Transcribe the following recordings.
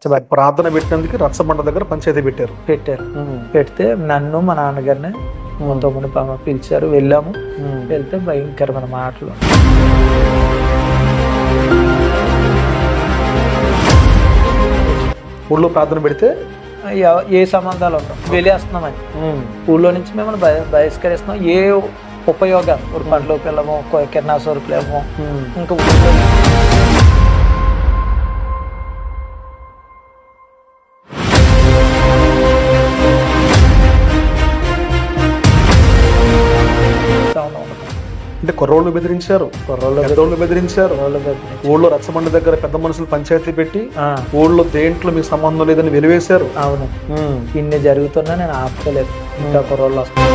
ప్రార్థన పెట్టినందుకు రచ్చబండ దగ్గర పంచాయతీ పెట్టారు. పెడితే నన్ను మా నాన్నగారిని తమ్ముని పిలిచారు. వెళ్ళాము. వెళ్తే భయంకరమైన మాటలు. ఊళ్ళో ప్రార్థన పెడితే ఏ సంబంధాలు ఉండవు, వెళ్ళేస్తున్నామని ఊళ్ళో నుంచి మిమ్మల్ని బహిష్కరిస్తున్నాం. ఏ ఉపయోగాలు ఇప్పుడు పండ్లోకి వెళ్ళము, కిరణా సరుకులు వెళ్ళము. ఇంకా అంటే కుర్రోళ్ళు బెదిరించారు, ఊళ్ళో రచ్చబండ దగ్గర పెద్ద మనుషులు పంచాయతీ పెట్టి ఊళ్ళో దేంట్లో మీకు సంబంధం లేదని వెలివేశారు. అవును, ఇన్ని జరుగుతున్నా నేను ఆపుకోలేదు. ఇంకా కుర్రోళ్ళు వస్తారు.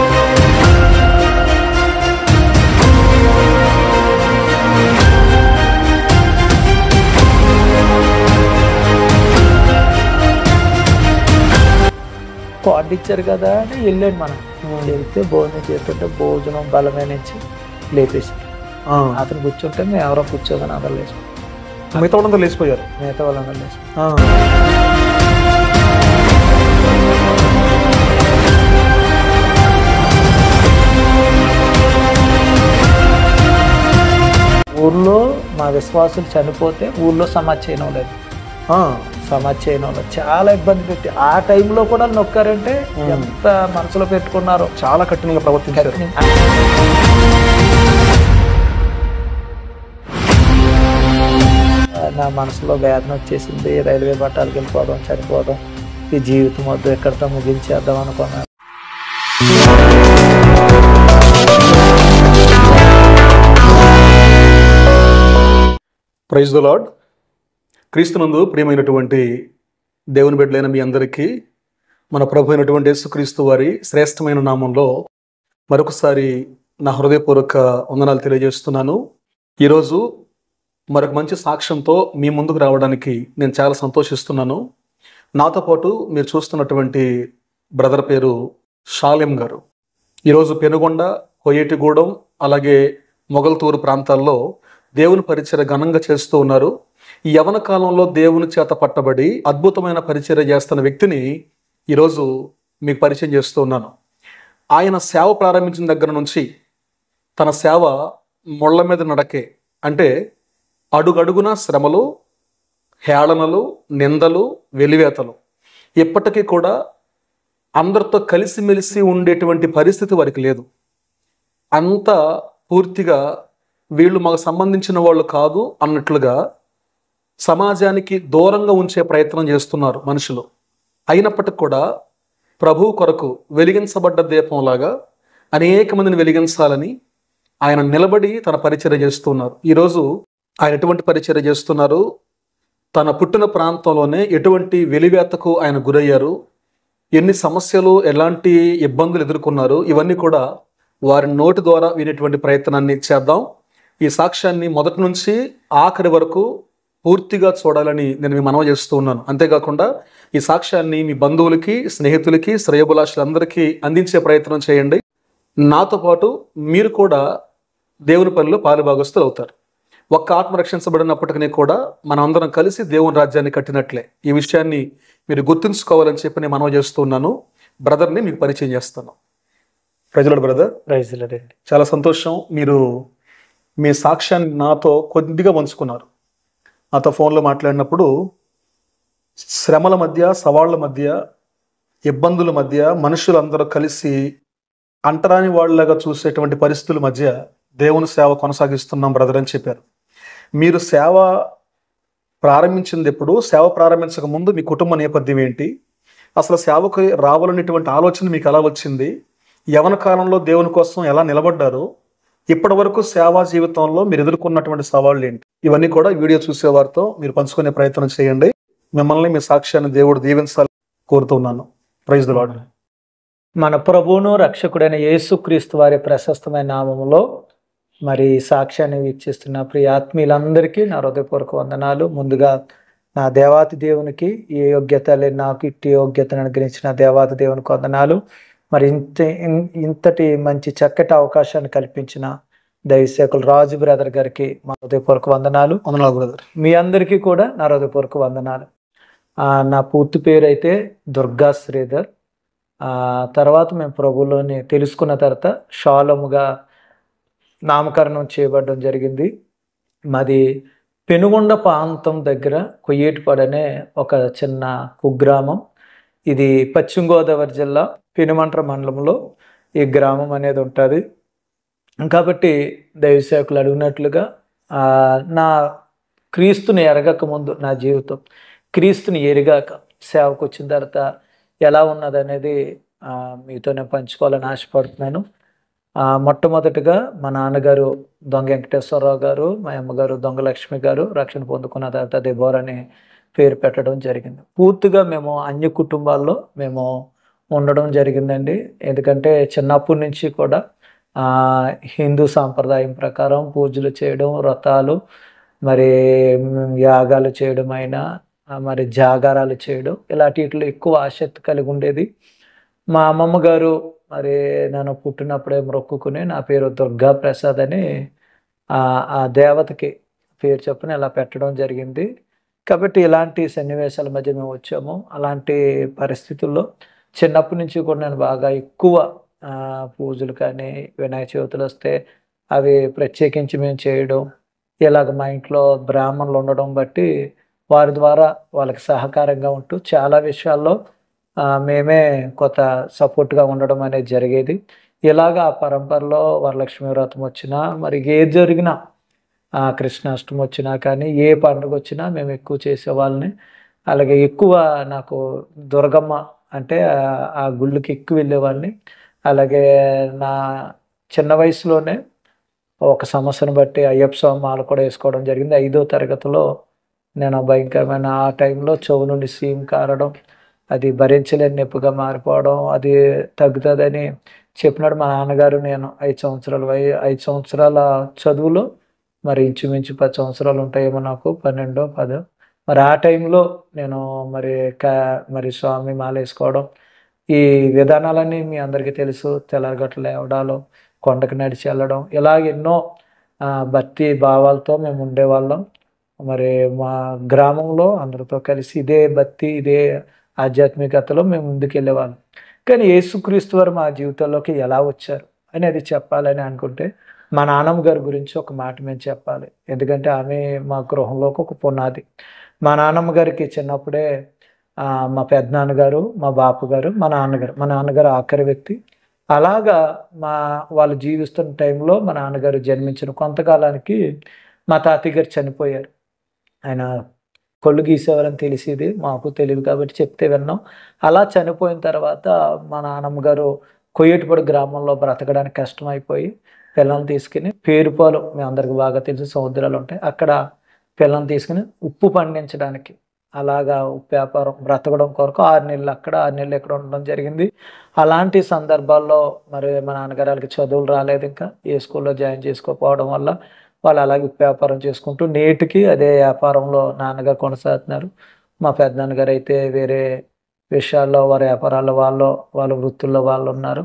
కార్డు ఇచ్చారు కదా అని వెళ్ళాడు. మనం వెళ్తే భోజనం చేస్తుంటే భోజనం బలమైన నుంచి లేపేసి అతను కూర్చుంటే మేము ఎవరో కూర్చోదని అందరు లేచిపోయారు. మిగతా వాళ్ళందరూ లేచిపోయారు. మిగతా వాళ్ళందరూ లేచిపోయారు. ఊర్లో మా విశ్వాసులు చనిపోతే ఊర్లో సమాధి చేయడం లేదు. సమాధి చేయడం లేదు, చాలా ఇబ్బంది పెట్టి ఆ టైంలో కూడా నొక్కారంటే ఎంత మనసులో పెట్టుకున్నారో. చాలా కఠినంగా ప్రవర్తించారు. నా మనసులో వేదన వచ్చేసింది. రైల్వే పట్టాలకు వెళ్ళిపోవడం, చనిపోవడం, ఈ జీవితం వద్దు, ఎక్కడితో ముగించేద్దాం అనుకున్నాను. Praise the Lord. క్రీస్తునందు ప్రియమైనటువంటి దేవుని బిడ్డలైన మీ అందరికీ మన ప్రభు అయినటువంటి యేసుక్రీస్తు వారి శ్రేష్టమైన నామంలో మరొకసారి నా హృదయపూర్వక వందనాలు తెలియజేస్తున్నాను. ఈరోజు మరొక మంచి సాక్ష్యంతో మీ ముందుకు రావడానికి నేను చాలా సంతోషిస్తున్నాను. నాతో పాటు మీరు చూస్తున్నటువంటి బ్రదర్ పేరు షాలెం గారు. ఈరోజు పెనుగొండ, కొయ్యేటిగూడెం, అలాగే మొగల్తూరు ప్రాంతాల్లో దేవుని పరిచర్య ఘనంగా చేస్తూ ఉన్నారు. ఈ యవన కాలంలో దేవుని చేత పట్టబడి అద్భుతమైన పరిచర్య చేస్తున్న వ్యక్తిని ఈరోజు మీకు పరిచయం చేస్తూ ఉన్నాను. ఆయన సేవ ప్రారంభించిన దగ్గర నుంచి తన సేవ ముళ్ళ మీద నడకే, అంటే అడుగడుగున శ్రమలు, హేళనలు, నిందలు, వెలివేతలు. ఇప్పటికీ కూడా అందరితో కలిసిమెలిసి ఉండేటువంటి పరిస్థితి వారికి లేదు. అంతా పూర్తిగా వీళ్ళు మాకు సంబంధించిన వాళ్ళు కాదు అన్నట్లుగా సమాజానికి దూరంగా ఉంచే ప్రయత్నం చేస్తున్నారు మనుషులు. అయినప్పటికీ కూడా ప్రభువు కొరకు వెలిగించబడ్డ దీపంలాగా అనేక మందిని వెలిగించాలని ఆయన నిలబడి తన పరిచర్య చేస్తున్నారు. ఈరోజు ఆయన ఎటువంటి పరిచర్య చేస్తున్నారు, తన పుట్టిన ప్రాంతంలోనే ఎటువంటి వెలివేతకు ఆయన గురయ్యారు, ఎన్ని సమస్యలు, ఎలాంటి ఇబ్బందులు ఎదుర్కొన్నారు, ఇవన్నీ కూడా వారి నోటి ద్వారా వినేటువంటి ప్రయత్నాన్ని చేద్దాం. ఈ సాక్ష్యాన్ని మొదటి నుంచి ఆఖరి వరకు పూర్తిగా చూడాలని నేను మీ మనవి చేస్తూ ఉన్నాను. అంతేకాకుండా ఈ సాక్ష్యాన్ని మీ బంధువులకి, స్నేహితులకి, శ్రేయోభిలాషులందరికీ అందించే ప్రయత్నం చేయండి. నాతో పాటు మీరు కూడా దేవుని పనిలో పాలుభాగస్తులు అవుతారు. ఒక్క ఆత్మ రక్షించబడినప్పటికీ కూడా మనం అందరం కలిసి దేవుని రాజ్యాన్ని కట్టినట్లే. ఈ విషయాన్ని మీరు గుర్తుంచుకోవాలని చెప్పి నేను మనవి చేస్తూ ఉన్నాను. బ్రదర్ని మీకు పరిచయం చేస్తాను. Praise Lord brother. Praise Lord. చాలా సంతోషం, మీరు మీ సాక్ష్యాన్ని నాతో కొద్దిగా పంచుకున్నారు. నాతో ఫోన్లో మాట్లాడినప్పుడు శ్రమల మధ్య, సవాళ్ళ మధ్య, ఇబ్బందుల మధ్య మనుషులందరూ కలిసి అంటరాని వాళ్ళగా చూసేటువంటి పరిస్థితుల మధ్య దేవుని సేవ కొనసాగిస్తున్నాం బ్రదర్ అని చెప్పారు. మీరు సేవ ప్రారంభించింది ఎప్పుడు, సేవ ప్రారంభించక ముందు మీ కుటుంబ నేపథ్యం ఏంటి, అసలు సేవకు రావాలనేటువంటి ఆలోచన మీకు ఎలా వచ్చింది, యవన కాలంలో దేవుని కోసం ఎలా నిలబడ్డారు, ఇప్పటి వరకు సేవా జీవితంలో మీరు ఎదుర్కొన్నటువంటి సవాళ్ళు ఏంటి, ఇవన్నీ కూడా వీడియో చూసేవారితో మీరు పంచుకునే ప్రయత్నం చేయండి. మిమ్మల్ని, మీ సాక్ష్యాన్ని దేవుడు దీవించాలని కోరుతున్నాను. Praise the Lord. మన ప్రభువును రక్షకుడైన యేసుక్రీస్తు వారి ప్రశస్తమైన నామములో మరి సాక్ష్యాన్ని వీక్షిస్తున్న ప్రియ ఆత్మీయులందరికీ నా హృదయపూర్వక వందనాలు. ముందుగా నా దేవాతి దేవునికి, ఏ యోగ్యత లేదు నాకు ఇట్టి యోగ్యతను అనుగ్రహించిన దేవాతి దేవునికి వందనాలు. మరి ఇంతటి మంచి చక్కటి అవకాశాన్ని కల్పించిన దైవసేవకులు రాజు బ్రదర్ గారికి మా హృదయపూర్వక వందనాలు. వందనాలు బ్రదర్. మీ అందరికీ కూడా నా హృదయపూర్వక వందనాలు. నా పూర్తి పేరు అయితే దుర్గా శ్రీధర్. తర్వాత మేము ప్రభువులోని తెలుసుకున్న తర్వాత షాలోముగా నామకరణం చేయబడడం జరిగింది. మాది పెనుగొండ ప్రాంతం దగ్గర కొయ్యేటిపాడు అనే ఒక చిన్న కుగ్రామం. ఇది పశ్చిమ గోదావరి జిల్లా పెనుమంట్ర మండలంలో ఈ గ్రామం అనేది ఉంటుంది. కాబట్టి దైవసేవకులు అడిగినట్లుగా నా క్రీస్తుని ఎరగక ముందు నా జీవితం, క్రీస్తుని ఎరిగాక సేవకు వచ్చిన తర్వాత ఎలా ఉన్నది అనేది మీతో నేను పంచుకోవాలని ఆశపడుతున్నాను. మొట్టమొదటిగా మా నాన్నగారు దొంగ వెంకటేశ్వరరావు గారు, మా అమ్మగారు దొంగ లక్ష్మి గారు రక్షణ పొందుకున్న తర్వాత దెబోరా అని పేరు పెట్టడం జరిగింది. పూర్తిగా మేము అన్య కుటుంబాల్లో మేము ఉండడం జరిగిందండి. ఎందుకంటే చిన్నప్పటి నుంచి కూడా హిందూ సాంప్రదాయం ప్రకారం పూజలు చేయడం, వ్రతాలు, మరి యాగాలు చేయడం అయినా, మరి జాగారాలు చేయడం, ఇలాంటి వీటిలో ఎక్కువ ఆసక్తి కలిగి ఉండేది. మా అమ్మమ్మ గారు మరి నన్ను పుట్టినప్పుడే మొక్కుకుని నా పేరు దుర్గా ప్రసాద్ అని ఆ దేవతకి పేరు చొప్పున ఇలా పెట్టడం జరిగింది. కాబట్టి ఇలాంటి సన్నివేశాల మధ్య మేము వచ్చాము. అలాంటి పరిస్థితుల్లో చిన్నప్పటి నుంచి కూడా నేను బాగా ఎక్కువ పూజలు కానీ, వినాయక చవితులు వస్తే అవి ప్రత్యేకించి మేము చేయడం, ఇలాగ మా ఇంట్లో బ్రాహ్మణులు ఉండడం బట్టి వారి ద్వారా వాళ్ళకి సహకారంగా ఉంటూ చాలా విషయాల్లో మేమే కొత్త సపోర్ట్గా ఉండడం అనేది జరిగేది. ఇలాగ ఆ పరంపరలో వరలక్ష్మి వ్రతం వచ్చినా, మరి ఏది జరిగినా, కృష్ణాష్టమి వచ్చినా కానీ, ఏ పండుగ వచ్చినా మేము ఎక్కువ చేసేవాళ్ళని. అలాగే ఎక్కువ నాకు దుర్గమ్మ అంటే ఆ గుళ్ళకి ఎక్కువ వెళ్ళేవాడిని. అలాగే నా చిన్న వయసులోనే ఒక సమస్యను బట్టి అయ్యప్ప స్వామి మాల కూడా వేసుకోవడం జరిగింది. 5వ తరగతిలో నేను భయంకరమైన ఆ టైంలో చెవు నుండి సీమ్ కారడం, అది భరించలేని నొప్పిగా మారిపోవడం, అది తగ్గుతుందని చెప్పినాడు మా నాన్నగారు. నేను 5 సంవత్సరాల చదువులో మరి ఇంచుమించు 10 సంవత్సరాలు ఉంటాయేమో నాకు, 12, 10. మరి ఆ టైంలో నేను మరి స్వామి మాల వేసుకోవడం, ఈ విధానాలన్నీ మీ అందరికీ తెలుసు. తెల్లరగట్ల లేవడాలు, కొండకు నడిచి వెళ్ళడం, ఇలాగ ఎన్నో భక్తి భావాలతో మేము ఉండేవాళ్ళం. మరి మా గ్రామంలో అందరితో కలిసి ఇదే భక్తి, ఇదే ఆధ్యాత్మికతలో మేము ముందుకెళ్ళేవాళ్ళం. కానీ యేసుక్రీస్తు వారు మా జీవితంలోకి ఎలా వచ్చారు అనేది చెప్పాలని అనుకుంటే మా నాన్నమ్మ గారి గురించి ఒక మాట మేము చెప్పాలి. ఎందుకంటే ఆమె మా గృహంలోకి ఒక పునాది. మా నాన్నమ్మ గారికి చిన్నప్పుడే మా పెద్దనాన్నగారు, మా బాపు గారు, మా నాన్నగారు ఆఖరి వ్యక్తి. అలాగా వాళ్ళు జీవిస్తున్న టైంలో మా నాన్నగారు జన్మించిన కొంతకాలానికి మా తాతయ్య గారు చనిపోయారు. ఆయన కళ్ళు గీసేవారని తెలిసేది, మాకు తెలియదు కాబట్టి చెప్తే విన్నాం. అలా చనిపోయిన తర్వాత మా నాన్నమ్మ గారు కొయ్యేటిపాడు గ్రామంలో బ్రతకడానికి కష్టమైపోయి పిల్లల్ని తీసుకుని పేరుపాలు, మీ అందరికి బాగా తెలుసు, సముద్రాలు ఉంటాయి అక్కడ, పిల్లల్ని తీసుకుని ఉప్పు పండించడానికి అలాగా ఉప్పు వ్యాపారం బ్రతకడం కొరకు 6 నెలలు అక్కడ 6 నెలలు ఇక్కడ ఉండడం జరిగింది. అలాంటి సందర్భాల్లో మరి మా నాన్నగారు వాళ్ళకి చదువులు రాలేదు, ఇంకా ఏ స్కూల్లో జాయిన్ చేసుకోకపోవడం వల్ల వాళ్ళు అలాగే ఉప్పు వ్యాపారం చేసుకుంటూ నేటికి అదే వ్యాపారంలో నాన్నగారు కొనసాగుతున్నారు. మా పెద్దనాన్నగారు అయితే వేరే విషయాల్లో వారి వ్యాపారాల్లో వాళ్ళ వృత్తుల్లో వాళ్ళు ఉన్నారు.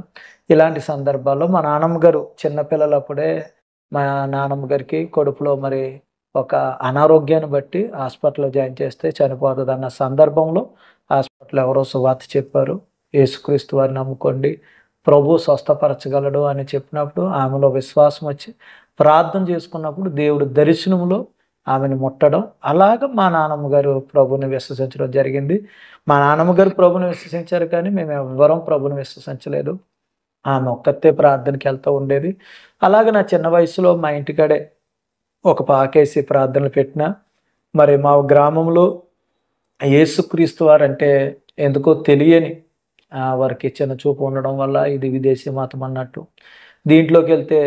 ఇలాంటి సందర్భాల్లో మా నాన్నమ్మ గారు చిన్నపిల్లలప్పుడే మా నాన్నమ్మ గారికి కడుపులో మరి ఒక అనారోగ్యాన్ని బట్టి హాస్పిటల్లో జాయిన్ చేస్తే చనిపోతుంది అన్న సందర్భంలో హాస్పిటల్ ఎవరో సువార్త చెప్పారు, యేసుక్రీస్తు వారిని నమ్ముకోండి, ప్రభు స్వస్థపరచగలడు అని చెప్పినప్పుడు ఆమెలో విశ్వాసం వచ్చి ప్రార్థన చేసుకున్నప్పుడు దేవుడు దర్శనంలో ఆమెను ముట్టడం, అలాగ మా నాన్నమ్మ గారు ప్రభుని విశ్వసించడం జరిగింది. మా నాన్నమ్మ గారు ప్రభుని విశ్వసించారు కానీ మేము ఎవ్వరం ప్రభుని విశ్వసించలేదు. ఆమె ఒక్కతే ప్రార్థనకి వెళ్తూ ఉండేది. అలాగే నా చిన్న వయసులో మా ఇంటికాడే ఒక పాకేసి ప్రార్థనలు పెట్టిన, మరి మా గ్రామంలో యేసుక్రీస్తు వారంటే ఎందుకో తెలియని వారికి చిన్న చూపు ఉండడం వల్ల ఇది విదేశీ మతం అన్నట్టు, దీంట్లోకి వెళ్తే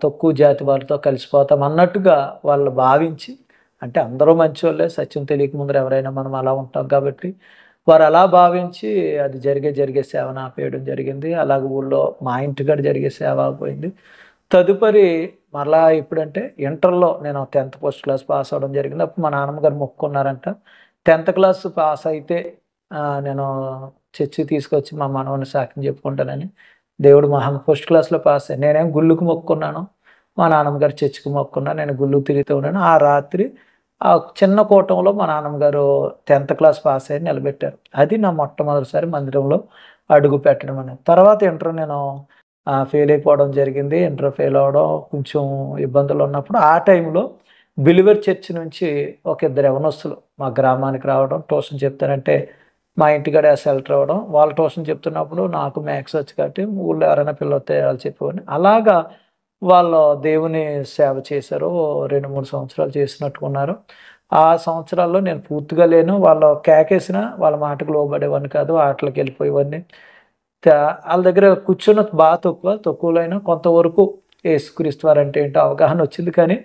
తక్కువ జాతి వారితో కలిసిపోతాం అన్నట్టుగా వాళ్ళు భావించి, అంటే అందరూ మంచి వాళ్ళే, సత్యం తెలియక ముందర ఎవరైనా మనం అలా ఉంటాం కాబట్టి వారు అలా భావించి అది జరిగే సేవను ఆపేయడం జరిగింది. అలాగే ఊళ్ళో మా ఇంటికాడ జరిగే సేవ ఆగిపోయింది. తదుపరి మరలా ఇప్పుడంటే ఇంటర్లో నేను 10th ఫస్ట్ క్లాస్ పాస్ అవ్వడం జరిగింది. అప్పుడు మా నాన్నమ్మ గారు మొక్కున్నారంట, 10th క్లాస్ పాస్ అయితే నేను చర్చి తీసుకొచ్చి మా మనవని సాక్ష్యం చెప్పుకుంటానని. దేవుడు ఫస్ట్ క్లాస్లో పాస్ అయ్యి, నేనేం గుళ్ళుకు మొక్కున్నాను, మా నాన్నమ్మ గారు చర్చికి మొక్కున్నా, నేను గుళ్ళుకు తిరుగుతూ ఉన్నాను. ఆ రాత్రి ఆ చిన్న కూటంలో మా నాన్నమ్మగారు 10th క్లాస్ పాస్ అయ్యి నిలబెట్టారు. అది నా మొట్టమొదటిసారి మందిరంలో అడుగు పెట్టడం అనేది. తర్వాత ఇంటర్ నేను ఫెయిల్ అయిపోవడం జరిగింది. ఇంటర్ ఫెయిల్ అవ్వడం, కొంచెం ఇబ్బందులు ఉన్నప్పుడు ఆ టైంలో బిలీవర్ చర్చ్ నుంచి ఒక ఇద్దరు యవనస్తులు మా గ్రామానికి రావడం, ట్యూషన్ చెప్తానంటే మా ఇంటికాడ షెల్టర్ అవ్వడం. వాళ్ళు ట్యూషన్ చెప్తున్నప్పుడు నాకు మ్యాథ్స్ వచ్చు కాబట్టి ఊళ్ళో ఎవరైనా పిల్లలొస్తే వాళ్ళు చెప్పేవాడిని. అలాగా వాళ్ళు దేవుని సేవ చేశారు. 2, 3 సంవత్సరాలు చేసినట్టున్నారు. ఆ సంవత్సరాల్లో నేను పూర్తిగా లేను. వాళ్ళు కేకేసినా వాళ్ళ మాటకు లోబడేవాడిని కాదు. ఆటలకెళ్ళిపోయేవాడిని. ఆళ్ళ దగ్గర కూర్చున్నది తక్కువలో అయినా కొంతవరకు యేసుక్రీస్తు వారంటే ఏంటో అవగాహన వచ్చింది. కానీ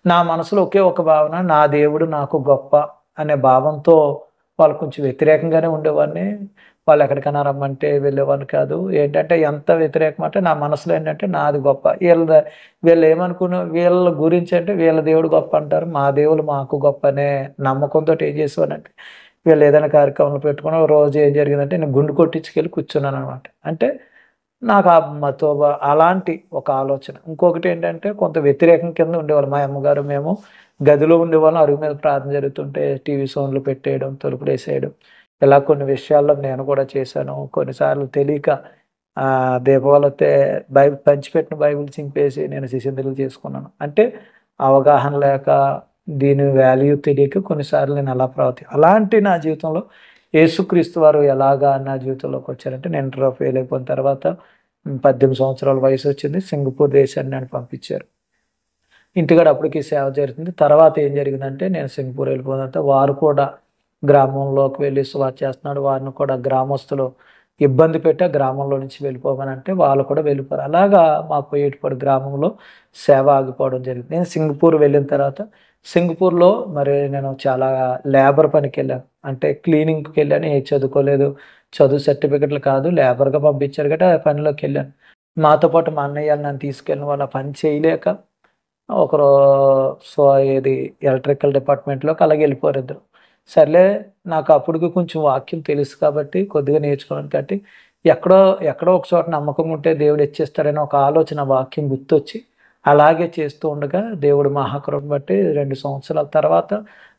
నా మనసులో ఒకే ఒక భావన, నా దేవుడు నాకు గొప్ప అనే భావంతో వాళ్ళు కొంచెం వ్యతిరేకంగానే ఉండేవాడిని. వాళ్ళు ఎక్కడికైనా రమ్మంటే వెళ్ళేవాడిని కాదు. ఏంటంటే ఎంత వ్యతిరేకం అంటే నా మనసులో ఏంటంటే నాది గొప్ప. వీళ్ళ గురించి అంటే వీళ్ళ దేవుడు గొప్ప అంటారు. మా దేవుడు మాకు గొప్ప అనే నమ్మకంతోటి ఏం చేసేవాడినంటే వీళ్ళు ఏదైనా కార్యక్రమాలు పెట్టుకుని ఓ రోజు ఏం జరిగిందంటే నేను గుండు కొట్టించుకెళ్ళి కూర్చున్నాననమాట. అంటే నాకు అలాంటి ఒక ఆలోచన. ఇంకొకటి ఏంటంటే కొంత వ్యతిరేకం కింద ఉండేవాళ్ళు. మా అమ్మగారు, మేము గదిలో ఉండేవాళ్ళం. అరుగు మీద ప్రార్థన జరుగుతుంటే టీవీ సౌండ్‌లు పెట్టేయడం, తలుపులేసేయడం. ఇలా కొన్ని విషయాల్లో నేను కూడా చేశాను. కొన్నిసార్లు తెలియక దీపావళొత్తే పంచిపెట్టిన బైబిల్ చింపేసి నేను సిసింద్రీలు చేసుకున్నాను. అంటే అవగాహన లేక, దీని వాల్యూ తెలియక కొన్నిసార్లు నేను అలా అలాంటి నా జీవితంలో యేసుక్రీస్తు వారు ఎలాగా నా జీవితంలోకొచ్చారంటే నేను ఇంటర్‌లో ఫెయిల్ అయిపోయిన తర్వాత 18 సంవత్సరాల వయసొచ్చింది. సింగపూర్ దేశానికి నన్ను పంపించారు. ఇంటికాడ అప్పటికి సేవ జరుగుతుంది. తర్వాత ఏం జరిగిందంటే నేను సింగపూర్ వెళ్ళిపోయిన తర్వాత వారు కూడా గ్రామంలోకి వెళ్ళి సువార్త చేస్తున్నాడు. వారిని కూడా గ్రామస్తులు ఇబ్బంది పెట్టి ఆ గ్రామంలో నుంచి వెళ్ళిపోమనంటే వాళ్ళు కూడా వెళ్ళిపోయారు. అలాగా మా పోయేటిపాడు గ్రామంలో సేవ ఆగిపోవడం జరిగింది. నేను సింగపూర్ వెళ్ళిన తర్వాత సింగపూర్‌లో మరి నేను చాలా లేబర్ పనికెళ్ళాను. అంటే క్లీనింగ్‌కెళ్ళాను. ఏది చదువుకోలేదు. చదువు సర్టిఫికెట్లు కాదు. లేబర్‌గా పంపించారు కాబట్టి ఆ పనిలోకెళ్ళాను. మాతో పాటు మా అన్నయ్యలు నన్ను తీసుకెళ్ళిన వాళ్ళు ఆ పని చేయలేక ఒకరు సో ఏది ఎలక్ట్రికల్ డిపార్ట్మెంట్‌లోకి అలాగే వెళ్ళిపోయారు ఇద్దరు. సర్లే నాకు అప్పటికి కొంచెం వాక్యం తెలుసు కాబట్టి కొద్దిగా నేర్చుకున్నాను కాబట్టి ఎక్కడో ఎక్కడో ఒక చోట నమ్మకం ఉంటే దేవుడు ఇచ్చేస్తాడని ఒక ఆలోచన వాక్యం గుర్తొచ్చి అలాగే చేస్తూ ఉండగా దేవుడు మహాకృపను బట్టి 2 సంవత్సరాల తర్వాత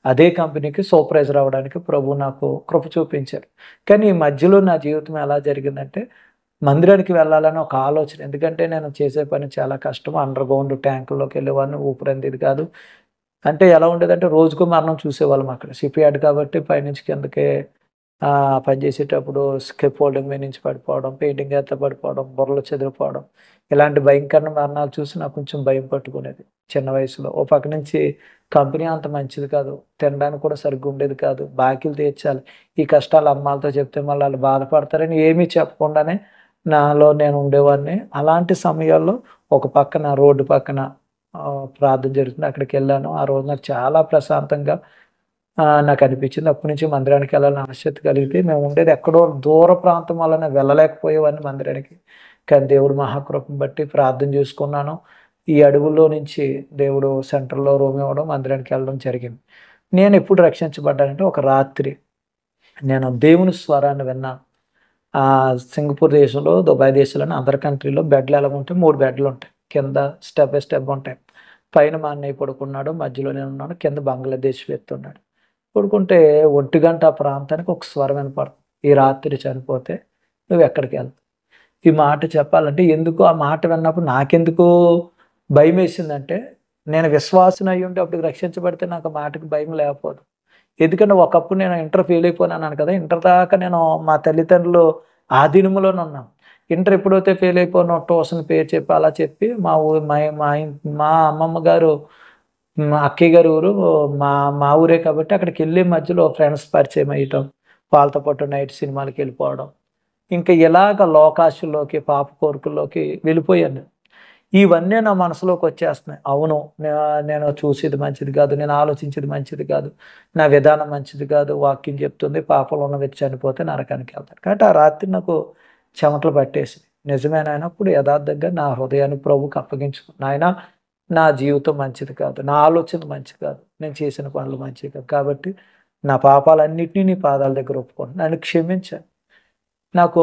అదే కంపెనీకి సూపర్వైజర్ అవ్వడానికి ప్రభువు నాకు కృప చూపించారు. కానీ ఈ మధ్యలో నా జీవితం ఎలా జరిగిందంటే మందిరానికి వెళ్ళాలని ఒక ఆలోచన. ఎందుకంటే నేను చేసే పని చాలా కష్టం. అండర్ గ్రౌండ్ ట్యాంకుల్లోకి వెళ్ళేవాడిని. ఊపిరందేది కాదు. అంటే ఎలా ఉండేదంటే రోజుకో మరణం చూసేవాళ్ళం అక్కడ. షిప్ యార్డ్ కాబట్టి పైనుంచి కిందకే పని చేసేటప్పుడు స్కాఫోల్డింగ్ మీద నుంచి పడిపోవడం, పెయింటింగ్ ఏత్త పడిపోవడం, బుర్రలు చెదిరిపోవడం, ఇలాంటి భయంకర మరణాలు చూసి నాకు కొంచెం భయం పట్టుకునేది చిన్న వయసులో. ఓ పక్క నుంచి కంపెనీ అంత మంచిది కాదు. తినడానికి కూడా సరిగ్గా ఉండేది కాదు. బాకీలు తీర్చాలి. ఈ కష్టాలు అమ్మాలతో చెప్తే మళ్ళీ ఆళ్ళు బాధపడతారని ఏమీ చెప్పకుండానే నాలో నేను ఉండేవాడిని. అలాంటి సమయాల్లో ఒక పక్కన రోడ్డు పక్కన ప్రార్థన జరుగుతుంది. అక్కడికెళ్ళాను. ఆ రోజు నాకు చాలా ప్రశాంతంగా నాకనిపించింది. అప్పటి నుంచి మందిరానికి వెళ్ళాలని ఆసక్తి కలిగితే మేము ఉండేది ఎక్కడో దూర ప్రాంతం వలన వెళ్ళలేకపోయేవాడిని మందిరానికి. కానీ దేవుడు మహాకృపను బట్టి ప్రార్థన చేసుకున్నాను. ఈ అడవుల్లో నుంచి దేవుడు సెంటర్‌లో రూమ్ ఇవ్వడం, మందిరానికి వెళ్ళడం జరిగింది. నేను ఎప్పుడు రక్షించబడ్డానంటే ఒక రాత్రి నేను దేవుని స్వరాన్ని విన్నాను. సింగపూర్ దేశంలో, దుబాయ్ దేశంలోని అదర్ కంట్రీలో బెడ్‌లు ఎలాగుంటాయి 3 బెడ్‌లుంటాయి. కింద స్టెప్ బై స్టెప్ ఉంటాయి. పైన మా అన్నయ్య పడుకున్నాడు. మధ్యలో నేనున్నాను. కింద బంగ్లాదేశ్ వ్యక్తి ఉన్నాడు. పడుకుంటే 1 గంట ఆ ప్రాంతానికి ఒక స్వరం వినపడుతుంది. "ఈ రాత్రి చనిపోతే నువ్వెక్కడికెళ్తావు?" ఈ మాట చెప్పాలంటే ఎందుకు ఆ మాట విన్నప్పుడు నాకెందుకు భయమేసిందంటే, నేను విశ్వాసిని అయ్యుండి అప్పటికి రక్షించబడితే నాకు ఆ మాటకి భయం లేకపోదు. ఎందుకంటే ఒకప్పుడు నేను ఇంటర్ ఫెయిల్ అయిపోయానన్నాను కదా! ఇంటర్ దాకా నేను మా తల్లిదండ్రులు ఆధీనంలోనే ఉన్నాం. ఇంటర్ ఎప్పుడైతే ఫెయిల్ అయిపోయానో ట్యూషన్ పేరు చెప్పి అలా చెప్పి మా ఊ మా మా ఇన్ మా అమ్మమ్మ గారు మా అక్కయ్య గారి ఊరు మా మా ఊరే కాబట్టి అక్కడికెళ్ళే మధ్యలో ఫ్రెండ్స్ పరిచయం అయ్యటం. వాళ్ళతో పాటు నైట్ సినిమాలకెళ్ళిపోవడం. ఇంకా ఇలాగ లోకాశల్లోకి, పాప కోరికల్లోకి వెళ్ళిపోయాను నేను. ఇవన్నీ నా మనసులోకొచ్చేస్తున్నాయి. అవును. నేను చూసేది మంచిది కాదు. నేను ఆలోచించేది మంచిది కాదు. నా విధానం మంచిది కాదు. వాక్యం చెప్తుంది పాపంలో ఉన్న వ్యక్తి చనిపోతే నరకానికెళ్తాడు. కాబట్టి ఆ రాత్రి నాకు చెమటలు పట్టేసింది. నిజమే నాయన అప్పుడు యథార్థంగా నా హృదయాన్ని ప్రభువుకి అప్పగించుకున్నా. నాయనా నా జీవితం మంచిది కాదు. నా ఆలోచన మంచిది కాదు. నేను చేసిన పనులు మంచివి కాదు. కాబట్టి నా పాపాలన్నిటిని నీ పాదాల దగ్గర ఒప్పుకుంటున్నాను. నన్ను క్షమించండి. నాకు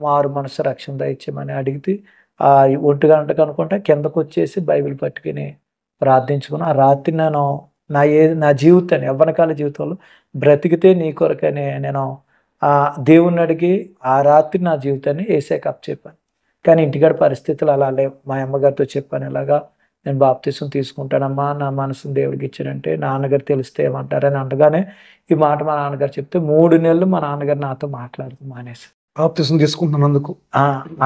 మారు మనసు రక్షణ దయచేయమని అడిగితే 1 గంటకు అనుకుంటా కిందకొచ్చేసి బైబిల్ పట్టుకొని ప్రార్థించుకుని ఆ రాత్రి నేను నా జీవితాన్ని యవ్వనకాల జీవితంలో బ్రతికితే నీ కొరకని నేను ఆ దేవుణ్ణి అడిగి ఆ రాత్రి నా జీవితాన్ని ఏసైకి అప్పచెప్పాను. కానీ ఇంటికాడ పరిస్థితులు అలా లేవు. మా అమ్మగారితో చెప్పాను, ఇలాగా నేను బాప్తిసం తీసుకుంటానమ్మా, నా మనసుని దేవుడికి ఇచ్చానంటే. నాన్నగారు తెలిస్తే ఏమంటారని అనగానే ఈ మాట మా నాన్నగారు చెప్తే 3 నెలలు మా నాన్నగారు నాతో మాట్లాడుతూ మానేసి. బాప్తిసం తీసుకుంటున్నందుకు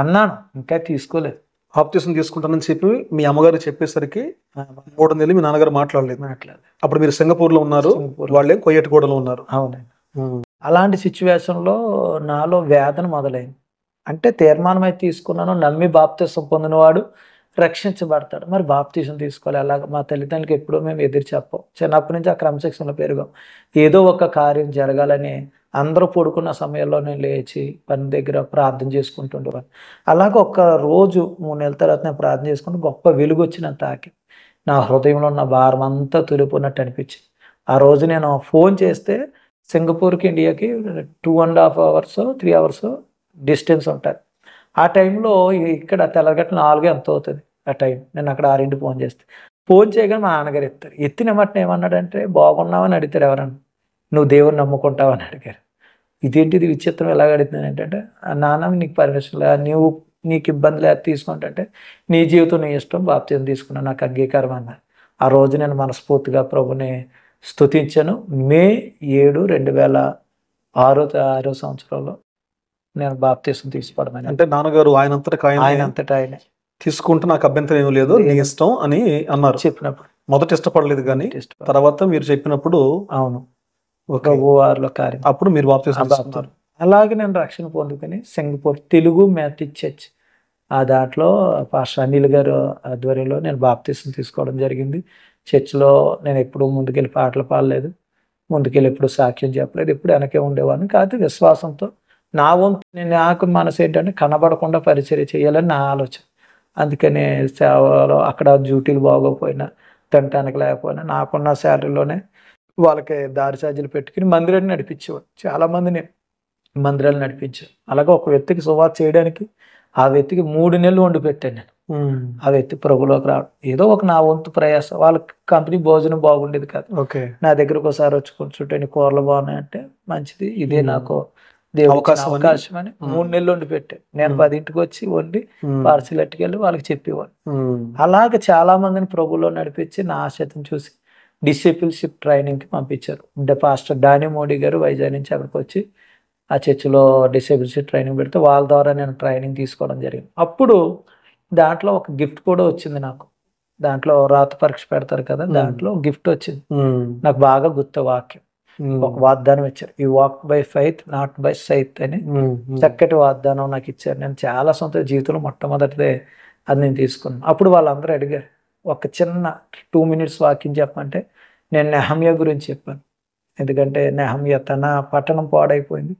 అన్నాను, ఇంకా తీసుకోలేదు. బాప్తిసం తీసుకుంటానని చెప్పి మీ అమ్మగారు చెప్పేసరికి 3 నెలలు మీ నాన్నగారు మాట్లాడలేదు. అప్పుడు మీరు సింగపూర్లో ఉన్నారు, వాళ్ళే కొయ్యటిగూడలో ఉన్నారు. అవునండి. అలాంటి సిచ్యువేషన్లో నాలో వేదన మొదలైంది. అంటే తీర్మానం అయితే తీసుకున్నాను, నమ్మి బాప్తిసం పొందినవాడు రక్షించబడతాడు. మరి బాప్తిసం తీసుకోవాలి అలాగ. మా తల్లిదండ్రులకి ఎప్పుడూ మేము ఎదురు చెప్పం. చిన్నప్పటి నుంచి ఆ క్రమశిక్షణలో పెరిగాం. ఏదో ఒక కార్యం జరగాలని అందరూ పడుకున్న సమయంలో నేను లేచి పని దగ్గర ప్రార్థన చేసుకుంటుండేవాడిని. అలాగ ఒక రోజు 3 నెలల తర్వాత నేను ప్రార్థన చేసుకుంటూ గొప్ప వెలుగు వచ్చినంత తాకి నా హృదయంలో ఉన్న భారం అంతా తొలిపోయినట్టు అనిపించింది. ఆ రోజు నేను ఫోన్ చేస్తే సింగపూర్కి ఇండియాకి 2.5 hours 3 hours డిస్టెన్స్ ఉంటుంది. ఆ టైంలో ఇక్కడ తెల్లగట్ల 4 ఎంతో అవుతుంది ఆ టైం. నేను అక్కడ 6 ఫోన్ చేస్తే, ఫోన్ చేయగానే మా నాన్నగారు ఎత్తారు. ఎత్తిన మట్టిన ఏమన్నాడంటే, బాగున్నావని అడుగుతారు ఎవరన్నా, నువ్వు దేవుని నమ్ముకుంటావని అడిగారు. ఇదేంటిది విచిత్రం, ఎలాగ అడుగుతున్నాను ఏంటంటే, నాన్న నీకు పర్మిషన్ లేదు, నీకు ఇబ్బంది లేదు తీసుకుంటే నీ జీవితం నీ ఇష్టం, బాప్తిసం తీసుకున్నా, నాకు అంగీకారం అన్నారు. ఆ రోజు నేను మనస్ఫూర్తిగా ప్రభుని స్తుతించాను. మే 7, 2006 సంవత్సరంలో నేను బాప్తిసం తీసుకోవడం. అంటే నాన్నగారు ఆయనంతటా ఆయనే తీసుకుంటే నాకు అభ్యంతరం ఏమీ లేదు, నీ ఇష్టం అని అన్నారు. చెప్పినప్పుడు మొదట ఇష్టపడలేదు, కానీ తర్వాత మీరు చెప్పినప్పుడు అవును ప్రభువారిలో కార్యం, అప్పుడు మీరు బాప్తిసం తీసుకున్నారు. అలాగే నేను రక్షణ పొందుకొని సింగపూర్ తెలుగు మెథడిస్ట్ చర్చ్ ఆ దాంట్లో పాస్టర్ అనిల్ గారు ఆధ్వర్యంలో నేను బాప్తిసం తీసుకోవడం జరిగింది. చర్చ్లో నేను ఎప్పుడూ ముందుకెళ్ళి పాటలు పాడలేదు, ముందుకెళ్ళి ఎప్పుడు సాక్ష్యం చెప్పలేదు, ఎప్పుడు వెనకే ఉండేవాడిని. కాదు విశ్వాసంతో నా వంతు నాకు మనసు ఏంటంటే కనబడకుండా పరిచర్య చేయాలని నా ఆలోచన. అందుకని సేవలో అక్కడ డ్యూటీలు బాగోపోయినా, తినటానికి లేకపోయినా నాకున్న శాలరీలోనే వాళ్ళకి దారి ఛార్జీలు పెట్టుకుని మందిరాన్ని నడిపించేవాడు. చాలామందిని మందిరాలు నడిపించాను. అలాగే ఒక వ్యక్తికి సువార్త చేయడానికి ఆ వ్యక్తికి 3 నెలలు వండి పెట్టాను నేను. ఆ వ్యక్తి ప్రభులోకి రావడం ఏదో ఒక నా వంతు ప్రయాసం. వాళ్ళకి కంపెనీ భోజనం బాగుండేది కాదు, నా దగ్గరకు ఒకసారి వచ్చి కూర్చుంటే నీ కూరలు బాగున్నాయంటే మంచిది, ఇదే నాకు అవకాశం అని 3 నెలలు వండి పెట్టాను. నేను 10ంటికి వచ్చి వండి పార్సిల్ ఎట్టుకెళ్ళి వాళ్ళకి చెప్పేవాడు. అలాగే చాలా మందిని ప్రభులో నడిపించి నా ఆశయం చూసి డిసిపుల్షిప్ ట్రైనింగ్కి పంపించారు. అంటే పాస్టర్ డానీ మోడీ గారు వైజాగ్ నుంచి అక్కడికి వచ్చి ఆ చర్చిలో డిసేబిలిటీ ట్రైనింగ్ పెడితే వాళ్ళ ద్వారా నేను ట్రైనింగ్ తీసుకోవడం జరిగింది. అప్పుడు దాంట్లో ఒక గిఫ్ట్ కూడా వచ్చింది నాకు. దాంట్లో రాత పరీక్ష పెడతారు కదా, దాంట్లో గిఫ్ట్ వచ్చింది. నాకు బాగా గుర్తు వాక్యం, ఒక వాగ్దానం ఇచ్చారు, you walk by faith not by sight అని. చక్కటి వాగ్దానం నాకు ఇచ్చారు. నేను చాలా సొంత జీవితంలో మొట్టమొదటిదే అది నేను తీసుకున్నాను. అప్పుడు వాళ్ళందరూ అడిగారు ఒక చిన్న 2 minutes వాక్యం చెప్పమంటే నేను నెహమ్యా గురించి చెప్పాను. ఎందుకంటే నెహమ్యా తన పట్టణం పాడైపోయింది,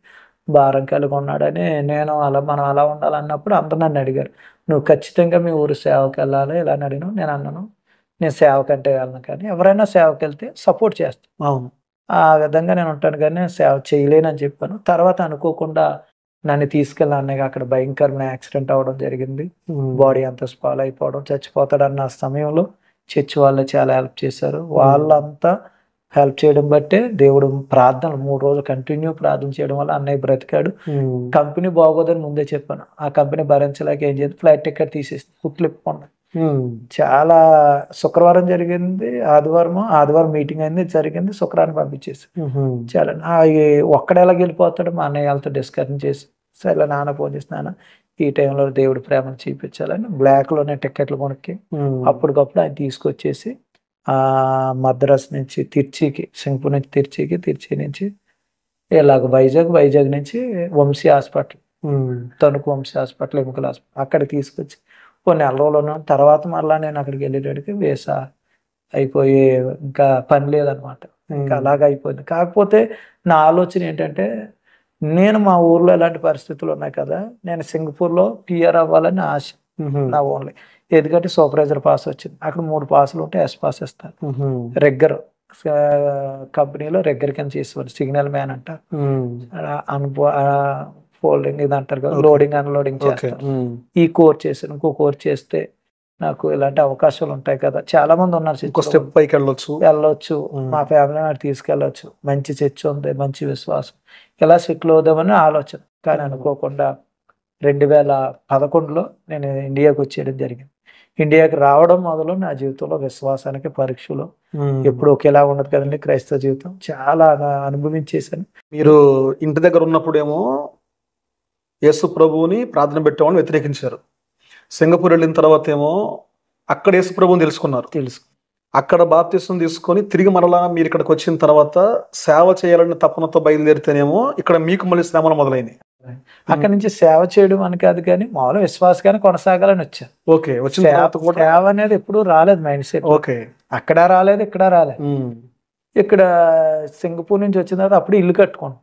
భారం కలిగి ఉన్నాడని మనం అలా ఉండాలన్నప్పుడు అందరూ నన్ను అడిగారు, నువ్వు ఖచ్చితంగా మీ ఊరు సేవకి వెళ్ళాలి ఇలా అని అడిగినావు. నేను అన్నాను, నేను సేవకంటే వెళ్ళను, కానీ ఎవరైనా సేవకి వెళ్తే సపోర్ట్ చేస్తాను. అవును, ఆ విధంగా నేను ఉంటాను, కానీ సేవ చేయలేనని చెప్పాను. తర్వాత అనుకోకుండా నన్ను తీసుకెళ్ళి అన్నయ్య అక్కడ భయంకరమైన యాక్సిడెంట్ అవ్వడం జరిగింది. బాడీ అంతా స్పాల్ అయిపోవడం, చచ్చిపోతాడన్న సమయంలో చర్చి వాళ్ళు చాలా హెల్ప్ చేశారు. వాళ్ళంతా హెల్ప్ చేయడం బట్టే దేవుడు ప్రార్థనలు 3 రోజులు కంటిన్యూ ప్రార్థన చేయడం వల్ల అన్నయ్య బ్రతికాడు. కంపెనీ బాగోదని ముందే చెప్పాను, ఆ కంపెనీ భరించలేక ఏం చేసి ఫ్లైట్ టికెట్ తీసేసి కుట్లిప్పకుండా చాలా. శుక్రవారం జరిగింది, ఆదివారం మీటింగ్ అయింది జరిగింది, శుక్రవారం పంపించేసి చాలా ఒక్కడే ఎలా వెళ్ళిపోతాడు. మా అన్నయ్య వాళ్ళతో డిస్కషన్ చేసి సరే నాన్న ఫోన్ చేసి, నాన్న ఈ టైంలో దేవుడి ప్రేమను చూపించాలని బ్లాక్లోనే టికెట్లు కొనుక్కి అప్పటికప్పుడు ఆయన తీసుకొచ్చేసి మద్రాస్ నుంచి తిర్చికి, సింగపూర్ నుంచి తిర్చి నుంచి ఇలాగ వైజాగ్ నుంచి వంశీ హాస్పిటల్, తణుకు వంశీ హాస్పిటల్, ఎముకల హాస్పిటల్ అక్కడికి తీసుకొచ్చి కొన్ని నెల రోజులు ఉన్నాను. తర్వాత మళ్ళీ నేను అక్కడికి వెళ్ళేటడికి వీసా అయిపోయి ఇంకా పని లేదనమాట, ఇంకా అలాగ అయిపోయింది. కాకపోతే నా ఆలోచన ఏంటంటే, నేను మా ఊర్లో ఎలాంటి పరిస్థితులు ఉన్నాయి కదా, నేను సింగపూర్లో పిఆర్ అవ్వాలని ఆశ నా ఓన్లీ. ఎందుకంటే సూపర్వైజర్ పాస్ వచ్చింది, అక్కడ 3 పాసులు ఉంటే ఎస్ పాస్ ఇస్తారు. రెగ్గర్ కంపెనీలో రెగ్గర్ కింద చేసేవారు, సిగ్నల్ మ్యాన్ అంట, ఫోల్డింగ్ ఇది అంటారు కదా, లోడింగ్ అన్లోడింగ్ చేస్తారు. ఈ కోర్స్ చేశాను. ఇంకో కోర్స్ చేస్తే నాకు ఇలాంటి అవకాశాలు ఉంటాయి కదా, చాలా మంది ఉన్నారు ఇంకో చర్చిలో. స్టెప్ పైకి వెళ్ళొచ్చు. వెళ్ళొచ్చు, మా ఫ్యామిలీ నాకు తీసుకెళ్ళొచ్చు, మంచి చర్చ్ ఉంది, మంచి విశ్వాసం, ఇలా సెటిల్ అవుదామని ఆలోచన. కానీ అనుకోకుండా 2011లో నేను ఇండియాకి వచ్చేయడం జరిగింది. ఇండియాకి రావడం మొదలు నా జీవితంలో విశ్వాసానికి పరీక్షలు ఎప్పుడు ఒకేలా ఉండదు కదండి. క్రైస్తవ జీవితం చాలా అనుభవించేశాను. మీరు ఇంటి దగ్గర ఉన్నప్పుడేమో యేసు ప్రభువుని ప్రార్థన పెట్టేవాళ్ళని వ్యతిరేకించారు. సింగపూర్ వెళ్ళిన తర్వాత ఏమో అక్కడ యేసు ప్రభువుని తెలుసుకున్నారు. తెలుసు. అక్కడ బాప్తిసం తీసుకొని తిరిగి మరలా మీరు ఇక్కడికి వచ్చిన తర్వాత సేవ చేయాలని తపనతో బయలుదేరితేనేమో ఇక్కడ మీకు మళ్ళీ శ్రమలు మొదలైనవి. అక్కడి నుంచి సేవ చేయడం అని కాదు, కానీ మామూలు విశ్వాసగానే కొనసాగాలని వచ్చాను. ఓకే, వచ్చిన తర్వాత కూడా సేవ అనేది ఎప్పుడు రాలేదు మైండ్ సెట్. ఓకే, అక్కడ రాలేదు, ఇక్కడ రాలేదు. ఇక్కడ సింగపూర్ నుంచి వచ్చిన తర్వాత అప్పుడు ఇల్లు కట్టుకున్నాం.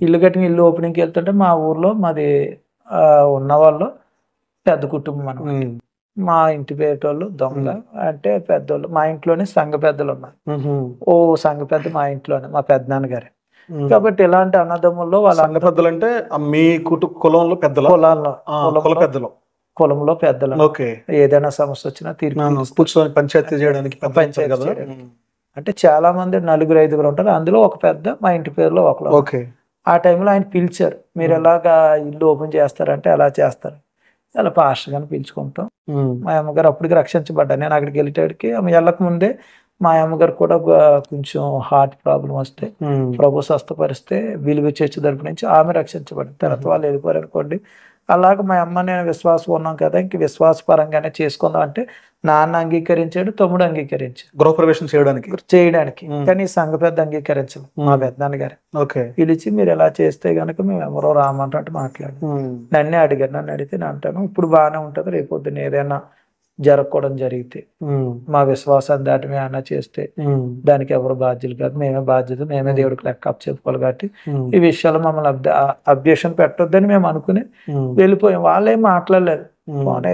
ఇల్లు కట్టిన ఇల్లు ఓపెనింగ్కి వెళ్తుంటే మా ఊర్లో మాది ఉన్న వాళ్ళు పెద్ద కుటుంబం అన్నమాట. మా ఇంటి పేటోళ్ళు దొంగ అంటే పెద్దోళ్ళు. మా ఇంట్లోనే సంఘ పెద్దలు ఉన్నారు. ఓ సంఘ పెద్ద మా ఇంట్లోనే మా పెద్దనాన్నగారే. కాబట్టి ఇలాంటి అన్నదమ్ముల్లో వాళ్ళ సంఘ పెద్దలు అంటే మీ కులంలో పెద్దలు, కులంలో పెద్దలు. ఓకే, ఏదైనా సమస్య వచ్చినా తీర్పు కూర్చొని పంచాయతీ చేయడానికి అంటే చాలా మంది 4-5 ఉంటారు. అందులో ఒక పెద్ద మా ఇంటి పేరులో ఒకరు. ఓకే, ఆ టైంలో ఆయన పిలిచారు, మీరు ఎలాగా ఇల్లు ఓపెన్ చేస్తారంటే అలా చేస్తారు. అలా పాస్టర్ గాని పిలుచుకుంటాం. మా అమ్మగారు అప్పటికి రక్షించబడ్డారు. నేను అక్కడికి వెళ్ళేటడికి ఆమె వెళ్ళక ముందే మా అమ్మగారు కూడా కొంచెం హార్ట్ ప్రాబ్లం వస్తే ప్రభు స్వస్థపరిస్తే విలువ చర్చి తరపు నుంచి ఆమె రక్షించబడింది. తర్వాత వాళ్ళు వెళ్ళిపోయారు అనుకోండి. అలాగే మా అమ్మ నేను విశ్వాసం ఉన్నాం కదా, ఇంక విశ్వాసపరంగానే చేసుకుందాం అంటే నాన్న అంగీకరించాడు, తమ్ముడు అంగీకరించాడు గృహప్రవేశం చేయడానికి. కానీ సంఘ పెద్ద అంగీకరించదు. మా పెద్దనాన్నగారు ఓకే పిలిచి మీరు ఎలా చేస్తే గనక మేము ఎవరో రామంటే మాట్లాడు. నన్నే అడిగారు. నన్ను అడిగితే నేను అంటాను ఇప్పుడు బాగానే ఉంటుంది, రేపొద్దున ఏదైనా జరగకూడదు జరిగితే మా విశ్వాసాన్ని దాటి మేము ఏమైనా చేస్తే దానికి ఎవరు బాధ్యులు కాదు, మేమే బాధ్యత, మేమే దేవుడికి లెక్క చెప్పుకోవాలి. కాబట్టి ఈ విషయాలు మమ్మల్ని అబ్జెక్షన్ పెట్టొద్దని మేము అనుకుని వెళ్ళిపోయాం. వాళ్ళేం మాట్లాడలేదు.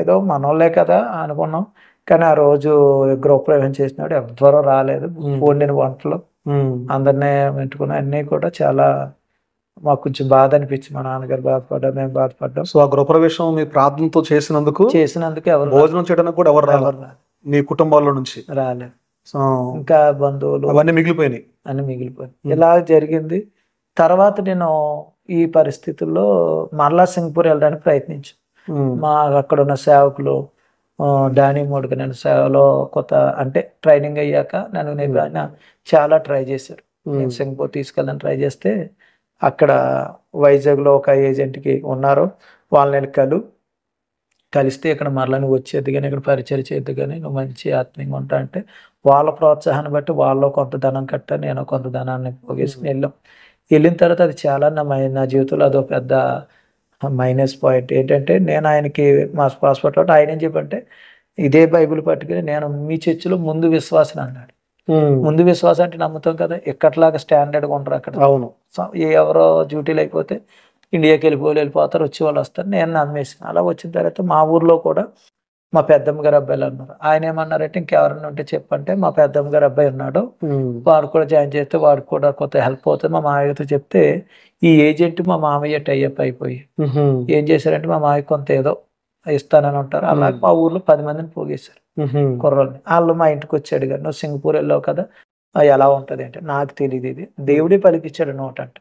ఏదో మనోళ్ళే కదా అనుకున్నాం. కానీ ఆ రోజు గృహప్రవేశం చేసినాడు ఎవ్వరూ రాలేదు. వండిన వంటలు అందరినీ పెట్టుకున్నా అన్నీ కూడా చాలా మాకు కొంచెం బాధ అనిపించి మా నాన్నగారు బాధపడ్డా, మేము బాధపడ్డాం. సో ఆ గృహప్రవేశం మీ ప్రార్థనతో చేసినందుకు ఎవరు భోజనం చేయడానికి కూడా ఎవరు రాలేదు మీ కుటుంబాల్లో నుంచి రాలేదు. ఇంకా బంధువులు అవన్నీ మిగిలిపోయినాయి. ఇలా జరిగింది. తర్వాత నేను ఈ పరిస్థితుల్లో మరలా సింగపూర్ వెళ్ళడానికి ప్రయత్నించు. మా అక్కడ ఉన్న సేవకులు డానీ మోడ్గా నేను సేవలో కొత్త అంటే ట్రైనింగ్ అయ్యాక ఆయన చాలా ట్రై చేశారు. నేను సింగపూర్ తీసుకెళ్ళని ట్రై చేస్తే అక్కడ వైజాగ్లో ఒక ఏజెంట్కి ఉన్నారు. వాళ్ళని కలిస్తే ఇక్కడ మరలా నువ్వు వచ్చేది కానీ ఇక్కడ పరిచయం చేయద్దు కానీ నువ్వు మంచి ఆత్మీయంగా ఉంటా అంటే వాళ్ళ ప్రోత్సాహాన్ని బట్టి వాళ్ళు కొంత ధనం కట్టా, నేను కొంత ధనాన్ని పోగేసుకుని వెళ్ళిన తర్వాత అది చాలా నా జీవితంలో అదో పెద్ద మైనస్ పాయింట్. ఏంటంటే నేను ఆయనకి మా పాస్పోర్ట్లో ఆయన ఏం చెప్పంటే ఇదే బైబిల్ పట్టుకుని నేను మీ చర్చిలో ముందు విశ్వాసం అన్నాడు. ముందు విశ్వాసం అంటే నమ్ముతాం కదా, ఎక్కట్లాగా స్టాండర్డ్గా ఉండరు అక్కడ. అవును, ఎవరో డ్యూటీలు అయిపోతే ఇండియాకి వెళ్ళిపోతారు, వచ్చి వాళ్ళు వస్తారు. నేను నమ్మేసి అలా వచ్చిన తర్వాత మా ఊర్లో కూడా మా పెద్దమ్మ గారు అబ్బాయిలు అన్నారు. ఆయన ఏమన్నారంటే ఇంకెవరైనా ఉంటే చెప్పంటే మా పెద్దమ్మ గారు అబ్బాయి ఉన్నాడు, వాడు కూడా జాయిన్ చేస్తే వాడికి కూడా కొంత హెల్ప్ అవుతుంది. మా మామయ్యతో చెప్తే ఈ ఏజెంట్ మా మామయ్య టైఅప్ అయిపోయి ఏం చేశారంటే మా మామయ్య కొంత ఏదో ఇస్తానని ఉంటారు. అలాగే మా ఊర్లో 10 మందిని పోగేశారు కుర్రోళ్ళని. వాళ్ళు మా ఇంటికి వచ్చాడు కానీ నువ్వు సింగపూర్ వెళ్ళావు కదా ఎలా ఉంటది అంటే నాకు తెలియదు, ఇది దేవుడే పలికిచ్చాడు నోట్ అంట.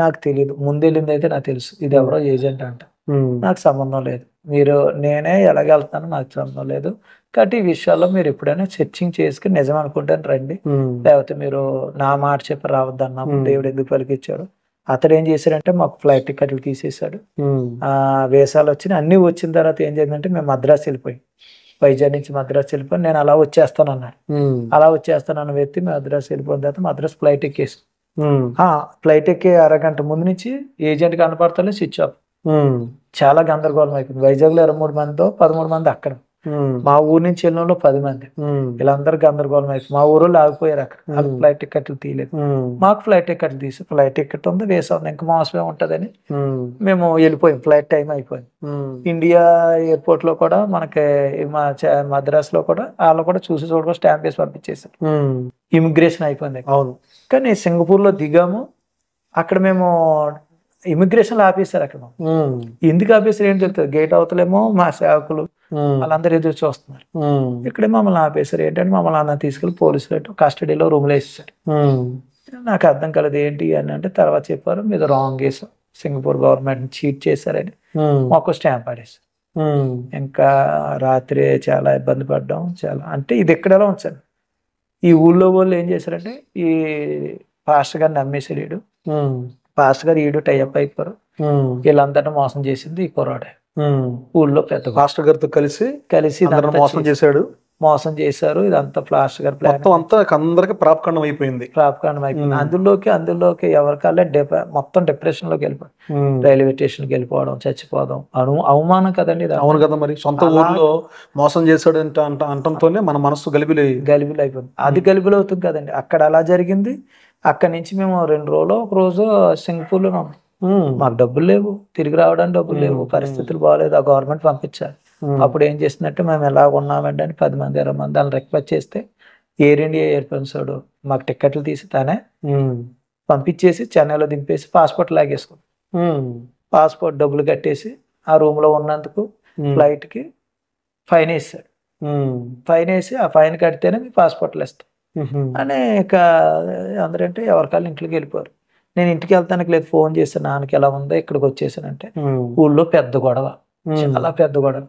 నాకు తెలియదు, ముందు వెళ్ళింది అయితే నాకు తెలుసు, ఇది ఎవరో ఏజెంట్ అంట, నాకు సంబంధం లేదు, నేనే ఎలాగెళ్తానో నాకు సంబంధం లేదు. కాబట్టి ఈ విషయాల్లో మీరు ఎప్పుడైనా సెర్చింగ్ చేసుకుని నిజం అనుకుంటాను రండి, లేకపోతే మీరు నా మాట చెప్పి రావద్దన్నా దేవుడు ఎందుకు పలికిచ్చాడు. అతడు ఏం చేశాడంటే మాకు ఫ్లైట్ టికెట్లు తీసేశాడు. వేసాలు వచ్చినాయి. అన్ని వచ్చిన తర్వాత ఏం చేసిందంటే మేము మద్రాసు వెళ్ళిపోయి వైజాగ్ నుంచి మద్రాసు వెళ్ళిపోయి నేను అలా వచ్చేస్తాను అన్నాడు. అలా వచ్చేస్తానన్న వ్యక్తి మద్రాసు వెళ్ళిపోయిన తర్వాత మద్రాసు ఫ్లైట్ ఎక్కేసి ఫ్లైట్ ఎక్కే అరగంట ముందు నుంచి ఏజెంట్ కనపడతలే స్విచ్ ఆఫ్. చాలా గందరగోళం అయిపోయింది. వైజాగ్ లో 23 మందితో 13 మంది అక్కడ, మా ఊరు నుంచి వెళ్ళిన 10 మంది, వీళ్ళందరూ గందరగోళం అయిపోయింది. మా ఊరు ఆగిపోయారు అక్కడ, వాళ్ళకి ఫ్లైట్ టికెట్లు తీయలేదు. మాకు ఫ్లైట్ టికెట్లు తీసి ఫ్లైట్ టికెట్ ఉంది వేసా ఉంది, ఇంకా మోసమే ఉంటదని మేము వెళ్ళిపోయాం. ఫ్లైట్ టైం అయిపోయింది. ఇండియా ఎయిర్పోర్ట్ లో కూడా మనకి మద్రాస్ లో కూడా వాళ్ళు కూడా చూడకుండా స్టాంప్ వేసి పంపించేసారు. ఇమిగ్రేషన్ అయిపోయింది. అవును. కానీ సింగపూర్ లో దిగాము. అక్కడ మేము ఇమిగ్రేషన్ ఆపేశారు అక్కడ. ఎందుకు ఆపేశారు ఏం చెప్తారు, గేట్ అవతలేమో మా సేవకులు వాళ్ళందరూ ఎదురు చూస్తున్నారు, ఇక్కడే మమ్మల్ని ఆపేశారు. ఏంటంటే మమ్మల్ని అన్న తీసుకెళ్ళి పోలీసులు కస్టడీలో రూమ్లో వేసేసారు. నాకు అర్థం కలదు ఏంటి అని అంటే తర్వాత చెప్పారు, మీద wrong case, Singapore government cheat చేశారని మాకు స్టాంప్ ఆడేసారు. ఇంకా రాత్రి చాలా ఇబ్బంది పడ్డాం. చాలా అంటే ఇది ఎక్కడెలా ఉంచాను, ఈ ఊళ్ళో వాళ్ళు ఏం చేశారంటే ఈ పాస్టర్ గారిని నమ్మేశాడు. ఈడు పాస్టర్ గారు ఈడు టైఅప్ అయిపోయారు. వీళ్ళందరినీ మోసం చేసింది ఈ కుర్రాడే. ఊళ్ళో పెద్ద పాస్టర్ గారితో కలిసి ఇదంతా మోసం చేశారు. ఇదంతా ప్లాస్టర్ గారు ప్లాన్ అంతా అందరికి ప్రాపకాండం అయిపోయింది. అందులోకి ఎవరికల్లా మొత్తం డిప్రెషన్ లోకి వెళ్ళిపోయి రైల్వే స్టేషన్కి వెళ్ళిపోవడం, చచ్చిపోవడం అవమానం కదండి. అవును కదా, మరి సొంత ఊర్లో మోసం చేశాడు అంటంతోనే మన మనసు గలిబిలైపోయింది. అది గలిబిలవుతుంది కదండి. అక్కడ అలా జరిగింది. అక్కడి నుంచి మేము 2 రోజులు ఒక రోజు సింగపూర్లో మాకు డబ్బులు లేవు, తిరిగి రావడానికి డబ్బులు లేవు, పరిస్థితులు బాగాలేదు. ఆ గవర్నమెంట్ పంపించారు. అప్పుడు ఏం చేసిందంటే మేము ఎలా ఉన్నామంటే అని 10 మంది 20 మంది వాళ్ళని రిక్వెస్ట్ చేస్తే ఎయిర్ ఇండియా ఎయిర్పోర్ట్స్ వాడు మాకు టికెట్లు తీసి తానే పంపించేసి చెన్నైలో దింపేసి పాస్పోర్ట్ లాగేసుకున్నాం. పాస్పోర్ట్ డబ్బులు కట్టేసి ఆ రూమ్ లో ఉన్నందుకు ఫ్లైట్ కి ఫైన్ వేసాడు. ఫైన్ వేసి ఆ ఫైన్ కడితేనే మీ పాస్పోర్ట్లు ఇస్తాం అని. ఇక అందరంటే ఎవరికాళ్ళు ఇంట్లోకి వెళ్ళిపోయారు. నేను ఇంటికి వెళ్తానికి లేదు, ఫోన్ చేశాను నాన్నకి ఎలా ఉందో ఇక్కడికి వచ్చేసానంటే ఊళ్ళో పెద్ద గొడవ, చాలా పెద్ద గొడవ.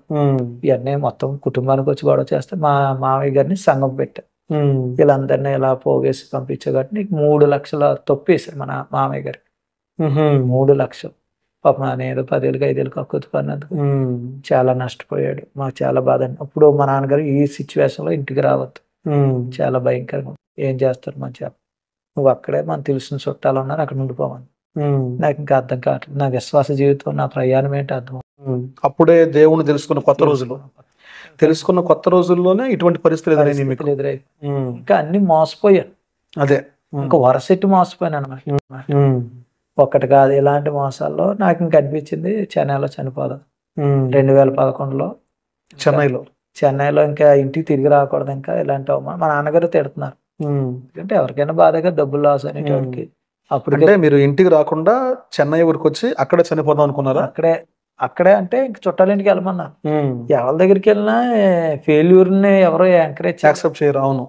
ఇవన్నీ మొత్తం కుటుంబానికి వచ్చి గొడవ చేస్తే మా మామయ్య గారిని సంఘం పెట్టారు. వీళ్ళందరినీ ఇలా పోగేసి పంపించే కాబట్టి నీకు 3 లక్షల తొప్పేశారు మన మామయ్య గారికి. 3 లక్షలు పాప నేను 10 ఏళ్ళకి 5 ఏళ్ళకి కక్కుతు పడినందుకు చాలా నష్టపోయాడు. మాకు చాలా బాధ. అప్పుడు మా నాన్నగారు ఈ సిచ్యువేషన్ లో ఇంటికి రావద్దు, చాలా భయంకరంగా ఏం చేస్తారు మంచిగా, నువ్వు అక్కడే మన తెలిసిన చుట్టాలు ఉన్నారు అక్కడ ఉండిపోమని. నాకు ఇంకా అర్థం కావట్లేదు, నా విశ్వాస జీవితం నా ప్రయాణం ఏంటి అర్థం. అప్పుడే దేవుని తెలుసుకున్న కొత్త రోజుల్లోనే ఇటువంటి పరిస్థితులు ఎదురై ఇంకా అన్ని మోసపోయాను. అదే ఇంకా వరసెట్టి మోసపోయాను అనమాట. ఒకటి కాదు, ఇలాంటి మోసాల్లో నాకు ఇంక అనిపించింది చెన్నైలో చనిపోదాం. 2011లో చెన్నైలో ఇంకా ఇంటికి తిరిగి రాకూడదు, ఇంకా ఇలాంటి మా నాన్నగారు తిడుతున్నారు. అంటే ఎవరికైనా బాధగా డబ్బులు లాస్ అనేటివాడికి. అప్పుడు మీరు ఇంటికి రాకుండా చెన్నై ఊరికి వచ్చి అక్కడ చనిపోదాం అనుకున్నారా? అక్కడే అంటే ఇంక చుట్టాలింటికి వెళ్ళమన్నారు. ఎవరి దగ్గరికి వెళ్ళినా ఫెయిల్యూర్ ని ఎవరో ఎంకరేజ్ యాక్సెప్ట్ చేయరు. అవును,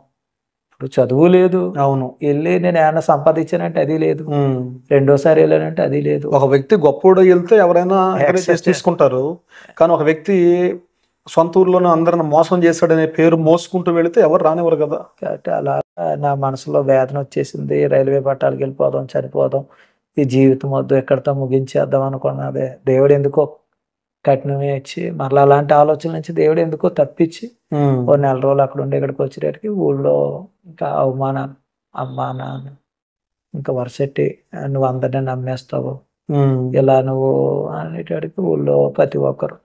ఇప్పుడు చదువు లేదు. అవును, వెళ్ళి నేను ఏమైనా సంపాదించానంటే అది లేదు, రెండోసారి వెళ్ళానంటే అది లేదు. ఒక వ్యక్తి గొప్పడు వెళ్తే ఎవరైనా తీసుకుంటారు, కానీ ఒక వ్యక్తి సొంత ఊర్లోనే అందరిని మోసం చేశాడనే పేరు మోసుకుంటూ వెళితే ఎవరు రానివ్వరు కదా. కాబట్టి అలా నా మనసులో వేదన వచ్చేసింది. రైల్వే పట్టాలకు వెళ్ళిపోదాం, చనిపోదాం, ఈ జీవితం వద్దు, ఎక్కడితో ముగించేద్దాం అనుకున్నదే. దేవుడు ఎందుకో కఠినమే ఇచ్చి మరలా అలాంటి ఆలోచన నుంచి దేవుడు ఎందుకో తప్పించి ఓ 4 రోజులు అక్కడ ఉండి ఇక్కడికి వచ్చేటప్పటికి ఊళ్ళో ఇంకా అవమానాలు, అమ్మా నాన్న ఇంకా వరసెట్టి నువ్వు అందరినీ నమ్మేస్తావు ఇలా నువ్వు అనేటడికి ఊళ్ళో ప్రతి ఒక్కరు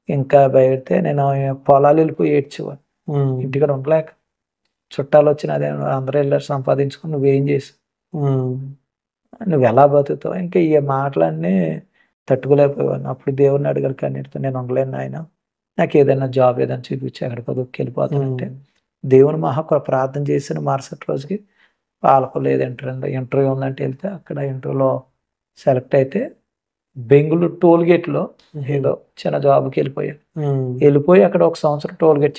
ఇంకా బయటే నేను పొలాలు వెళ్ళిపోయి ఏడ్చేవాడు. ఇంటికాడ ఉండలేక చుట్టాలు వచ్చిన అదే అందరూ వెళ్ళారు సంపాదించుకుని నువ్వేం చేసి నువ్వు ఎలా బతుకుతావు, ఇంకా ఈ మాటలన్నీ తట్టుకోలేకపోయాను. అప్పుడు దేవుడిని అడగాలి కన్నీటితో, నేను ఉండలేను ఆయన, నాకు ఏదైనా జాబ్ ఏదైనా చూపించి ఎక్కడికో వెళ్ళిపోతానంటే దేవుని మహాకృప ప్రార్థన చేసిన మరుసటి రోజుకి వాళ్ళకు లేదు ఇంటర్వ్యూ ఉందంటే వెళ్తే అక్కడ ఇంటర్వ్యూలో సెలెక్ట్ అయితే బెంగళూరు టోల్ గేట్ లో ఏదో చిన్న జాబ్కి వెళ్ళిపోయి అక్కడ 1 సంవత్సరం టోల్ గేట్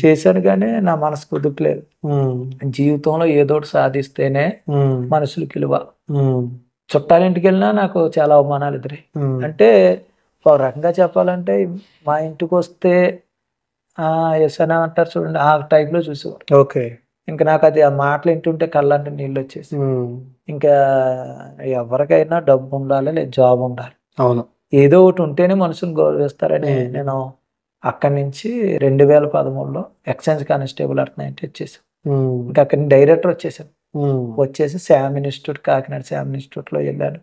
చేశాను కానీ నా మనసు కుదుటలేదు. జీవితంలో ఏదోటి సాధిస్తేనే మనుషులకి విలువ. చుట్టాలింటికి వెళ్ళినా నాకు చాలా అవమానాలు ఎదురై. అంటే ఒక రకంగా చెప్పాలంటే మా ఇంటికి వస్తే ఎస్ అని అంటారు చూడండి, ఆ టైప్ లో చూసేవారు. ఓకే, ఇంకా నాకు అది ఆ మాటలు వింటుంటే కళ్ళంటే నీళ్ళు వచ్చేసి, ఇంకా ఎవరికైనా డబ్బు ఉండాలి లేదా జాబ్ ఉండాలి, అవును, ఏదో ఒకటి ఉంటేనే మనుషులు గౌరవిస్తారని నేను అక్కడి నుంచి 2013లో ఎక్స్చేంజ్ కానిస్టేబుల్ అట్నైతే వచ్చేసాను. ఇంకా అక్కడి నుంచి డైరెక్టర్ వచ్చేసి Sam institute, Kakinada Sam institute లో వెళ్ళాను.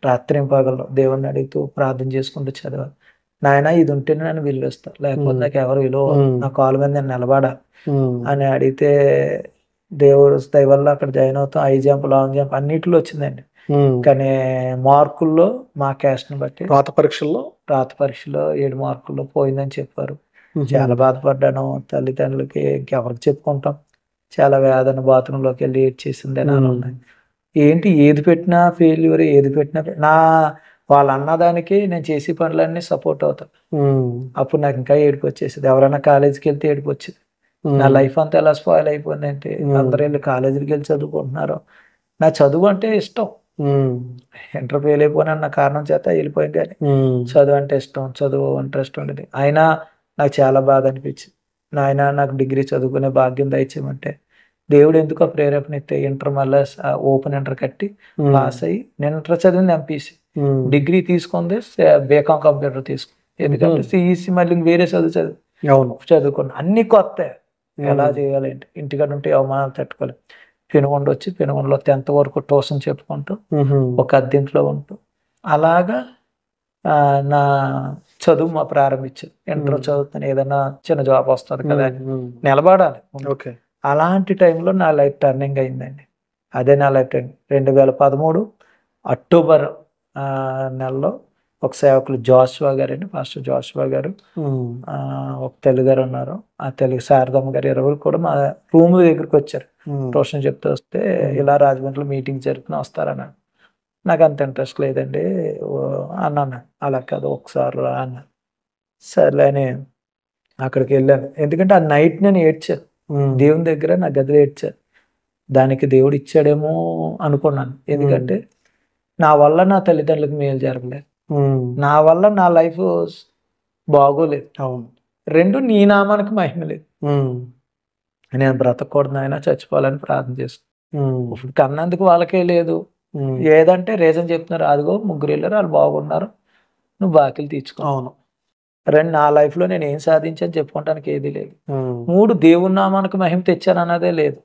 రాత్రి పగల్లో దేవుడిని అడుగుతూ ప్రార్థన చేసుకుంటూ చదివాను. నాయన ఇది ఉంటేనే నన్ను విలువిస్తా, లేకపోతే నాకు ఎవరు విలువ, నా కాలు మీద నేను నిలబడాలి అని అడిగితే దేవుడు దయ వల్ల అక్కడ జాయిన్ అవుతాం. హై జంప్, లాంగ్ జంప్ అన్నిటిలో వచ్చిందండి. కానీ మార్కుల్లో మా క్యాస్ట్ ని బట్టి రాత పరీక్షలో 7 మార్కుల్లో పోయిందని చెప్పారు. చాలా బాధపడ్డాను. తల్లిదండ్రులకి ఇంకెవరికి చెప్పుకుంటాం, చాలా వేదన, బాత్రూంలోకి వెళ్ళి ఏడ్చేసింది అని ఉన్నాయి. ఏంటి ఏది పెట్టినా ఫెయిల్యూర్, ఏది పెట్టినా నా వాళ్ళు అన్నదానికి నేను చేసే పనులన్నీ సపోర్ట్ అవుతాను. అప్పుడు నాకు ఇంకా ఏడుపు వచ్చేసింది. ఎవరైనా కాలేజీకి వెళ్తే ఏడుపు వచ్చేది. నా లైఫ్ అంతా ఎలా స్పాయిల్ అయిపోయిందంటే అందరూ వెళ్ళి కాలేజీకి వెళ్ళి చదువుకుంటున్నారు. నా చదువు అంటే ఇష్టం. ఇంటర్ ఫెయిల్ అయిపోయినా నా కారణం చేత వెళ్ళిపోయాను, కానీ చదువు అంటే ఇష్టం, చదువు ఇంట్రెస్ట్ ఉండేది. అయినా నాకు చాలా బాధ అనిపించింది. నాయన నాకు డిగ్రీ చదువుకునే భాగ్యం దయచేయమంటే దేవుడు ఎందుకో ప్రేరేపణ ఇస్తే ఇంటర్ మళ్ళీ ఓపెన్ ఇంటర్ కట్టి పాస్ అయ్యి నేను ఇంటర్ చదివింది ఎంపీసీ, డిగ్రీ తీసుకుంది బీకాం కంప్యూటర్ తీసుకుంది. ఎందుకంటే సిఈసి మళ్ళీ వేరే చదువుకున్నా. అన్ని కొత్త, ఎలా చేయాలంటే ఇంటికాడ ఉంటే అవమానాలు తట్టుకోలేదు. పెనుగొండ వచ్చి పెనుగొండలో 10th వరకు ట్యూషన్ చెప్పుకుంటూ ఒక అద్దెంట్లో ఉంటూ అలాగా నా చదువు మా ప్రారంభించారు. ఇంటర్ చదువుతాను, ఏదైనా చిన్న జాబ్ వస్తుంది కదా, నిలబడాలి. అలాంటి టైంలో నా లైఫ్ టర్నింగ్ అయిందండి. అదే నా లైఫ్ టర్నింగ్. 2013 అక్టోబర్ నెలలో ఒక సేవకులు జాషువా గారు అండి, పాస్టర్ జాషువా గారు, ఒక తెలుగు గారు ఉన్నారు. ఆ తెలుగు శారదమ్మ గారు 20 కూడా మా రూమ్ దగ్గరికి వచ్చారు. ట్యూషన్ చెప్తూ వస్తే ఇలా రాజమండ్రిలో మీటింగ్ జరుగుతున్నా వస్తారన్నాడు. నాకు అంత ఇంట్రెస్ట్ లేదండి అన్నాను. అలా కాదు ఒకసారి రా అన్నాను. సర్లే అని అక్కడికి వెళ్ళాను. ఎందుకంటే ఆ నైట్ నేను ఏడ్చాను దేవుని దగ్గర, నా గదిలో ఏడ్చాను. దానికి దేవుడు ఇచ్చాడేమో అనుకున్నాను. ఎందుకంటే నా వల్ల నా తల్లిదండ్రులకు మేలు జరగలేదు, నా వల్ల నా లైఫ్ బాగోలేదు. అవును. 2 నీ నామానికి మహిమ లేదు. నేను బ్రతకూడదు అయినా చచ్చిపోవాలని ప్రార్థన చేస్తాను. ఇప్పుడు కన్నందుకు వాళ్ళకే లేదు, ఏదంటే రీజన్ చెప్తున్నారు. అదిగో 3 వెళ్ళారు, వాళ్ళు బాగున్నారు, నువ్వు బాకీలు తీర్చుకో. అవును. 2 నా లైఫ్లో నేను ఏం సాధించాను చెప్పుకోవటానికి ఏది లేదు. 3 దేవుని నామానికి మహిమ తెచ్చాను అన్నదే లేదు.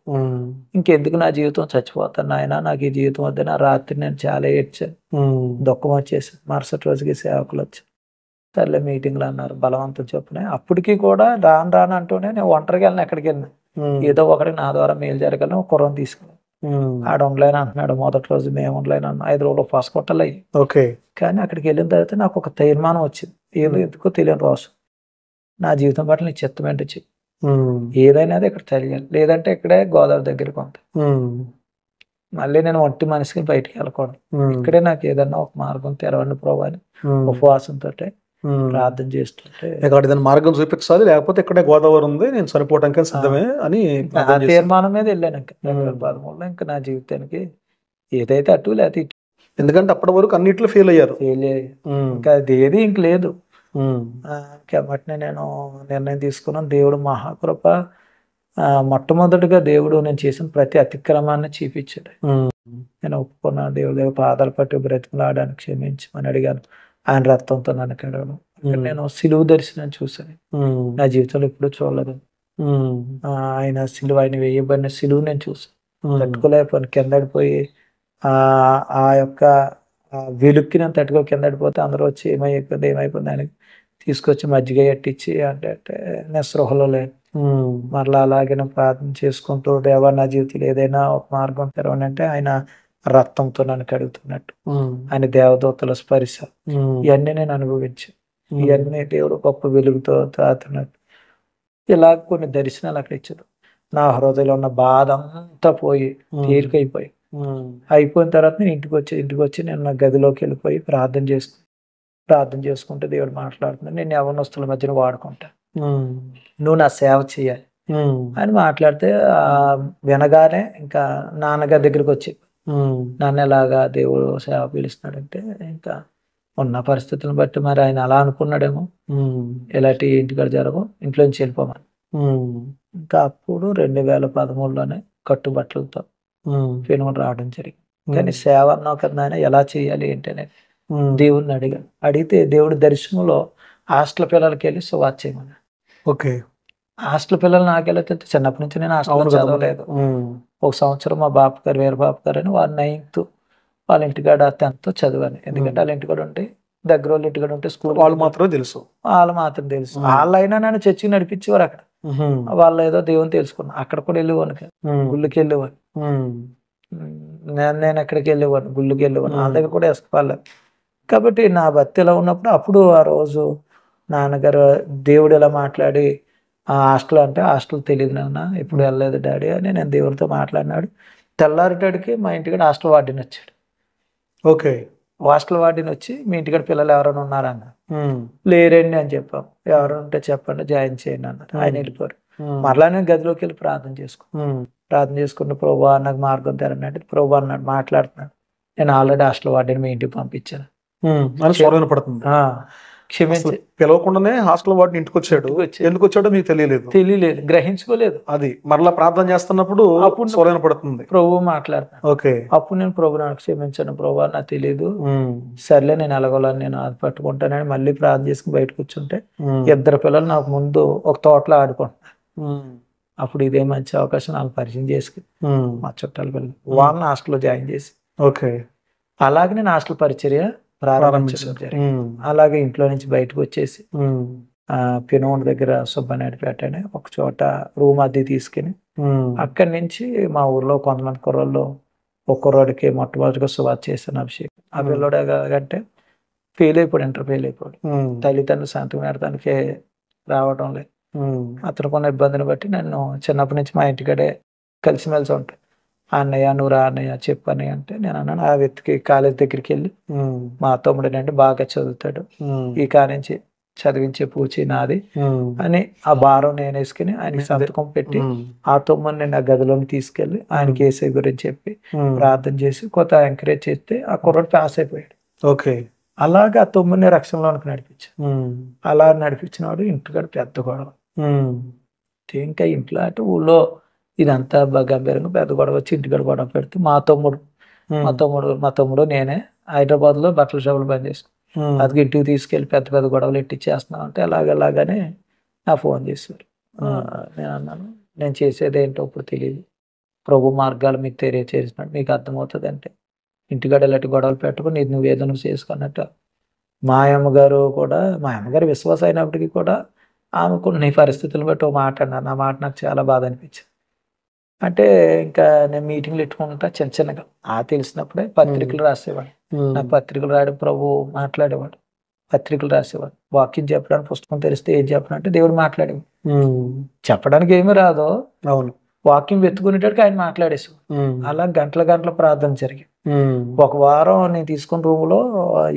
ఇంకెందుకు నా జీవితం, చచ్చిపోతాను నాయన, నాకు ఈ జీవితం వద్దని ఆ రాత్రి నేను చాలా ఏడ్చాను. దుఃఖం వచ్చేసి మరుసటి రోజుకి సేవకులు వచ్చారు. సర్లే మీటింగ్లు అన్నారు, బలవంతం చొప్పున. అప్పటికి కూడా రాను అంటూనే నేను ఒంటరికి వెళ్ళిన, ఎక్కడికి వెళ్ళిన ఏదో ఒకటి నా ద్వారా మేలు జరగాలని ఒక కుర్రం తీసుకున్నాను. ఆడ ఉండలేను అంటున్నాడు. మొదటి రోజు మేము ఉండలేను అన్న, 5 రోజులు పాస్కొట్టాలి. ఓకే. కానీ అక్కడికి వెళ్ళిన తర్వాత నాకు ఒక తీర్మానం వచ్చింది. ఎందుకో తెలియని రోజు, నా జీవితం పట్ల నీ చిత్తం ఏంటో చెప్పి ఏదైనా ఇక్కడ తెలియాలి, లేదంటే ఇక్కడే గోదావరి దగ్గరికి ఉంది. మళ్ళీ నేను ఒంటి మనిషికి బయటికి వెళ్ళకూడదు, ఇక్కడే నాకు ఏదన్నా ఒక మార్గం తెరవండి ప్రభు అని ఉపవాసంతో ప్రార్థన చేస్తుంటే ఏదైనా మార్గం చూపించాలి, లేకపోతే ఇక్కడే గోదావరి ఉంది, నేను చనిపోవడానికి సిద్ధమే అని ఆ తీర్మానం మీద వెళ్ళాను. ఇంకా 2013లో ఇంకా నా జీవితానికి ఏదైతే అటు లేకపోతే ఇటు. ఎందుకంటే అప్పటి వరకు అన్నిట్లో ఫెయిల్ అయ్యారు. ఇంకా అది ఏది ఇంక లేదు. కాబట్టి నేను నిర్ణయం తీసుకున్నాను. దేవుడు మహాకృప, మొట్టమొదటిగా దేవుడు నేను చేసిన ప్రతి అతిక్రమాన్ని చూపించాడు. నేను ఒప్పుకున్నాను. దేవుడు పాదాలు పట్టి బ్రతిమలాడడానికి క్షమించమని అడిగాను. ఆయన రక్తంతో నన్ను కడగడం. నేను సిలువు దర్శనం చూశాను, నా జీవితంలో ఎప్పుడూ చూడలేదు. ఆయన సిలువ, ఆయన వేయబడిన సిలువు నేను చూసాను. తట్టుకోలేకపోయాను, కిందడిపోయి ఆ యొక్క వెలుక్కి నేను తట్టుకో కిందడిపోతే అందరూ వచ్చి ఏమైపోయింది ఆయనకి తీసుకొచ్చి మజ్జిగ ఎట్టించి అంటే నేను స్పృహలో లేను. మరలా అలాగే నేను ప్రార్థన చేసుకుంటూ దేవా నా జీవితంలో ఏదైనా ఒక మార్గం తెరవని అంటే ఆయన రక్తంతో నన్ను కడుగుతున్నట్టు, ఆయన దేవదూతల స్పర్శ, ఇవన్నీ నేను అనుభవించాను. ఇవన్నీ దేవుడు గొప్ప వెలుగుతో తాతున్నట్టు. ఇలా కొన్ని దర్శనాలు అక్కడ ఇచ్చారు. నా హృదయంలో ఉన్న బాధ అంతా పోయి తేలికైపోయి అయిపోయిన తర్వాత నేను ఇంటికి వచ్చి నేను నా గదిలోకి వెళ్ళిపోయి ప్రార్థన చేసుకుంటే దేవుడు మాట్లాడుతున్నాను. నేను యవ్వనస్తుల మధ్యన వాడుకుంటా, నువ్వు నా సేవ చేయాలి అని మాట్లాడితే వినగానే ఇంకా నాన్నగారి దగ్గరికి వచ్చి, నాన్న ఎలాగా దేవుడు సేవ పిలుస్తున్నాడంటే ఇంకా ఉన్న పరిస్థితులను బట్టి మరి ఆయన అలా అనుకున్నాడేమో, ఎలాంటి ఇంటికాడ జరగవు, ఇంట్లోంచి వెళ్ళిపోమని. ఇంకా అప్పుడు 2013లోనే కట్టుబట్టలతో పెనుగొండ రావడం జరిగింది. కానీ సేవ అన్నావు కదా నాయన, ఎలా చేయాలి ఏంటి అనేది దేవుడిని అడిగితే దేవుడి దర్శనంలో హాస్టల్ పిల్లలకి వెళ్ళి సువార్త చేయమన్నాడు. ఓకే. హాస్టల్ పిల్లలు నాకెళ్ళి చిన్నప్పటి నుంచి నేను హాస్టల్ చదవలేదు. ఒక సంవత్సరం మా బాపు గారు, వీర బాపు గారు అని, వారు 9th వాళ్ళ ఇంటికాడ 10th చదివాను. ఎందుకంటే వాళ్ళ ఇంటికాడ ఉంటే దగ్గర వాళ్ళ ఇంటికాడ ఉంటే స్కూల్ వాళ్ళు మాత్రం తెలుసు. వాళ్ళైనా నన్ను చర్చికి నడిపించేవారు. అక్కడ వాళ్ళు ఏదో దేవుని తెలుసుకున్నా, అక్కడ కూడా వెళ్ళేవాను, గుళ్ళకి వెళ్ళేవాను. నేను ఎక్కడికి వెళ్ళేవాను, గుళ్ళకి వెళ్ళేవాను. వాళ్ళ దగ్గర కూడా వేసుకోవాలి. కాబట్టి నా భక్తి ఎలా ఉన్నప్పుడు అప్పుడు ఆ రోజు నాన్నగారు దేవుడు ఎలా మాట్లాడి హాస్టల్ అంటే హాస్టల్ తెలియదు నాన్న, ఇప్పుడు వెళ్ళలేదు డాడీ అని నేను దేవుడితో మాట్లాడినాడు. తెల్లారిటాడికి మా ఇంటికాడ హాస్టల్ వార్డెన్ వచ్చాడు. ఓకే. హాస్టల్ వార్డెన్ వచ్చి మీ ఇంటికాడ పిల్లలు ఎవరైనా ఉన్నారన్న. లేరండి అని చెప్పాం. ఎవరైనా ఉంటే చెప్పండి, జాయిన్ చేయండి అన్నారు. ఆయన వెళ్ళిపోయారు. మరలా నేను గదిలోకి వెళ్ళి ప్రార్థన చేసుకుంటే ప్రభువా నాకు మార్గం తెరండి అంటే ప్రభువా అన్నాడు, మాట్లాడుతున్నాడు, నేను ఆల్రెడీ హాస్టల్ వార్డెన్ మీ ఇంటికి పంపించాను, పడుతుంది. క్షమించి. పిలవకుండానే హాస్టల్ వార్డెన్ ఇంటికి వచ్చాడు. ఎందుకు వచ్చాడో మీకు తెలియలేదు, గ్రహించుకోలేదు. అది మరలా ప్రార్థన చేస్తున్నప్పుడు అప్పుడు సోలన పడుతుంది, ప్రభు మాట్లాడుతున్నాడు. ఓకే. అప్పుడు నేను ప్రభు నాకు క్షమించాను ప్రభు, నాకు తెలియదు, సర్లే నేను ఎలాగోలని నేను అది పట్టుకుంటానని మళ్ళీ ప్రార్థన చేసుకుని బయట కూర్చుంటే 2 పిల్లలు నాకు ముందు ఒక తోటలో ఆడుకుంటున్నారు. అప్పుడు ఇదే మంచి అవకాశం నాకు పరిచయం చేసుకుని మా చుట్టాల పిల్లలు వాళ్ళని హాస్టల్లో జాయిన్ చేసి, ఓకే, అలాగే నేను హాస్టల్ పరిచర్య ప్రారంభించడం జరిగింది. అలాగే ఇంట్లో నుంచి బయటకు వచ్చేసి పినోన్ దగ్గర సుబ్బనాయుడుపేట అని ఒక చోట రూమ్ అద్దె తీసుకుని అక్కడి నుంచి మా ఊర్లో కొంతమంది కుర్రోళ్ళు, ఒక కుర్రోడికి మొట్టమొదటిగా సువార్త చేశాను అభిషేకం. ఆ పిల్లోడు అంటే ఫెయిల్ అయిపోయాడు, ఇంటర్ ఫెయిల్ అయిపోయాడు. తల్లిదండ్రులు సంతకం పెడతానికి రావడం లేదు. అతను కొన్ని ఇబ్బందిని బట్టి నన్ను చిన్నప్పటి నుంచి మా ఇంటికాడే కలిసిమెలిసి ఉంటాయి. అన్నయ్య నువ్వు రా అన్నయ్య చెప్పు అన్నయ్య అంటే నేను అన్నాను. ఆ వ్యక్తికి కాలేజ్ దగ్గరికి వెళ్ళి మా తమ్ముడు అంటే బాగా చదువుతాడు, ఈ కానించి చదివించే పూచి నాది అని ఆ భారం నేను వేసుకుని ఆయనకి సంతకం పెట్టి ఆ తమ్ముడిని నేను ఆ గదిలోకి తీసుకెళ్లి ఆయనకి ఏసై గురించి చెప్పి ప్రార్థన చేసి కొత్త ఎంకరేజ్ చేస్తే ఆ కుర్రోడు పాస్ అయిపోయాడు. ఓకే. అలాగే ఆ తమ్ముడిని రక్షణలోనికి నడిపించాను. అలా నడిపించినాడు. ఇంటికాడ పెద్ద గొడవ. ఇంకా ఇంట్లో అంటే ఊళ్ళో ఇదంతా గంభీరంగా పెద్ద గొడవ వచ్చి ఇంటికాడ గొడవ పెడితే మా తమ్ముడు నేనే హైదరాబాద్ లో బట్టల షాపులు బంద్ చేసుకున్నాను. అది ఇంటికి తీసుకెళ్లి పెద్ద పెద్ద గొడవలు ఎట్టిచ్చేస్తున్నాం అంటే అలాగనే నా ఫోన్ చేశారు. నేను అన్నాను, నేను చేసేది ఏంటో ఇప్పుడు తెలియదు, ప్రభు మార్గాలు మీకు తెలియచేసినట్టు మీకు అర్థమవుతుంది అంటే ఇంటికాడ ఇలాంటి గొడవలు పెట్టుకుని నువ్వు ఏదో నువ్వు చేసుకున్నట్టు. మా అమ్మగారు విశ్వాసం అయినప్పటికీ కూడా ఆమెకు నీ పరిస్థితులు బట్టి ఒక మాట అన్నారు. నా మాట నాకు చాలా బాధ అనిపించింది. అంటే ఇంకా నేను మీటింగ్లు పెట్టుకుంటా చిన్నగా తెలిసినప్పుడే పత్రికలు రాసేవాడు. నాకు పత్రికలు రాయడం ప్రభు మాట్లాడేవాడు, పత్రికలు రాసేవాడు. వాక్యం చెప్పడానికి పుస్తకం తెరిస్తే ఏం చెప్పనంటే దేవుడు మాట్లాడేవాడు. చెప్పడానికి ఏమీ రాదో, అవును, వాక్యం వెతుకునేటట్టుగా ఆయన మాట్లాడేసేవాడు. అలా గంటల ప్రార్థన జరిగింది. ఒక వారం నేను తీసుకున్న రూమ్ లో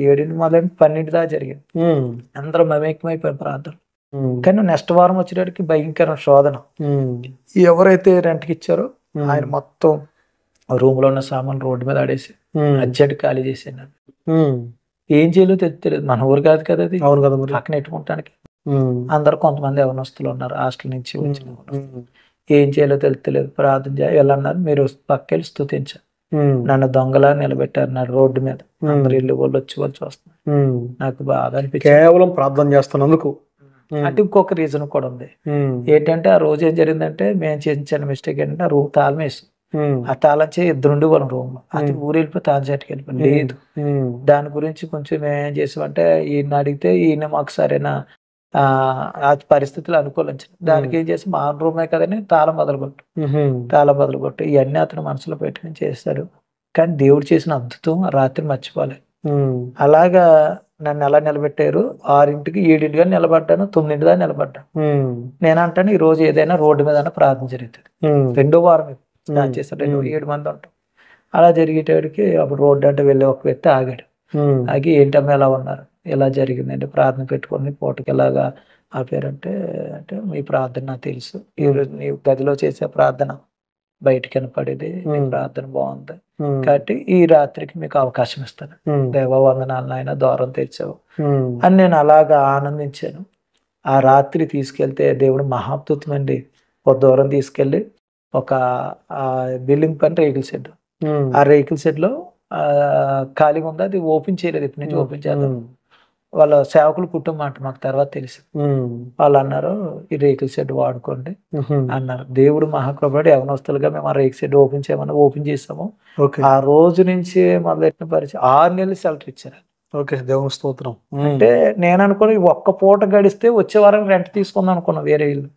7 మొదలైన 12 దాకా జరిగింది. అందరం మమేకమైపోయిన ప్రార్థన. కానీ నెక్స్ట్ వారం వచ్చేటప్పటికి భయంకర శోధన. ఎవరైతే రెంట్కి ఇచ్చారో ఆయన మొత్తం రూమ్ లో ఉన్న సామాన్లు రోడ్డు మీద ఆడేసి అర్జెంట్ ఖాళీ చేసాను. ఏం చేయాలో తెలియదు. మన ఊరు కాదు కదా అది, అవును కదా, పక్కన ఎట్టుకుంటానికి అందరు కొంతమంది యవనస్తులు ఉన్నారు, హాస్టల్ నుంచి వచ్చిన. ఏం చేయాలో తెలియలేదు. ప్రార్థన చేయాలి వెళ్ళన్నారు. మీరు పక్కెళ్ళి స్తుతించారు. నన్ను దొంగలా నిలబెట్టారు నా రోడ్డు మీద. అందరు ఇల్లు వాళ్ళు వచ్చి వస్తున్నారు. నాకు బాధ అనిపించింది కేవలం ప్రార్థన చేస్తున్నందుకు. అంటే ఇంకొక రీజన్ కూడా ఉంది. ఏంటంటే ఆ రోజు ఏం జరిగిందంటే మేము చేసిన మిస్టేక్ ఏంటంటే ఆ రూమ్ తాళం వేసి ఆ తాళం చే 2 ఉండేవాళ్ళం రూమ్ లో. అది ఊరు వెళ్ళిపోయి తాళం చెట్టుకి వెళ్ళిపోయి లేదు. దాని గురించి కొంచెం మేము ఏం చేసామంటే ఈయన అడిగితే ఈయన మాకు సరైన ఆ పరిస్థితులు అనుకూలించారు. దానికి ఏం చేసి మా రూమే కదని తాళం బదులుగొట్టు ఇవన్నీ అతను మనసులో పెట్టుకుని చేస్తాడు. కానీ దేవుడు చేసిన అద్భుతం రాత్రి మర్చిపోలేదు. అలాగా నన్ను ఎలా నిలబెట్టారు, 6ంటికి 7ంటిగా నిలబడ్డాను, 9 దాకా నిలబడ్డాను. నేనంటాను ఈ రోజు ఏదైనా రోడ్డు మీద ప్రార్థన జరుగుతుంది. 2వ వారం స్టార్ట్ చేశారు. 7 మంది ఉంటాం. అలా జరిగేటడికి అప్పుడు రోడ్డు అంటే వెళ్ళే ఒక వ్యక్తి ఆగాడు. ఆగి ఏంటమ్మా ఎలా ఉన్నారు, ఇలా జరిగిందంటే ప్రార్థన పెట్టుకొని పూటకి ఎలాగా ఆపారంటే, అంటే మీ ప్రార్థన నాకు తెలుసు, ఈరోజు నీ గదిలో చేసే ప్రార్థన బయటికి వినపడేది, నీ ప్రార్థన బాగుంది కాబట్టి ఈ రాత్రికి మీకు అవకాశం ఇస్తాను, దేవ వందనాలు నాయన దూరం తెచ్చావు అని నేను అలాగా ఆనందించాను. ఆ రాత్రి తీసుకెళ్తే దేవుడు మహాద్భుతం అండి. ఒక దూరం తీసుకెళ్ళి ఒక బిల్డింగ్ పైన రేకుల షెడ్, ఆ రేకుల షెడ్ లో ఖాళీగా ఉంది, అది ఓపెన్ చేయలేదు, ఇప్పటి నుంచి ఓపెన్ చేద్దాం. వాళ్ళ సేవకులు కుటుంబం అంట మాకు తర్వాత తెలిసి. వాళ్ళు అన్నారు ఈ రేకుల షెడ్ వాడుకోండి అన్నారు. దేవుడు మహాకృపడు యవనస్తులుగా మేము ఆ రేకుల షెడ్ ఓపెన్ చేయమని ఓపెన్ చేసాము. ఆ రోజు నుంచి మొదలెట్టిన పరిచయం 6 నెలలు సెలరీ ఇచ్చారు. ఓకే, దేవుని స్తోత్రం. అంటే నేను అనుకుని ఒక్క పూట గడిస్తే వచ్చే వారం రెంట్ తీసుకుందాం అనుకున్నా వేరే ఇల్లు.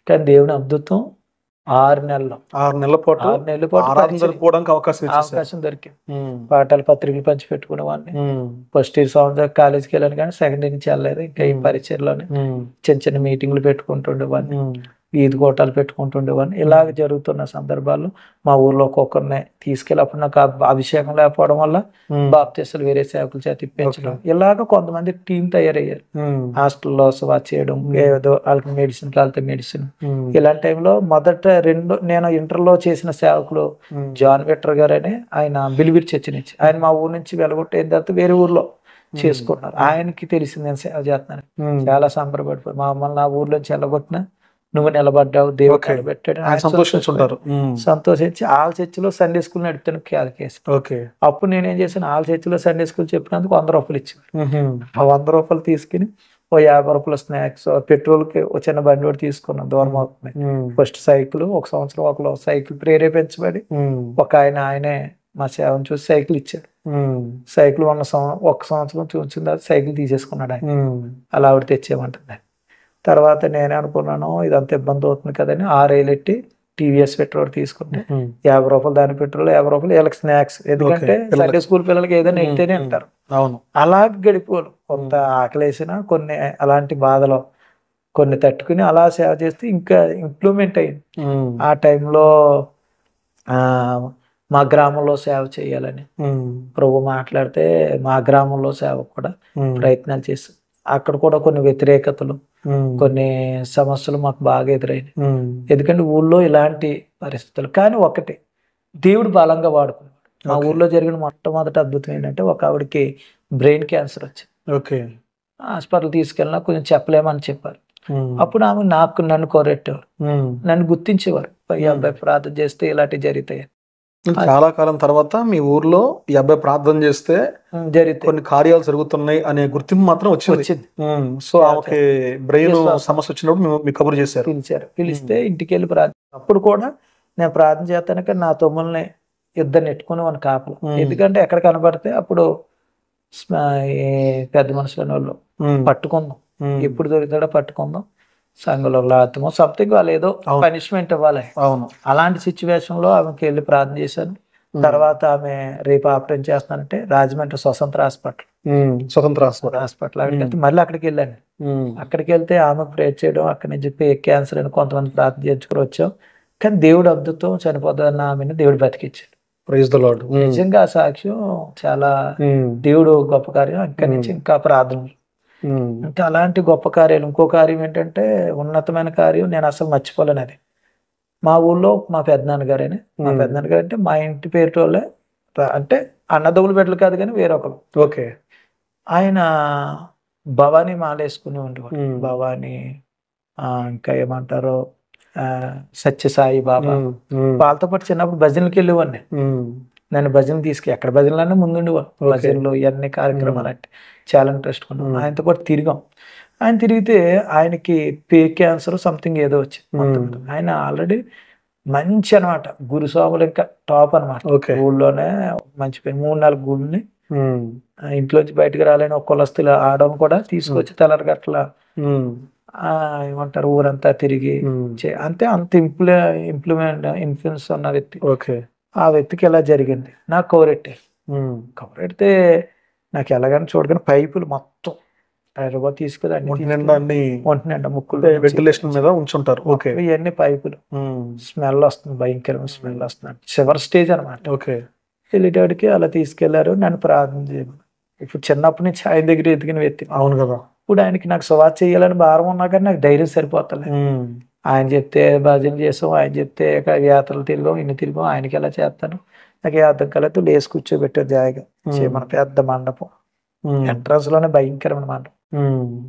కానీ దేవుని అద్భుతం 6 నెలల పాటు అవకాశం దొరికింది. పాఠాలు పత్రికలు పంచి పెట్టుకునే వాడిని. ఫస్ట్ ఇయర్ సంవత్సరం కాలేజీకి వెళ్ళాను కానీ సెకండ్ ఇయర్ నుంచి వెళ్ళలేదు. ఇంకా ఈ పరిచయలోనే చిన్న చిన్న మీటింగ్లు పెట్టుకుంటుండేవాడిని. వీధి కోటాలు పెట్టుకుంటుండేవాడిని. ఇలాగ జరుగుతున్న సందర్భాల్లో మా ఊర్లో ఒక్కొక్కరిని తీసుకెళ్ళి, అప్పుడు నాకు అభిషేకం లేకపోవడం వల్ల బాప్తిస్టులు వేరే సేవకుల చేత ఇప్పించడం, ఇలాగ కొంతమంది టీం తయారయ్యారు. హాస్టల్లో సువార్త చేయడం, ఏదో వాళ్ళకి మెడిసిన్ కాలితే మెడిసిన్. ఇలాంటి టైంలో మొదట నేను ఇంటర్లో చేసిన సేవకులు జాన్ విక్టర్ గారు అని, ఆయన బిలివిర్ చర్చి నుంచి, ఆయన మా ఊరు నుంచి వెలగొట్టిన తర్వాత వేరే ఊర్లో చేసుకున్నారు. ఆయనకి తెలిసింది నేను సేవ చేస్తున్నాను. చాలా సంబరపడిపోయి, మమ్మల్ని నా ఊర్లోంచి వెళ్ళగొట్టిన నువ్వు నిలబడ్డావు, దేవుడు నిలబెట్టాడు, సంతోషించుంటారు. సంతోషించి వాళ్ళ చర్చిలో సండే స్కూల్ నడుపుతాను కేసు. అప్పుడు నేనేం చేశాను, వాళ్ళ చర్చిలో సండే స్కూల్ చెప్పినందుకు 100 రూపాయలు ఇచ్చాను. ఆ 100 రూపాయలు తీసుకుని ఓ 50 రూపాయలు స్నాక్స్, పెట్రోల్కి ఒక చిన్న బండి కూడా తీసుకున్నాం, దూరం అవుతుంది. ఫస్ట్ సైకిల్, ఒక సంవత్సరం ఒకరు సైకిల్ ప్రేరేపించబడి ఒక ఆయనే మా సేవను చూసి సైకిల్ ఇచ్చాడు. సైకిల్ ఒక సంవత్సరం చూసిన తర్వాత సైకిల్ తీసేసుకున్నాడు ఆయన. అలా ఆవిడ తెచ్చేయమంటుంది. తర్వాత నేనే అనుకున్నాను ఇదంతా ఇబ్బంది అవుతుంది కదని 6 ఏళ్ళు ఎట్టి టీవీఎస్ పెట్రోల్ తీసుకుంటే 50 రూపాయలు దాని పెట్రోల్, 50 రూపాయలు వీళ్ళకి స్నాక్స్. ఎందుకంటే సండే స్కూల్ పిల్లలకి ఏదైనా ఎడితేనే అంటారు. అలా గడిపోను. కొంత ఆకలేసిన కొన్ని అలాంటి బాధలు కొన్ని తట్టుకుని అలా సేవ చేస్తే ఇంకా ఇంప్రూవ్మెంట్ అయింది. ఆ టైంలో మా గ్రామంలో సేవ చేయాలని ప్రభు మాట్లాడితే మా గ్రామంలో సేవ కూడా ప్రయత్నాలు చేస్తాం. అక్కడ కూడా కొన్ని వ్యతిరేకతలు, కొన్ని సమస్యలు మాకు బాగా ఎదురైనాయి. ఎందుకంటే ఊళ్ళో ఇలాంటి పరిస్థితులు. కానీ ఒకటి, దేవుడు బలంగా వాడుకున్నాడు. మా ఊర్లో జరిగిన మొట్టమొదటి అద్భుతం ఏంటంటే, ఒక ఆవిడకి బ్రెయిన్ క్యాన్సర్ వచ్చింది. హాస్పిటల్ తీసుకెళ్ళినా కొంచెం చెప్పలేమని చెప్పారు. అప్పుడు ఆమె నన్ను కోరెట్టేవారు, నన్ను గుర్తించేవారు. ఈ అబ్బాయి ప్రార్థన చేస్తే ఇలాంటివి జరుగుతాయి. చాలా కాలం తర్వాత మీ ఊర్లో ఈ అబ్బాయి ప్రార్థన చేస్తే కొన్ని కార్యాలు జరుగుతున్నాయి అనే గుర్తింపు మాత్రం వచ్చింది. సో ఆమెకి బ్రెయిన్ సమస్య వచ్చినప్పుడు మీకు కబురు చేశారు, పిలిస్తే ఇంటికి వెళ్ళి ప్రార్థన. అప్పుడు కూడా నేను ప్రార్థన చేస్తాను కానీ నా తమ్ముల్ని ఇద్దరు నెట్టుకుని మన కాపలు. ఎందుకంటే ఎక్కడ కనబడితే అప్పుడు పెద్ద మనుషులు వాళ్ళు పట్టుకుందాం, ఎప్పుడు దొరుకుతాడో పట్టుకుందాం, సంఘంలో లాతమో సంథింగ్ వాళ్ళు ఏదో పనిష్మెంట్ ఇవ్వాలి. అలాంటి సిచ్యువేషన్ లో ఆమెకి వెళ్ళి ప్రార్థన చేశాను. తర్వాత ఆమె రేపు ఆపరేషన్ చేస్తానంటే రాజమండ్రి స్వతంత్ర హాస్పిటల్ అక్కడికి మళ్ళీ అక్కడికి వెళ్ళాను. అక్కడికి వెళ్తే ఆమెకు ప్రేర్ చేయడం, అక్కడి నుంచి క్యాన్సర్ అని కొంతమంది ప్రార్థన చేయించుకుని వచ్చాం. కానీ దేవుడు అద్భుతం, చనిపోతున్న ఆమెను దేవుడు బతికించాడు. నిజంగా సాక్ష్యం చాలా దేవుడు గొప్ప కార్యం. అక్కడి నుంచి ఇంకా ప్రార్థనలు, ఇంకా అలాంటి గొప్ప కార్యాలు. ఇంకో కార్యం ఏంటంటే ఉన్నతమైన కార్యం, నేను అసలు మర్చిపోలేను. అది మా ఊళ్ళో మా పెద్దనాన్నగారని, మా పెద్దనాన్నగారు అంటే మా ఇంటి పేరుటోళ్ళే, అంటే అన్నదమ్ముల బిడ్డలు కాదు కానీ వేరొకరు. ఆయన భవానీ మాలేసుకుని ఉండేవాడు. భవానీ, ఇంకా ఏమంటారు సత్యసాయి బాబా. వాళ్ళతో పాటు చిన్నప్పుడు భజనలకు వెళ్ళేవాడిని. నన్ను భజనలు ఎక్కడ భజనలన్నా ముందుండేవాడు. భజనలు ఇవన్నీ కార్యక్రమాలు అంటే చాలా ఇంట్రెస్ట్ ఉన్నాను. ఆయనతో పాటు తిరిగాం. ఆయన తిరిగితే ఆయనకి క్యాన్సర్ సంథింగ్ ఏదో వచ్చింది. ఆయన ఆల్రెడీ మంచి అనమాట, గురుస్వాములు ఇంకా టాప్ అనమాట. ఊళ్ళోనే మంచి 3-4 గుళ్ళని ఇంట్లోంచి బయటకు రాలేని ఒక కులస్తులు ఆడడం కూడా తీసుకొచ్చి తెల్లరగట్ల ఏమంటారు ఊరంతా తిరిగి అంతే అంత ఇన్ఫ్లుయెన్స్ ఉన్న వ్యక్తి. ఆ వ్యక్తికి ఎలా జరిగింది, నాకు కవరెడితే నాకు ఎలాగని చూడగానే పైపులు మొత్తం హైదరాబాద్ తీసుకెళ్ళి ఒంటి నిండా ముక్కులు వెంటిలేషన్ మీద ఉంచుంటారు. ఇవన్నీ పైపులు, స్మెల్ వస్తుంది, భయంకరమైన స్మెల్ వస్తుంది. చివరి స్టేజ్ అనమాట. వెళ్ళేటాడికి అలా తీసుకెళ్లారు. నన్ను ప్రార్థన చేయమని. ఇప్పుడు చిన్నప్పటి నుంచి ఆయన దగ్గర ఎదిగిన వ్యక్తి. అవును కదా. ఇప్పుడు ఆయనకి నాకు సువార్త చేయాలని భారం ఉన్నా కానీ నాకు ధైర్యం సరిపోతలే. ఆయన చెప్తే భజన చేసాం, ఆయన చెప్తే యాత్రలు తిరిగాం, ఇన్ని తిరిగాం. ఆయనకి ఎలా చేస్తాను, నాకు ఏ అర్థం కలదు. లేసి కూర్చోబెట్టారు జాయిగా. మన పెద్ద మండపం, ఎంట్రన్స్ లోనే భయంకరమైన మండపం.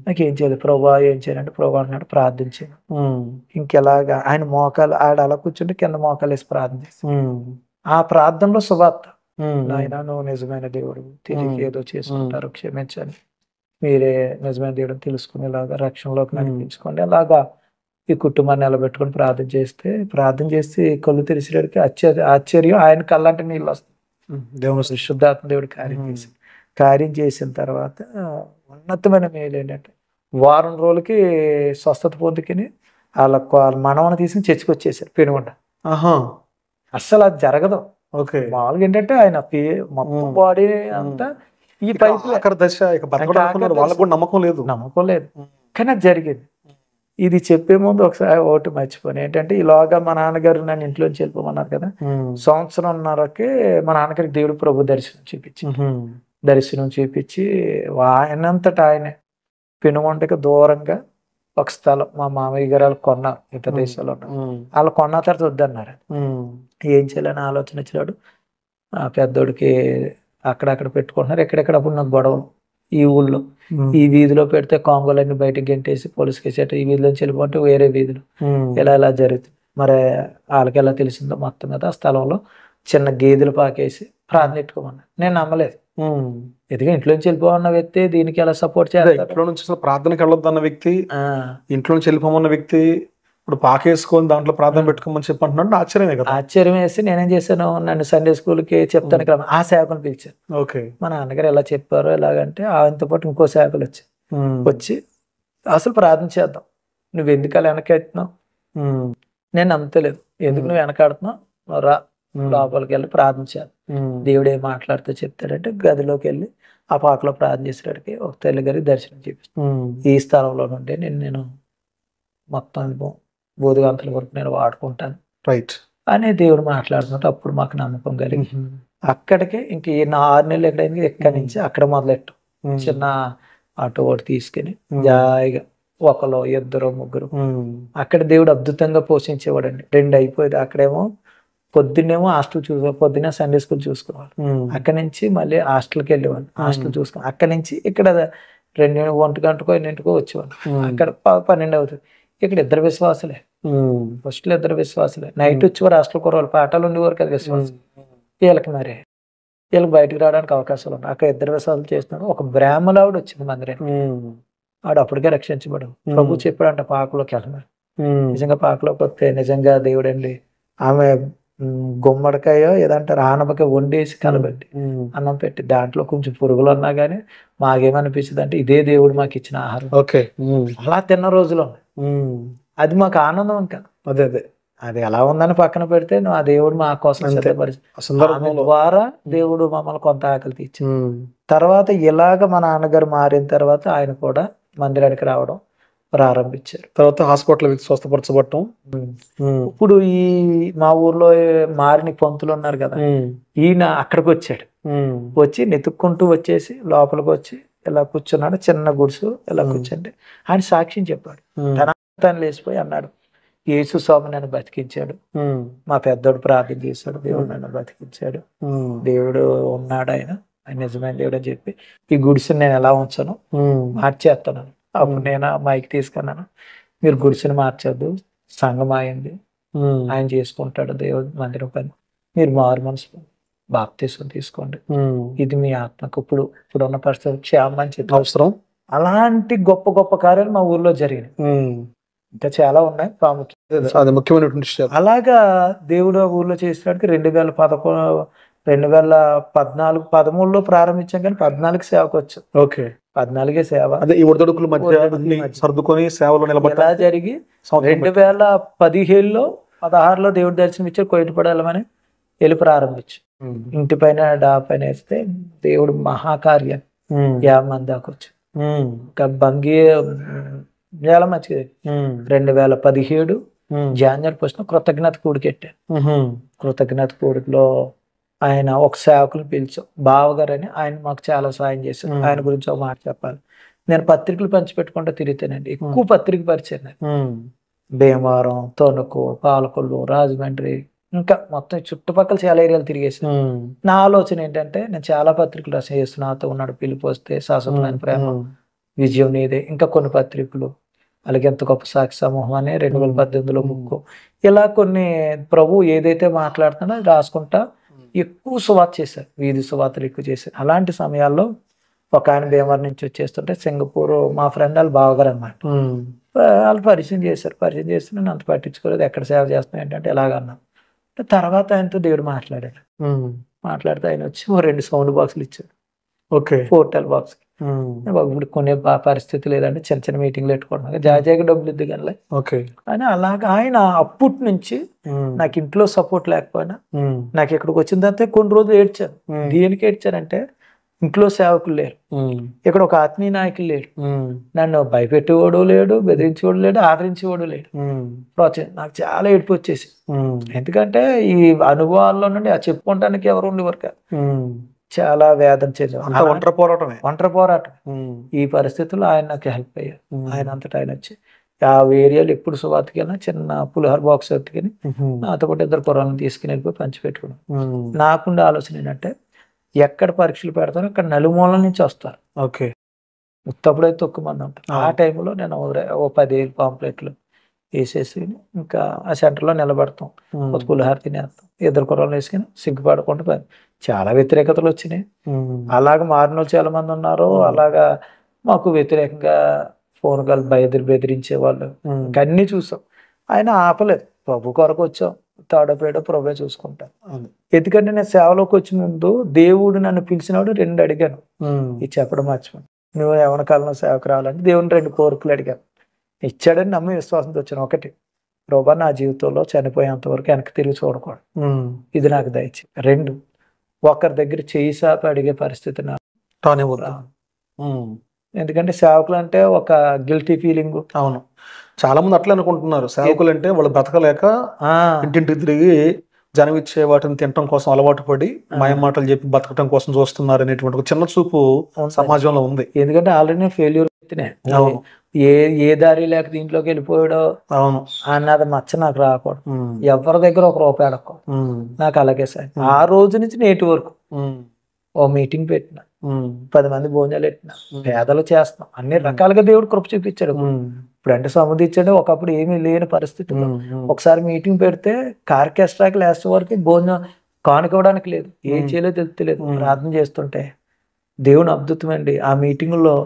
నాకేం చేయలేదు. ప్రభా ఏం చేయాలంటే ప్రభా అన్నాడు, ప్రార్థించాను. ఇంకెలాగా ఆయన మోకాలు ఆడ అలా కూర్చుంటే కింద మోకాలు వేసి ప్రార్థన చేసి, ఆ ప్రార్థనలో సువార్త, నాయన నువ్వు నిజమైన దేవుడు, తిరిగి ఏదో చేసుకుంటారు, క్షమించండి, మీరే నిజమైన దేవుడు తెలుసుకునేలాగా రక్షణలోకి నడిపించుకోండి. అలాగా ఈ కుటుంబాన్ని నిలబెట్టుకుని ప్రార్థన చేస్తే కళ్ళు తెరిచేటికి ఆశ్చర్యం, ఆయన కళ్ళంటే నీళ్ళు వస్తాయి. దేవుడు శుద్ధాత్మ దేవుడు కార్యం చేసిన తర్వాత ఉన్నతమైన మేలు ఏంటంటే వారం రోజులకి స్వస్థత పొందుకుని వాళ్ళ మనవని తీసుకుని చర్చికి వచ్చేసారు పెనుగొండ. అస్సలు అది జరగదు. మామూలుగా ఏంటంటే ఆయన మొత్తం బాడీ అంతా ఈ పైపు దశ, వాళ్ళకు కూడా నమ్మకం లేదు. కానీ అది జరిగింది. ఇది చెప్పే ముందు ఒకసారి ఒకటి మర్చిపోయాను ఏంటంటే, ఈలోగా మా నాన్నగారు నన్ను ఇంట్లోంచి వెళ్ళిపోమన్నారు కదా, సంవత్సరంన్నరకి మా నాన్నగారికి దేవుడు ప్రభు దర్శనం చూపించి ఆయనంతటా ఆయనే పెనుగొండకి దూరంగా ఒక స్థలం మా మామయ్య గారు వాళ్ళు కొన్నారు, ఇతర దేశాల్లో ఉన్నారు. వాళ్ళు కొన్న తర్వాత వద్దన్నారు. ఏం చేయాలని ఆలోచన వచ్చినాడు. ఆ పెద్దోడికి అక్కడక్కడ పెట్టుకుంటున్నారు, ఎక్కడెక్కడ అప్పుడు నాకు గొడవలు ఈ ఊళ్ళో. ఈ వీధిలో పెడితే కాంగోలన్నీ బయటకు గెంటేసి పోలీస్ కేసు, ఈ వీధిలోంచి వెళ్ళిపోతే వేరే వీధిలో ఇలా జరుగుతుంది. మరి వాళ్ళకి ఎలా తెలిసిందో మొత్తం మీద ఆ స్థలంలో చిన్న గేదెలు పాకేసి ప్రార్థన పెట్టుకోమన్నారు. నేను నమ్మలేదు. ఎందుకంటే ఇంట్లోంచి వెళ్ళిపోమన్న వ్యక్తి దీనికి ఎలా సపోర్ట్ చేయాలి? ఇంట్లో నుంచి అసలు ప్రార్థనకి వెళ్ళొద్దు అన్న వ్యక్తి, ఇంట్లో నుంచి వెళ్ళిపోమన్న వ్యక్తి ఇప్పుడు పాకేసుకొని దాంట్లో ప్రార్థన పెట్టుకోమని చెప్పంటున్నాడు. ఆశ్చర్యమే కదా. ఆశ్చర్యం వేసి నేనేం చేశాను, నన్ను సండే స్కూల్కి చెప్తాను కదా, ఆ సేవకుని పిలిచాను. ఓకే. మా నాన్నగారు ఎలా చెప్పారో ఎలాగంటే ఆయనతో పాటు ఇంకో సేవకులు వచ్చి అసలు ప్రార్థన చేద్దాం, నువ్వు ఎందుకు అలా వెనకెత్తున్నావు? నేను నమ్మతలేదు. ఎందుకు నువ్వు వెనకాడుతున్నావు? రా లోపలికి వెళ్ళి ప్రార్థన చేద్దాం, దేవుడు ఏం మాట్లాడుతూ చెప్తాడంటే గదిలోకి వెళ్ళి ఆ పాకలో ప్రార్థన చేసేటడికి ఒక తల్లి గారికి దర్శనం చూపిస్తాను. ఈ స్థలంలో నుండి నేను మొత్తం బోధగంతల వరకు నేను వాడుకుంటాను రైట్ అని దేవుడు మాట్లాడుతుంటే అప్పుడు మాకు నమ్మకం కలిగి అక్కడికే ఇంక 6 నెలలు ఎక్కడైంది, ఎక్కడి నుంచి అక్కడ మొదలెట్టు చిన్న ఆటో ఒకటి తీసుకుని జాయిగా ఒకరు ఇద్దరు ముగ్గురు అక్కడ దేవుడు అద్భుతంగా పోషించేవాడండి. 2 అయిపోయేది. అక్కడేమో పొద్దున్నేమో హాస్టల్ పొద్దున్నే సండే స్కూల్ చూసుకునేవాళ్ళు. అక్కడి నుంచి మళ్ళీ హాస్టల్కి వెళ్ళేవాళ్ళు, హాస్టల్ చూసుకుని అక్కడి నుంచి ఇక్కడ 1 గంటకో 2 వచ్చేవాళ్ళు. అక్కడ 12 అవుతుంది. ఇక్కడ 2 విశ్వాసులే, ఫస్ట్ లో 2 విశ్వాసులే. నైట్ వచ్చేవారు హాస్టల్ కూరవాళ్ళు, పాఠాలు ఉండేవారు కదా విశ్వాసం. వీళ్ళకి వీళ్ళకి బయటకు రావడానికి అవకాశాలు ఉన్నాయి. అక్కడ 2 విశ్వాసాలు చేస్తున్నాడు. ఒక బ్రాహ్మలావిడ వచ్చింది మందిరానికి, ఆవిడ అప్పటికే రక్షించబడు. ప్రభు చెప్పాడంట పాకలోకి వెళ్ళమని. నిజంగా పాకలోకి వస్తే నిజంగా దేవుడండి, ఆమె గుమ్మడికాయ ఏదంటారు ఆనపకాయ వండేసి కలబెట్టి అన్నం పెట్టి దాంట్లో కొంచెం పురుగులు ఉన్నా గానీ మాకేమనిపించింది అంటే ఇదే దేవుడు మాకు ఇచ్చిన ఆహారం. అలా తిన్న రోజులు ఉన్నాయి. అది మాకు ఆనందం. ఇంకా అది ఎలా ఉందని పక్కన పెడితే ఆ దేవుడు మా కోసం ద్వారా దేవుడు మమ్మల్ని కొంత ఆకలి తీర్చి తర్వాత ఇలాగ మా నాన్నగారు మారిన తర్వాత ఆయన కూడా మందిరానికి రావడం ప్రారంభించారు. తర్వాత హాస్పిటల్ స్వస్థపరచబడటం. ఇప్పుడు ఈ మా ఊర్లో మారిన పంతులు ఉన్నారు కదా, ఈయన అక్కడికి వచ్చాడు. వచ్చి నెతుక్కుంటూ వచ్చేసి లోపలికి వచ్చి ఇలా కూర్చున్నాడు. చిన్న గుడుసు ఇలా కూర్చుంటే ఆయన సాక్ష్యం చెప్పాడు. తను లేచిపోయి అన్నాడు, యేసు స్వామి నన్ను బతికించాడు, మా పెద్దోడు ప్రార్థన చేశాడు, దేవుడు నన్ను బతికించాడు, దేవుడు ఉన్నాడు, ఆయన నిజమైన దేవుడు అని చెప్పి ఈ గుడిసెని నేను ఎలా ఉంచాను మార్చేస్తున్నాను. అప్పుడు నేను మైక్ తీసుకున్నాను, మీరు గుడిసెని మార్చొద్దు, సంఘం అయింది, ఆయన చేసుకుంటాడు దేవుడు మందిరం పని, మీరు మారు మనసు బాప్తీసం తీసుకోండి, ఇది మీ ఆత్మకు ఇప్పుడున్న పరిస్థితి క్షేమం చెప్పి అవసరం. అలాంటి గొప్ప గొప్ప కార్యాలు మా ఊర్లో జరిగినాయి. ఇంకా చాలా ఉన్నాయి ప్రాముఖ్యమైన. అలాగా దేవుడు ఊర్లో చేసినట్టుగా 2013లో ప్రారంభించాం, కానీ 14 సేవకు వచ్చు. 14 సేవ. అదే ఈ ఒడిదుడుకుల మధ్య సర్దుకొని సేవలో నిలబడి జరిగి 2015లో 16లో దేవుడి దర్శనం ఇచ్చారు. కోయిటపడాలని వెళ్ళి ప్రారంభించు. ఇంటి పైన పైన వేస్తే దేవుడు మహాకార్యం 50 మంది దాకా వచ్చు. ఇంకా బంగి చాలా మంచిది. 2017 జాన్యువరి 1 కృతజ్ఞత కూడికి పెట్టాను. కృతజ్ఞత కూడికలో ఆయన ఒక సేవకులు పిలిచాం, బావగారు అని. ఆయన మాకు చాలా సాయం చేశారు. ఆయన గురించి ఒక మాట చెప్పాలి. నేను పత్రికలు పంచిపెట్టుకుంటూ తిరుగుతానండి, ఎక్కువ పత్రిక పరిచయం. భీమవరం, తణుకు, పాలకొల్లు, రాజమండ్రి, ఇంకా మొత్తం చుట్టుపక్కల చాలా ఏరియాలు తిరిగేసాను. నా ఆలోచన ఏంటంటే నేను చాలా పత్రికలు రచన చేస్తున్నా. నాతో ఉన్నాడు పిలుపు వస్తే, శాశ్వతమైన ప్రేమ, విజయం నీదే, ఇంకా కొన్ని పత్రికలు, అలాగే ఎంత గొప్ప సాక్షి సమూహం అని 2018లో బుక్. ఇలా కొన్ని ప్రభు ఏదైతే మాట్లాడుతున్నా రాసుకుంటా ఎక్కువ సువార్త చేశారు, వీధి సువార్తలు ఎక్కువ చేశారు. అలాంటి సమయాల్లో ఒక ఆయన భీమవరం నుంచి వచ్చేస్తుంటే సింగపూర్ మా ఫ్రెండ్ వాళ్ళు బావగారు అనమాట, వాళ్ళు పరిచయం చేశారు. పరిచయం చేస్తే నేను అంత పట్టించుకోలేదు, ఎక్కడ సేవ చేస్తున్నాను ఏంటంటే ఎలాగన్నా. తర్వాత ఆయనతో దేవుడు మాట్లాడాడు. మాట్లాడితే ఆయన వచ్చి 2 సౌండ్ బాక్సులు ఇచ్చాడు. 4 బాక్స్. ఇప్పుడు కొనే పరిస్థితి లేదంటే చిన్న చిన్న మీటింగ్లు పెట్టుకుంటున్నా, జాయిగా డబ్బులు ఇద్దు కానీ అని. అలాగా ఆయన అప్పటి నుంచి నాకు ఇంట్లో సపోర్ట్ లేకపోయినా నాకు ఇక్కడికి వచ్చిన తర్వాత కొన్ని రోజులు ఏడ్చాను. దేనికి ఏడ్చానంటే ఇంట్లో సేవకులు లేరు, ఇక్కడ ఒక ఆత్మీయ నాయకులు లేరు, నన్ను భయపెట్టేవాడు లేడు, బెదిరించేవాడు లేడు, ఆదరించేవాడు లేడు. నాకు చాలా ఏడుపు వచ్చేసి, ఎందుకంటే ఈ అనుభవాల్లో నుండి ఆ చెప్పుకోవటానికి ఎవరు ఉండేవారు కాదు. చాలా వేదన చేసేవారు, ఒంటరి పోరాటం. ఈ పరిస్థితుల్లో ఆయన నాకు హెల్ప్ అయ్యారు. ఆయన అంతటా ఆయన వచ్చి ఆ ఏరియాలో ఎప్పుడు సువార్తకి వెళ్ళినా చిన్న పులిహోర బాక్స్ ఎత్తుకుని నాతో పాటు 2 కుర్రాళ్ళని తీసుకుని వెళ్ళిపోయి పంచిపెట్టుకున్నాను. నాకుండే ఆలోచన ఏంటంటే ఎక్కడ పరీక్షలు పెడతారో అక్కడ నలుమూలల నుంచి వస్తారు. ఓకే, ఉత్తప్పుడైతే తక్కువ మంది ఉంటారు. ఆ టైంలో నేను ఓ 10 పాంప్లెట్లు వేసేసి ఇంకా ఆ సెంటర్లో నిలబెడతాం, పులిహోర తినేస్తాం, 2 కుర్రాళ్ళు వేసుకుని సిగ్గుపడకుండా. చాలా వ్యతిరేకతలు వచ్చినాయి. అలాగ మారిన వాళ్ళు చాలా మంది ఉన్నారు. అలాగా మాకు వ్యతిరేకంగా ఫోన్ కాల్ బెదిరించే వాళ్ళు అన్నీ చూసాం. ఆయన ఆపలేదు. ప్రభు కొరకు వచ్చాం, తాడోపేడో ప్రభు చూసుకుంటాను. ఎందుకంటే నేను సేవలోకి వచ్చే ముందు దేవుడు నన్ను పిలిచినాడు 2 అడిగాను. ఇది చెప్పడం మర్చిపోయాను. నువ్వు ఎవరి కాలంలో సేవకు రావాలంటే దేవుని 2 కోరికలు అడిగాను. ఇచ్చాడని నమ్మి విశ్వాసంతో వచ్చాను. 1, ప్రభు నా జీవితంలో చనిపోయేంత వరకు వెనక్కి తిరిగి చూడకూడదు, ఇది నాకు దయచి. 2, ఒకరి దగ్గర చేయి సాపి అడిగే పరిస్థితి నాకు. ఎందుకంటే సేవకులు అంటే ఒక గిల్టీ ఫీలింగ్. అవును, చాలా మంది అట్లా అనుకుంటున్నారు. సేవకులు అంటే వాళ్ళు బ్రతకలేక ఇంటింటికి తిరిగి జనం ఇచ్చే వాటిని తినటం కోసం అలవాటు పడి మాయ మాటలు చెప్పి బతకటం కోసం చూస్తున్నారు అనేటువంటి ఒక చిన్న చూపు సమాజంలో ఉంది. ఎందుకంటే ఆల్రెడీ ఫెయిల్యూర్ ఏ దారి లేక దీంట్లోకి వెళ్ళిపోయాడో అవును అన్నది మచ్చ నాకు రాకూడదు. ఎవరి దగ్గర 1 రూపాయి అడగకూడదు. నాకు అలాగే సార్ ఆ రోజు నుంచి నేటి వరకు ఓ మీటింగ్ పెట్టిన, 10 మంది భోజనాలు పెట్టిన, పేదలు చేస్తున్నాం. అన్ని రకాలుగా దేవుడు కృప చూపించాడు. ఇప్పుడు అంటే సముదించాడు. ఒకప్పుడు ఏమీ లేని పరిస్థితి. ఒకసారి మీటింగ్ పెడితే ఆర్కెస్ట్రాకి లాస్ట్ వరకు భోజనం కానుకోవడానికి లేదు, ఏం చేయలేదు తెలుస్తలేదు. ప్రార్థన చేస్తుంటే దేవుని అద్భుతమండి. ఆ మీటింగ్ లో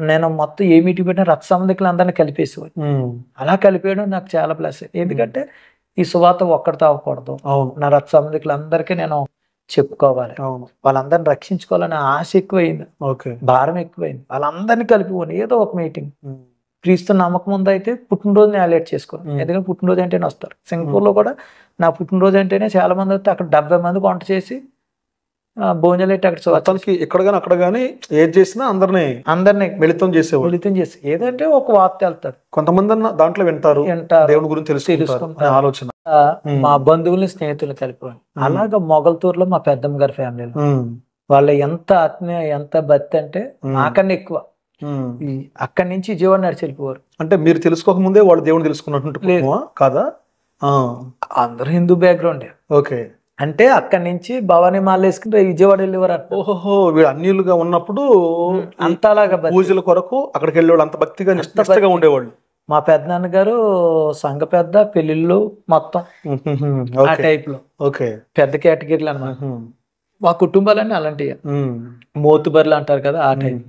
నేను మొత్తం ఏ మీటింగ్ పెట్టినా రక్త సంబంధికులు అందరినీ కలిపేసేవాడు. అలా కలిపేయడం నాకు చాలా ప్లస్. ఎందుకంటే ఈ సువార్త ఒక్కడితో అవ్వకూడదు. నా రక్త సంబంధికులు అందరికీ నేను చెప్పుకోవాలి, వాళ్ళందరిని రక్షించుకోవాలని ఆశ ఎక్కువైంది, భారం ఎక్కువైంది. వాళ్ళందరినీ కలిపి ఏదో ఒక మీటింగ్. క్రీస్తు నమ్మకం ముందు అయితే పుట్టినరోజుని హైలైట్ చేసుకోవాలి. ఎందుకంటే పుట్టినరోజు అంటేనే వస్తారు. సింగపూర్ లో కూడా నా పుట్టినరోజు అంటేనే చాలా మంది వస్తే అక్కడ 70 మంది వంట చేసి భోజనాలు పెట్టి అక్కడ ఇక్కడ కానీ అక్కడ కానీ ఏది చేసినా అందరినీ మిళితం చేసి ఏదంటే ఒక వార్త వెళ్తారు. కొంతమంది దాంట్లో వింటారు, దేవుని గురించి తెలుసుకుంటారు ఆలోచన. మా బంధువుల్ని స్నేహితులు కలిపి అలాగా మొగల్తూరులో మా పెద్దమ్మ గారి ఫ్యామిలీలో వాళ్ళ ఎంత ఆత్మీయ ఎంత భక్తి అంటే నాకన్నా ఎక్కువ. అక్కడి నుంచి విజయవాడ నడిచి వెళ్ళిపోవారు. అంటే మీరు తెలుసుకోక ముందే వాళ్ళు దేవుని తెలుసుకున్నట్టు కాదా? అందరూ హిందూ బ్యాక్గ్రౌండ్. ఓకే, అంటే అక్కడి నుంచి భవానీ మాల వేసుకుని విజయవాడ వెళ్ళేవారు. ఓహో, వీళ్ళు అన్యులుగా ఉన్నప్పుడు అంత అలాగా పూజల కొరకు అక్కడికి వెళ్ళేవాళ్ళు, అంత భక్తిగా నిష్ఠగా ఉండేవాళ్ళు. మా పెద్దనాన్న గారు సంఘ పెద్ద, పెళ్లిళ్ళు మొత్తం ఆ టైప్ లో పెద్ద కేటగిరీలు అన్నమాట. మా కుటుంబాలన్నీ అలాంటివి, మోతుబర్లు అంటారు కదా ఆ టైప్.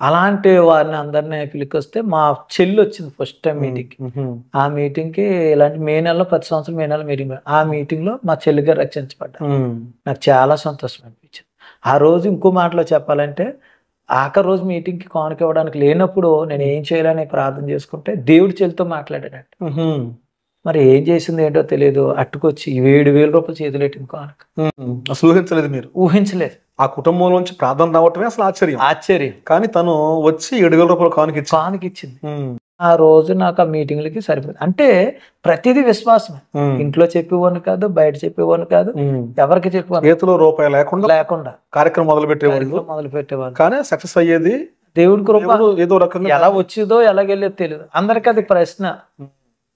అలాంటి వారిని అందరినీ పిలికొస్తే మా చెల్లి వచ్చింది ఫస్ట్ టైం మీటింగ్. ఆ మీటింగ్ కి ఇలాంటి మే నెలలో 10 సంవత్సరం మే నెల మీటింగ్. ఆ మీటింగ్ లో మా చెల్లి గారు రక్షించబడ్డారు. నాకు చాలా సంతోషం అనిపించింది. ఆ రోజు ఇంకో మాటలో చెప్పాలంటే ఆఖరి రోజు మీటింగ్ కి కానుక ఇవ్వడానికి లేనప్పుడు నేను ఏం చేయాలని ప్రార్థన చేసుకుంటే దేవుడి చెల్లితో మాట్లాడాడంట. మరి ఏం చేసింది ఏంటో తెలియదు, అట్టుకొచ్చి 7,000 రూపాయలు చేతులు పెట్టింది కానుక. అసలు ఊహించలేదు, మీరు ఊహించలేదు. ఆ కుటుంబం నుంచి ప్రార్థన రావటమే అసలు ఆశ్చర్యం. కానీ తను వచ్చి 7,000 రూపాయలు కానుక ఇచ్చింది. ఆ రోజు నాకు ఆ మీటింగ్లకి సరిపోయింది. అంటే ప్రతిదీ విశ్వాసం. ఇంట్లో చెప్పేవాడిని కాదు, బయట చెప్పేవాడిని కాదు, ఎవరికి చెప్పేవాడు. చేతిలో రూపాయి లేకుండా కార్యక్రమం మొదలు పెట్టేవాళ్ళు. కానీ సక్సెస్ అయ్యేది దేవుడి కృప. ఏదో రకంగా ఎలా వచ్చిందో ఎలాగెళ్ళేదో తెలియదు. అందరికీ అది ప్రశ్న,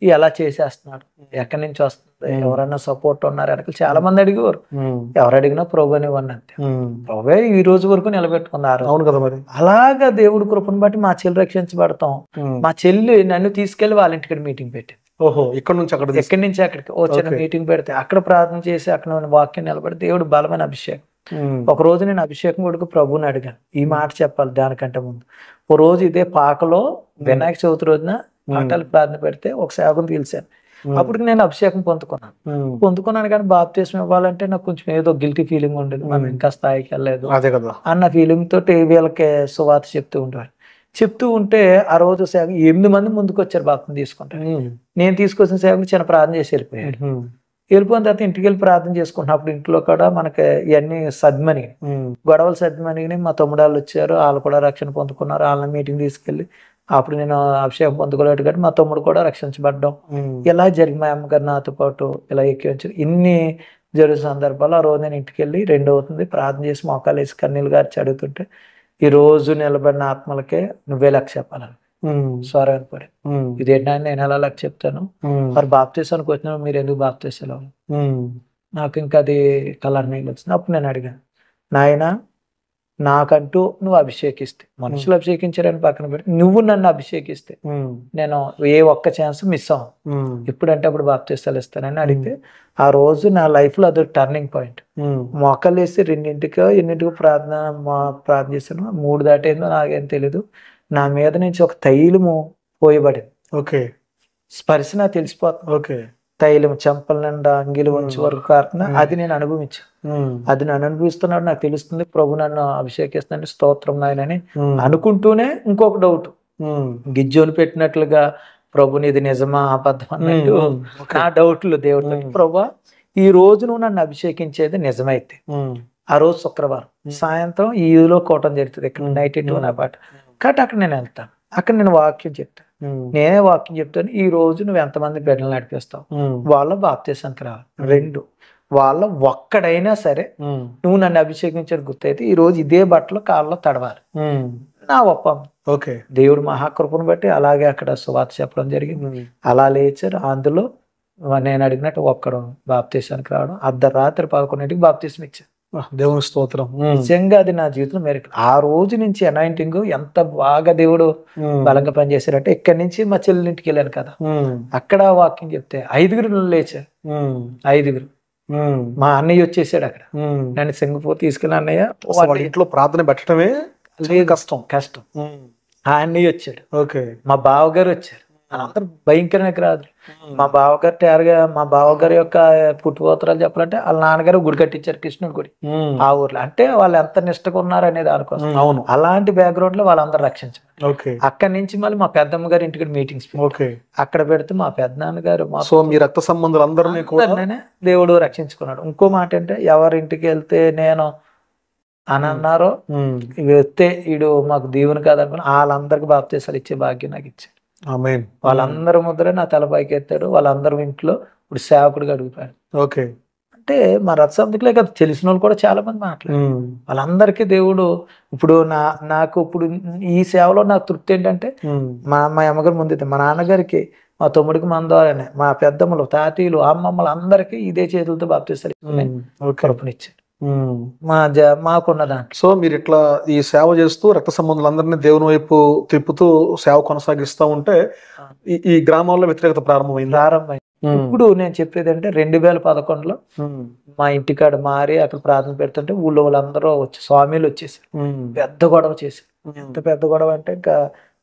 ఎలా చేసేస్తున్నాడు, ఎక్కడి నుంచి వస్తుంది, ఎవరైనా సపోర్ట్ ఉన్నారు వెనకాల. చాలా మంది అడిగేవారు, ఎవరు అడిగినా ప్రభు ఇవ్వండి అంతే. ప్రభే ఈ రోజు వరకు నిలబెట్టుకున్నారు. అవును కదా మరి. అలాగా దేవుడి కృపను బట్టి మా చెల్లి రక్షించబడతాం. మా చెల్లి నన్ను తీసుకెళ్లి వాళ్ళ ఇంటికి మీటింగ్ పెట్టింది. ఓహో, ఎక్కడి నుంచి అక్కడికి వచ్చిన మీటింగ్ పెడితే అక్కడ ప్రార్థన చేసి అక్కడ వాక్యం నిలబడి దేవుడు బలమైన అభిషేకం. ఒక రోజు నేను అభిషేకం కొడుకు ప్రభుని అడిగాను, ఈ మాట చెప్పాలి దానికంటే ముందు. ఓ రోజు ఇదే పాకలో వినాయక చవితి రోజున పాఠాలు ప్రార్థన పెడితే ఒక సేవకుని పిలిచాను. అప్పుడు నేను అభిషేకం పొందుకున్నాను కానీ బాప్తిస్మం ఇవ్వాలంటే నాకు కొంచెం ఏదో గిల్టీ ఫీలింగ్ ఉండేది. మనం ఇంకా స్థాయికి వెళ్ళలేదు అన్న ఫీలింగ్ తోటి వీళ్ళకి సువార్త చెప్తూ ఉంటే ఆ రోజు సేవకు 8 మంది ముందుకు వచ్చారు బాప్తిస్మం తీసుకుంటారు. నేను తీసుకొచ్చిన సేవకు చిన్న ప్రార్థన చేసి వెళ్ళిపోయాడు. వెళ్ళిపోయిన తర్వాత ఇంటికి వెళ్ళి ప్రార్థన చేసుకుంటున్నాం. అప్పుడు ఇంట్లో కూడా మనకి ఇవన్నీ సద్మని గొడవలు సద్మనిని మా తమ్ముడాళ్ళు వచ్చారు, వాళ్ళు కూడా రక్షణ పొందుకున్నారు. వాళ్ళని మీటింగ్ తీసుకెళ్ళి అప్పుడు నేను అభిషేకం పొందుకోలేదు కాబట్టి మా తమ్ముడు కూడా రక్షించబడ్డాం. ఇలా జరిగి మా అమ్మగారు నాతో పాటు ఇలా ఎక్కించారు. ఇన్ని జరిగిన సందర్భాలు ఆ రోజు నేను ఇంటికి వెళ్ళి 2 అవుతుంది ప్రార్థన చేసి మోకాలు వేసి కన్నీళ్ళు గారిచి అడుగుతుంటే, ఈ రోజు నిలబడిన ఆత్మలకే నువ్వే లెక్క చెప్పాలని స్వరం పడి, ఇదేంటా నేను ఎలా లెక్క చెప్తాను, మరి బాప్తీసానికి వచ్చిన మీరు ఎందుకు బాప్తీసాలు? నాకు ఇంకా అది కలర్ నీళ్ళు వచ్చింది. అప్పుడు నేను అడిగాను, నాయన నాకంటూ నువ్వు అభిషేకిస్తే, మనుషులు అభిషేకించారని పక్కన పెట్టి నువ్వు నన్ను అభిషేకిస్తే నేను ఏ ఒక్క ఛాన్స్ మిస్ అవ్వను, ఎప్పుడంటే అప్పుడు బాప్తీసాలు ఇస్తానని అడిగితే, ఆ రోజు నా లైఫ్ లో అది టర్నింగ్ పాయింట్. మొక్కలు వేసి 2-2 ప్రార్థన చేశాను. 3 దాటేందో నాకేం తెలీదు. నా మీద నుంచి ఒక తైలము పోయబడింది. ఓకే, స్పర్శ నాకు తెలిసిపోతుంది. ఓకే, తైలం చెంపల నిండా అంగిలి వంచి వరకు కారుతున్నా, అది నేను అనుభవించాను. అది నన్ను అనుభవిస్తున్నాడు, నాకు తెలుస్తుంది ప్రభు నన్ను అభిషేకిస్తున్నాడు, స్తోత్రం నాయనని అనుకుంటూనే ఇంకొక డౌట్, గిజ్జోని పెట్టినట్లుగా ప్రభుని ఇది నిజమా అబద్ధం అన్నట్టు నా డౌట్లు దేవుడు, ప్రభు ఈ రోజు నువ్వు నన్ను అభిషేకించేది నిజమైతే, ఆ రోజు శుక్రవారం సాయంత్రం ఈలో కోవటం జరుగుతుంది, ఇక్కడ నైట్ 2 నా పాట కాబట్టి అక్కడ నేను వెళ్తాను, అక్కడ నేను వాక్యం చెప్తాను, నేనే వాక్యం చెప్తాను. ఈ రోజు నువ్వు ఎంతమంది బిడ్డలు నడిపిస్తావు, వాళ్ళ బాప్తీసానికి రావాలి. 2 వాళ్ళ ఒక్కడైనా సరే నువ్వు నన్ను అభిషేకించేది గుర్తయితే ఈ రోజు ఇదే బట్టలు కాళ్ళలో తడవాలి, నా ఒప్పం. ఓకే, దేవుడు మహాకృపను బట్టి అలాగే అక్కడ సువార్త చెప్పడం జరిగింది. అలా లేచారు. అందులో నేను అడిగినట్టు ఒక్కడు బాప్తీసానికి రావడం, అర్ధరాత్రి 11ంటికి బాప్తీసం ఇచ్చారు. దేవుని స్తోత్రం. నిజంగా అది నా జీవితంలో మెరుగు. ఆ రోజు నుంచి అనాయింటింగ్ ఎంత బాగా దేవుడు బలంగా పనిచేశారంటే, ఇక్కడి నుంచి మా చెల్లింటికి వెళ్ళాను కదా, అక్కడ వాక్యం చెప్తే 5 లేచారు. 5 మా అన్నయ్య వచ్చేసాడు. అక్కడ నన్ను సింగపూర్ తీసుకెళ్ళి అన్నయ్య ఇంట్లో ప్రార్థన పెట్టడమే కష్టం. ఆ అన్నయ్య వచ్చాడు. ఓకే, మా బావగారు వచ్చారు. అందరూ భయంకరమైన రాదు. మా బావగారి యొక్క పుట్టుపోతరాలు చెప్పాలంటే వాళ్ళ నాన్నగారు గుడి కట్టించారు, కృష్ణుడి గుడి ఆ ఊర్లో. అంటే వాళ్ళు ఎంత నిష్టగా ఉన్నారు అనేది దానికోసం. అవును, అలాంటి బ్యాక్గ్రౌండ్ లో వాళ్ళందరూ రక్షించారు. ఓకే, అక్కడి నుంచి మళ్ళీ మా పెద్దమ్మ గారి ఇంటికి మీటింగ్స్ అక్కడ పెడితే మా పెద్దనాన్నగారు మీ రక్త సంబంధులు అందరినీ దేవుడు రక్షించుకున్నాడు. ఇంకో మాట అంటే, ఎవరింటికి వెళ్తే నేను అని అన్నారో వెళ్తే వీడు మాకు దీవుని కాదనుకుని వాళ్ళందరికి బాప్తీసాలు ఇచ్చే భాగ్యం నాకు ఇచ్చాడు. వాళ్ళందరూ ముద్ర నా తలపైకి ఎత్తాడు. వాళ్ళందరూ ఇంట్లో ఇప్పుడు సేవకుడిగా అడుగుతాడు. ఓకే, అంటే మా రథసంతకులే కదా, తెలిసిన వాళ్ళు కూడా చాలా మంది మాట్లాడారు. వాళ్ళందరికీ దేవుడు ఇప్పుడు నాకు ఇప్పుడు ఈ సేవలో నాకు తృప్తి ఏంటంటే, మా అమ్మగారు ముందు మా నాన్నగారికి, మా తమ్ముడికి, మన ద్వారానే మా పెద్దమ్మలు, తాతయ్యలు, అమ్మమ్మలు అందరికీ ఇదే చేతులతో బాప్తీసాలు కరుపునిచ్చారు మాకున్న దాంట్లో. సో మీరు ఇట్లా ఈ సేవ చేస్తూ రక్త సంబంధులందరినీ దేవుని వైపు తిప్పుతూ సేవ కొనసాగిస్తూ ఉంటే ఈ గ్రామాల్లో వ్యతిరేకత ప్రారంభమైంది. ఇప్పుడు నేను చెప్పేది అంటే 2011లో మా ఇంటికాడ మారి అక్కడ ప్రార్థన పెడుతుంటే ఊళ్ళో వాళ్ళందరూ వచ్చి స్వామిలు వచ్చేసారు. పెద్ద గొడవ చేశారు. ఎంత పెద్ద గొడవ అంటే ఇంకా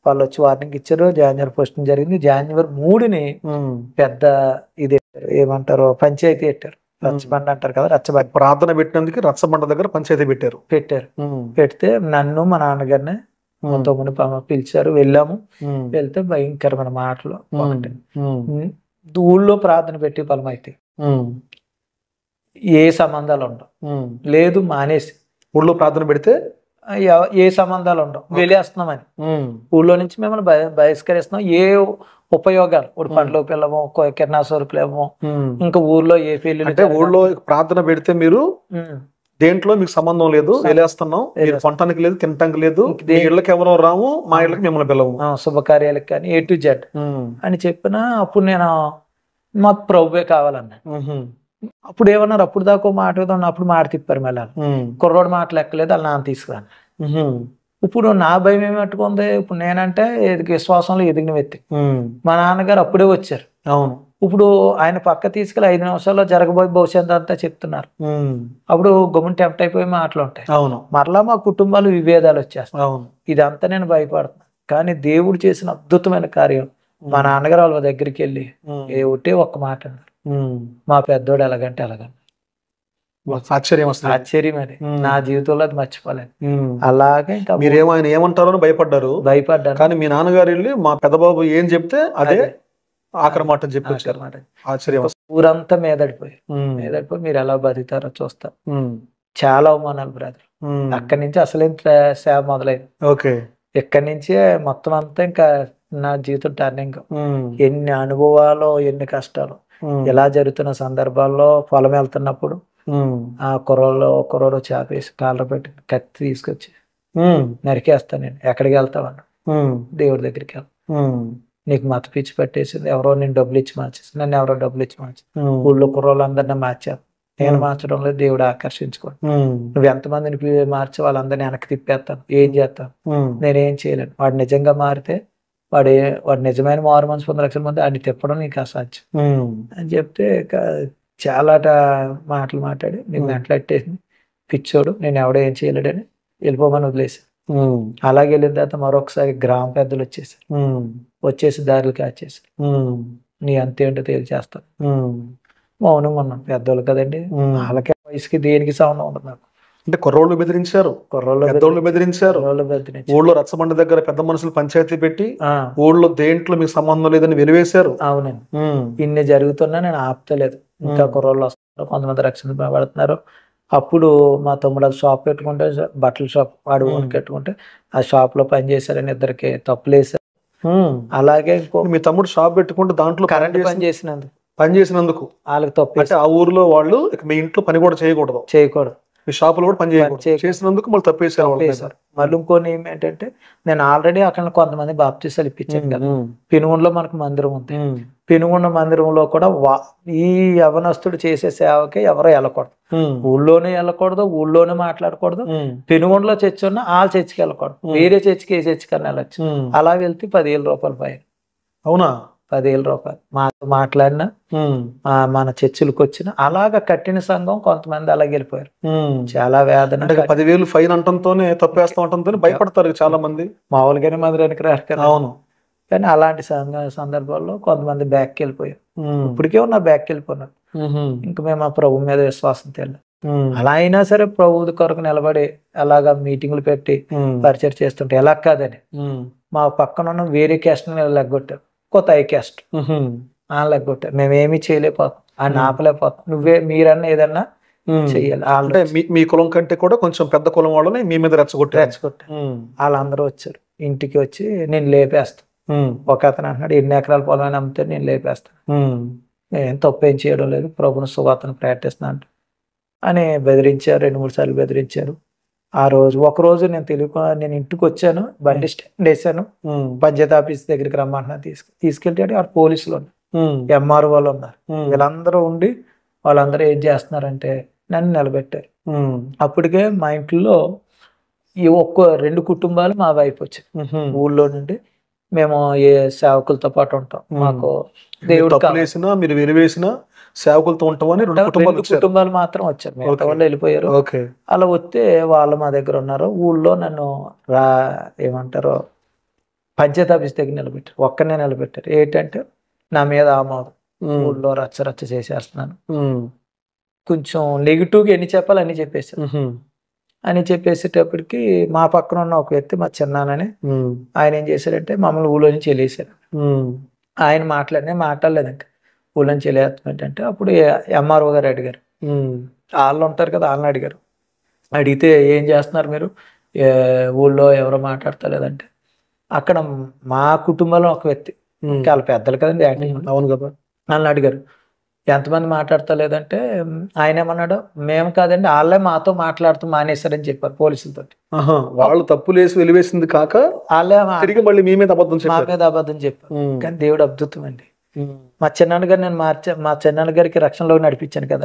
వాళ్ళు వచ్చి వార్నింగ్ ఇచ్చారు. జాన్యువరి 1 జరిగింది. జాన్యువరి 3 పెద్ద ఇది ఏమంటారు పంచాయతీ పెట్టారు. రచ్చబండ అంటారు కదా, రచ్చబండ. ప్రార్థన పెట్టినందుకు రచ్చబండ దగ్గర పంచాయతీ పెట్టారు. పెడితే నన్ను మా నాన్నగారిని మా తమ్ముని పిలిచారు. వెళ్ళాము. వెళ్తే భయంకరమైన మాటలు. ఊళ్ళో ప్రార్థన పెట్టి ఫలం అయితే ఏ సంబంధాలు ఉండవు. లేదు మానేసి ఊళ్ళో ప్రార్థన పెడితే ఏ సంబంధాలు ఉండవు, వెళ్ళేస్తున్నామని ఊళ్ళో నుంచి మిమ్మల్ని బహిష్కరిస్తున్నాం. ఏ ఉపయోగాలు ఇప్పుడు పండ్లకు పిల్లము, కిరణా సరుకులేమో, ఇంకా ఊర్లో ఏ పెళ్లి అంటే ఊళ్ళో ప్రార్థన పెడితే మీరు దేంట్లో మీకు సంబంధం లేదు, వెళ్ళేస్తున్నాం, మీరు కొనటానికి లేదు, తినటానికి లేదు, మీ ఇళ్ళకి ఎవరో రాము, మా ఇళ్ళకి మిమ్మల్ని పిలవము, శుభకార్యాలకు కానీ A to Z అని చెప్పిన. అప్పుడు నేను మాకు ప్రభువే కావాలన్నా. అప్పుడు ఏమన్నారు, అప్పుడు దాకా మాట అప్పుడు మాట తిప్పారు. మళ్ళీ కుర్రోడు మాటలు ఎక్కలేదు, వాళ్ళ నాన్న తీసుకురాను. ఇప్పుడు నా భయం ఏమట్టుకుంది, ఇప్పుడు నేనంటే విశ్వాసంలో ఎదిగిన వ్యక్తి. మా నాన్నగారు అప్పుడే వచ్చారు. అవును. ఇప్పుడు ఆయన పక్క తీసుకెళ్ళి 5 నిమిషాల్లో జరగబోయే భవిష్యత్తు అంతా చెప్తున్నారు. అప్పుడు గమ్మున టెంప్ట్ అయిపోయి మాటలు ఉంటాయి. అవును. మరలా మా కుటుంబాలు విభేదాలు వచ్చేస్తాయి. అవును. ఇదంతా నేను భయపడుతున్నాను. కానీ దేవుడు చేసిన అద్భుతమైన కార్యం, మా నాన్నగారు వాళ్ళ దగ్గరికి వెళ్ళి ఒకటే ఒక్క మాట అన్నారు, మా పెద్దోడు ఎలాగంటే ఎలాగంటే. ఆశ్చర్యం అది నా జీవితంలో అది మర్చిపోలేదు. అలాగే ఇంకా మీరేమో ఆయన ఏమంటారో భయపడ్డారు. భయపడ్డాను. కానీ మీ నాన్నగారు వెళ్ళి మా పెద్దబాబు ఏం చెప్తే అదే ఆఖరి మాట చెప్పొచ్చారు. మాట ఆశ్చర్యం. ఊరంతా మీదడిపోయి ఉమ్, మీరు ఎలా బతుకుతారో చూస్తా. ఉమ్, చాలా అవమానాలు బ్రదర్. ఉమ్. అక్కడి నుంచి అసలు సేవ మొదలైంది. ఓకే. ఎక్కడి నుంచే మొత్తం అంతా ఇంకా నా జీవితం టర్నింగ్. ఉమ్, ఎన్ని అనుభవాలు, ఎన్ని కష్టాలు. ఉమ్, ఎలా జరుగుతున్న సందర్భాల్లో పొలం వెళ్తున్నప్పుడు ఉమ్, ఆ కుర్రోడు చాపేసి కాళ్ళ పెట్టి కత్తి తీసుకొచ్చి ఉమ్, నరికేస్తాను. నేను ఎక్కడికి వెళ్తావన్నా, ఉమ్, దేవుడి దగ్గరికి వెళ్తా. ఉమ్, నీకు మత పిచ్చి పట్టేసింది, ఎవరో నేను డబ్బులు ఇచ్చి మార్చేసి, నన్ను ఎవరో డబ్బులు ఇచ్చి మార్చేసి ఉమ్, ఊళ్ళో కుర్రోళ్ళందరినీ మార్చారు. నేను మార్చడం లేదు, దేవుడు ఆకర్షించుకోండి. ఉమ్, నువ్వు ఎంతమందిని మార్చి వాళ్ళందరినీ వెనక్కి తిప్పేస్తాను, ఏం చేస్తాను, ఉమ్, నేనేం చేయలేను. వాడు నిజంగా మారితే వాడు నిజమైన మారు మనసు 10 లక్షల మంది వాడిని తిప్పడం నీకు అసాధ్యం ఉమ్, అని చెప్తే చాలా మాటలు మాట్లాడి నీకు మెంటలెట్టేసింది, పిచ్చోడు, నేను ఎవడో ఏం చేయలేడని వెళ్ళిపోమని వదిలేసి. ఉమ్, అలాగే వెళ్ళిన తర్వాత మరొకసారి గ్రామ పెద్దలు వచ్చేసారు. ఉమ్, వచ్చేసి దారులు కాచేసారు. ఉమ్, నీ అంతేంటో తేల్చేస్తాను. ఉమ్. మౌనంగా ఉన్నాం. పెద్దోళ్ళు కదండి, వాళ్ళకే వయసుకి దేనికి సంబంధం ఉండదు. నాకు అంటే కుర్రోళ్ళు బెదిరించారు, పెద్దోళ్ళు బెదిరించారు, ఊళ్ళో రచ్చబండ దగ్గర పెద్ద మనుషులు పంచాయతీ పెట్టి ఊళ్ళో దేంట్లో మీకు సంబంధం లేదని వెలివేశారు. అవునండి. ఇన్ని జరుగుతున్నా నేను ఆపుతలేదు. ఇంకా కుర్రోళ్ళు వస్తున్నారు, కొంతమంది రక్షణ పడుతున్నారు. అప్పుడు మా తమ్ముడు షాప్ పెట్టుకుంటే, బట్టల షాప్, వాడు ఓన్ పెట్టుకుంటే ఆ షాప్ లో పని చేశారని ఇద్దరికి తప్పులు వేశారు. అలాగే మీ తమ్ముడు షాప్ పెట్టుకుంటే దాంట్లో కరెంట్ పని చేసినందుకు వాళ్ళకి తప్పు. అంటే ఆ ఊర్లో వాళ్ళు మీ ఇంట్లో పని కూడా చేయకూడదు, మీ షాపులో కూడా పని చేసినందుకు మళ్ళీ తప్పేసారు. మళ్ళీ ఇంకొని ఏంటంటే, నేను ఆల్రెడీ అక్కడ కొంతమంది బాప్తీసాలు ఇప్పించాను కదా. పెనుగొండలో మనకు మందిరం ఉంది. పెనుగొండ మందిరంలో కూడా ఈ యవనస్తుడు చేసే సేవకి ఎవరో వెళ్ళకూడదు, ఊళ్ళోనే వెళ్ళకూడదు, ఊళ్ళోనే మాట్లాడకూడదు. పెనుగొండలో చర్చి ఉన్నా వాళ్ళ చర్చికి వెళ్ళకూడదు, వేరే చర్చికి ఏ చర్చికి అని వెళ్ళచ్చు. అలా వెళ్తే 10,000 రూపాయలు ఫైన్. అవునా? 10,000 రూపాయలు. మాతో మాట్లాడినా, మన చర్చిలకు వచ్చిన అలాగా కట్టిన సంఘం కొంతమంది అలాగే వెళ్ళిపోయారు. చాలా వేదన. 10,000 ఫైన్ అంటంతోనే, తప్పేస్తా అంటంతోనే భయపడతారు చాలా మంది. మామూలుగానే మందిరానికి రారు కదా. అవును. కానీ అలాంటి సందర్భాల్లో కొంతమంది బ్యాక్కి వెళ్ళిపోయారు. ఇప్పటికే ఉన్న బ్యాక్కి వెళ్ళిపోయినారు. ఇంకా మేము ఆ ప్రభు మీద విశ్వాసం తెలియదు. అలా అయినా సరే ప్రభు కొరకు నిలబడి అలాగా మీటింగ్లు పెట్టి పరిచయం చేస్తుంటే ఎలా కాదని మా పక్కన ఉన్న వేరే క్యాస్ట్ లెగ్గొట్టారు. కొత్త ఐ క్యాస్ట్ లెగ్గొట్టారు. మేమేమీ చేయలేకపోతాం, ఆయన ఆపలేకపోతాం. మీరన్నా ఏదన్నా చెయ్యాలి. అంటే మీ కులం కంటే కూడా కొంచెం పెద్ద కులం వాళ్ళని మీ మీద రెచ్చగొట్టారు. వాళ్ళందరూ వచ్చారు. ఇంటికి వచ్చి నేను లేపేస్తాను. ఒక అతను అంటున్నాడు, 2 ఎకరాల పొలం అమ్మితే నేను లేపేస్తాను, నేను తప్పేం చేయడం లేదు, ప్రభుని సువార్తను ప్రకటిస్తున్నాను అని బెదిరించారు. 2-3 సార్లు బెదిరించారు. ఆ రోజు ఒకరోజు నేను ఇంటికి వచ్చాను, బండి స్టాండ్ వేసాను, పంచాయతీ ఆఫీస్ దగ్గరికి రమ్మంటున్నా, తీసుకెళ్తే ఆ పోలీసులు ఉన్నారు, ఎంఆర్ఓ వాళ్ళు ఉన్నారు. వీళ్ళందరూ ఉండి వాళ్ళందరూ ఏం చేస్తున్నారంటే నన్ను నిలబెట్టారు. అప్పటికే మా ఇంట్లో ఈ 2 కుటుంబాలు మా వైపు వచ్చాయి. ఊళ్ళో నుండి మేము ఏ సేవకులతో పాటు ఉంటాం, మాకు దేవుడు మీరు వెలివేసిన సేవకులతో ఉంటామని 2 కుటుంబాలు మాత్రం వచ్చారు. మిగతా వాళ్ళు వెళ్ళిపోయారు. అలా వస్తే వాళ్ళు మా దగ్గర ఉన్నారు. ఊళ్ళో నన్ను ఏమంటారు, పంచాయతీ ఆఫీస్ దగ్గర నిలబెట్టారు. ఒక్కనే నిలబెట్టారు. ఏంటంటే నా మీద ఆమోదం, ఊళ్ళో రచ్చ చేసేస్తున్నాను, కొంచెం నెగిటివ్గా ఎన్ని చెప్పాలి అన్ని చెప్పేసారు. అని చెప్పేసేటప్పటికి మా పక్కన ఉన్న ఒక వ్యక్తి, మా చిన్నానని, ఆయన ఏం చేశారంటే మమ్మల్ని ఊళ్ళో నుంచి వెళ్ళేసారు. ఆయన మాట్లాడలేదు. ఇంకా ఊళ్ళో నుంచి వెళ్ళేస్తుంటే అప్పుడు ఎంఆర్ఓ గారు అడిగారు, వాళ్ళు ఉంటారు కదా, వాళ్ళని అడిగారు. అడిగితే ఏం చేస్తున్నారు మీరు, ఊళ్ళో ఎవరో మాట్లాడతలేదంటే అక్కడ మా కుటుంబంలో ఒక వ్యక్తి, వాళ్ళ పెద్దలు కదండి, అవును కదా, వాళ్ళని అడిగారు ఎంతమంది మాట్లాడతలేదంటే ఆయన ఏమన్నాడు, మేము కాదండి వాళ్ళే మాతో మాట్లాడుతూ మానేశారని చెప్పారు పోలీసులతో. వాళ్ళు తప్పులేసి వెలివేసింది కాక వాళ్ళే తిరిగి మళ్ళీ మీ మీద అబద్ధం చెప్పారు. కానీ దేవుడు అద్భుతం అండి. మా చిన్నాన్న గారు నేను మా చిన్నాన్న గారికి రక్షణలో నడిపించాను కదా,